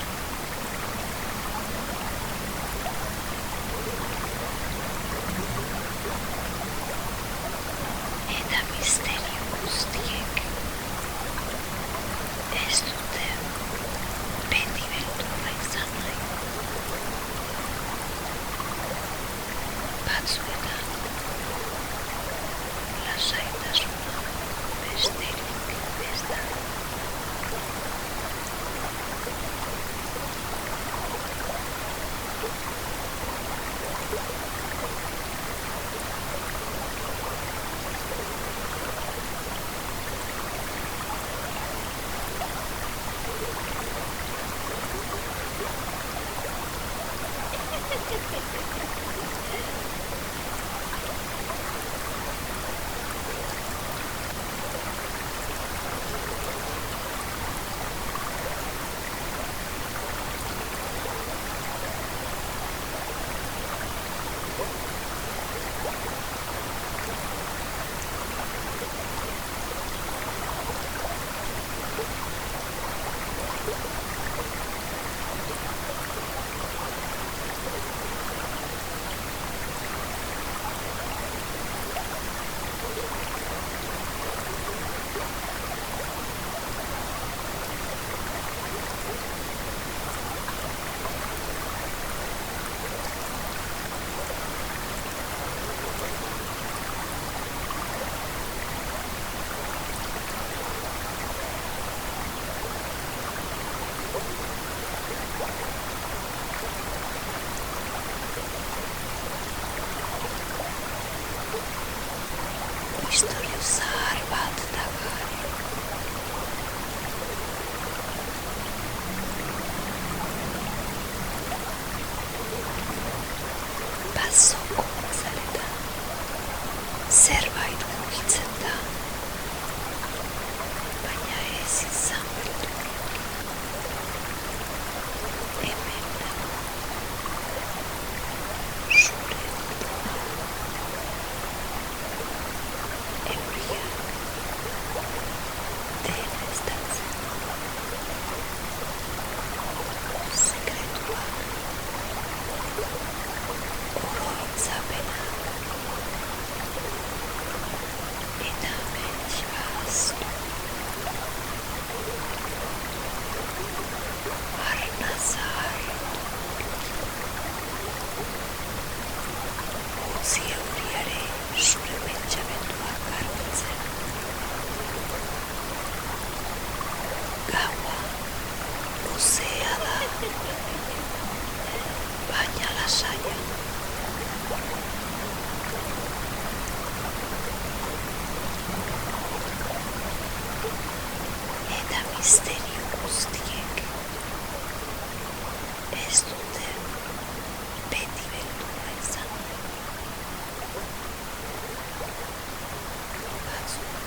Eta misterio guztiek ez dute beti beldurra izan nahi. Batzuetan lasaitasuna besterik ez da. azoko bazaletan zerbait mugitzen da, baina ez izan beldurrik. Hemen nago, zure ondoan, euriak dena estaltzen. Sekretuak, oroitzapenak, eta amets ahaztu. Arnaza hartu. Utzi euriare zure pentsamenduak garbitzen. Gaua luzea da, baina lasaia. Eta misterio guztiek ez dute beti beldurra izan. Batzuetan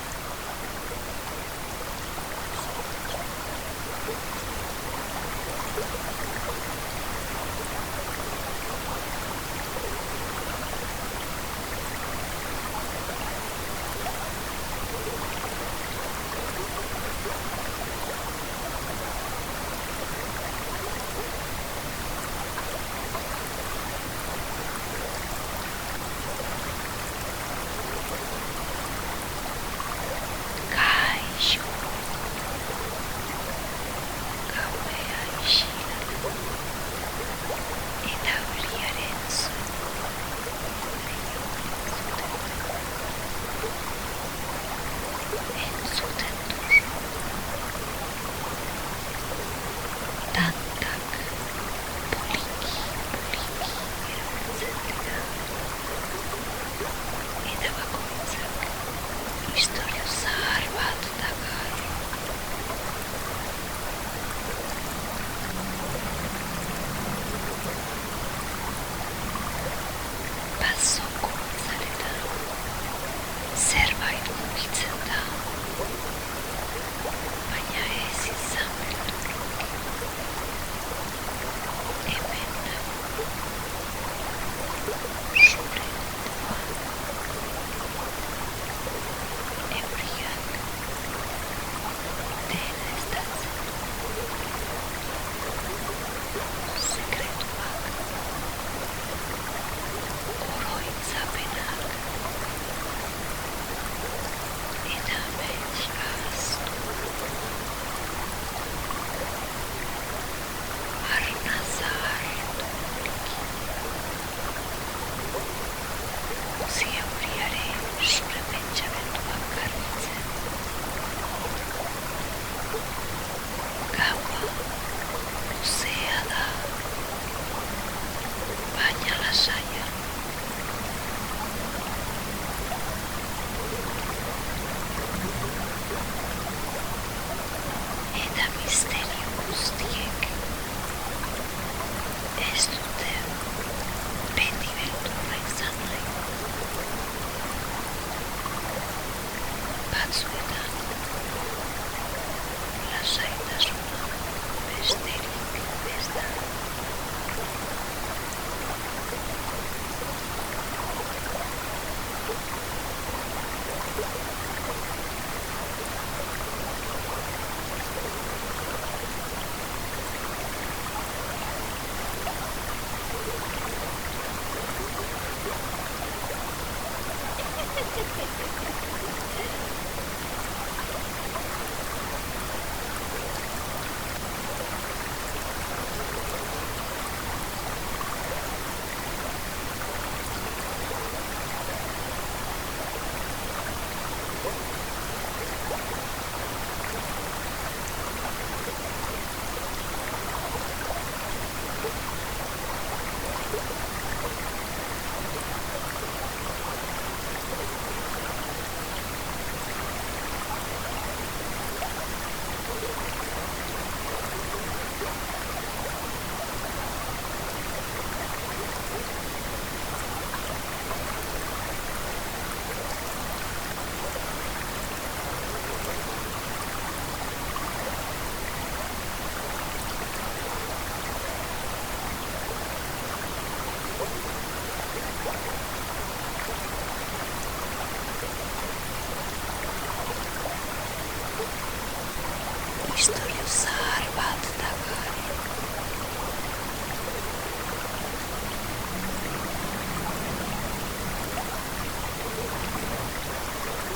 istoriju sārvāt tagari.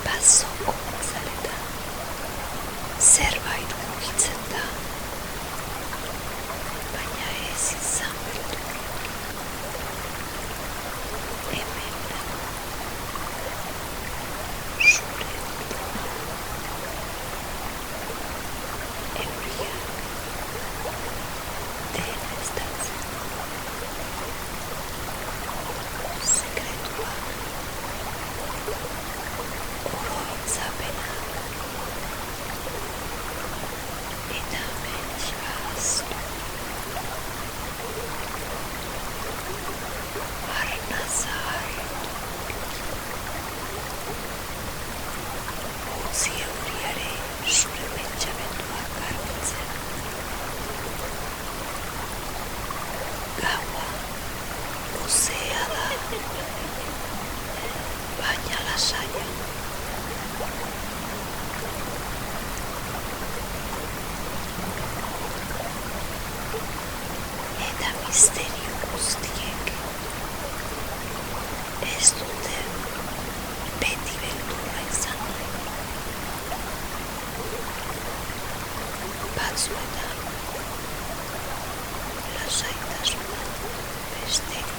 Pasok oceleta, zerbait mugitzen da, baina ez izan beldurrik. Hemen dago, zure ondoan. Euriak dena estaltzen. Sekretua, oroitzapenak eta mentxibaztu. Arnaza harturik. Utzi euriare zure pentsamenduak garbitzen. Gaua luzea da, baina lasaia. Eta misterio guztiek ez dute beti beldurra izan nahi. Batzuetan lasaitasuna besterik.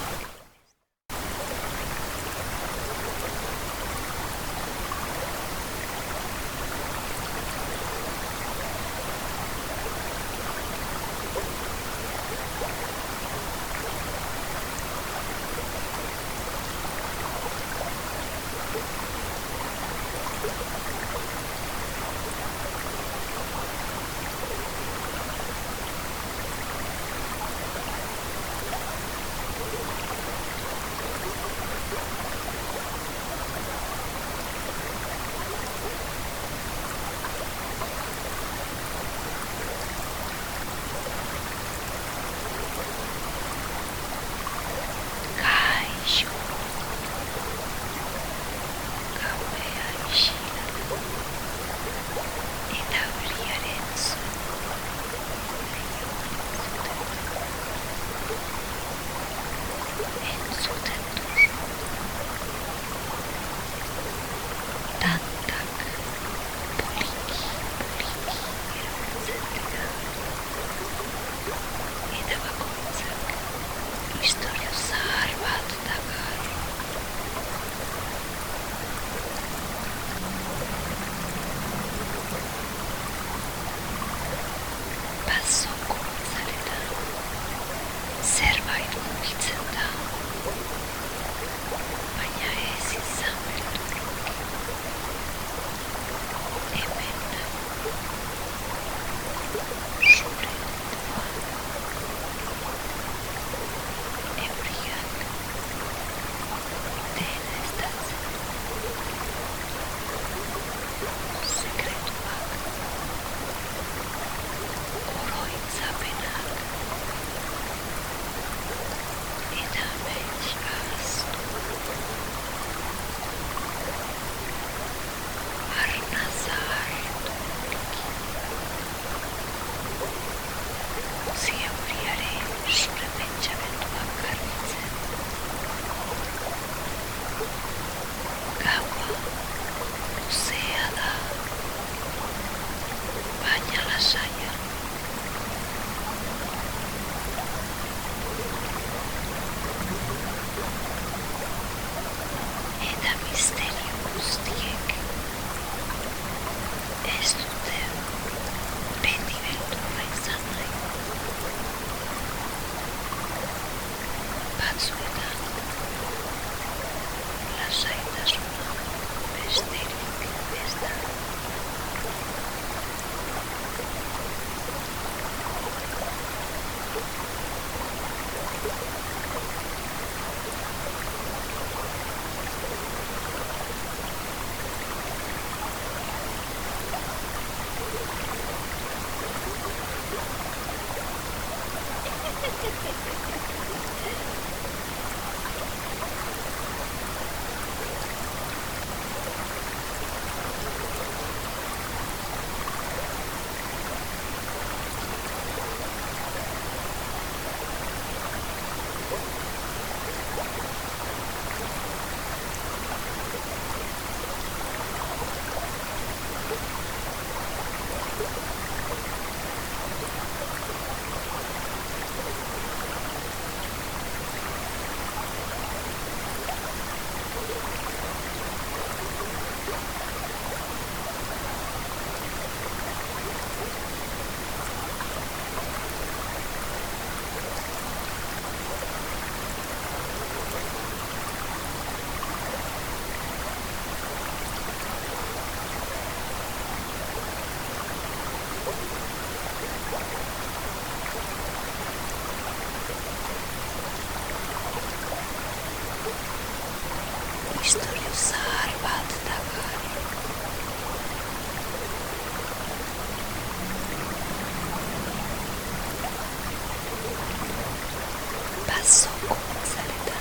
Atzokoak zareta,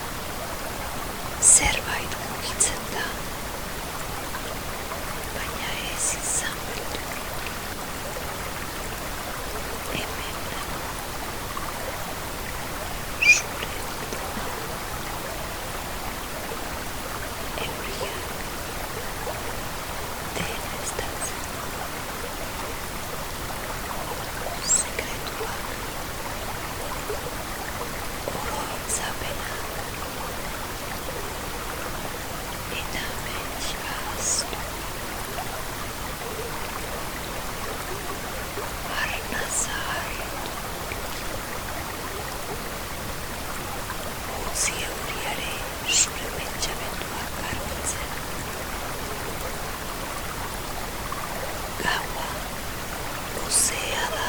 zerbait mugitzen da, baina ez izan beldurrik. Hemen nago, zure ondoan, euriak dena estaltzen. Sekretuak, oroitzapenak, eta amets ahaztu. Arnaza hartu. Utzi euriare zure pentsamenduak garbitzen. Gaua luzea da,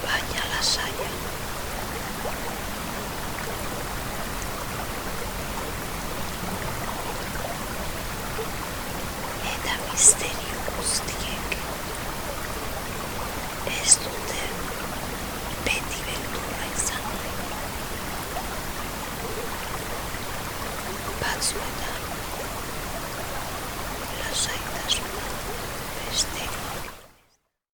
baina lasaia. Eta misterio guztiek ez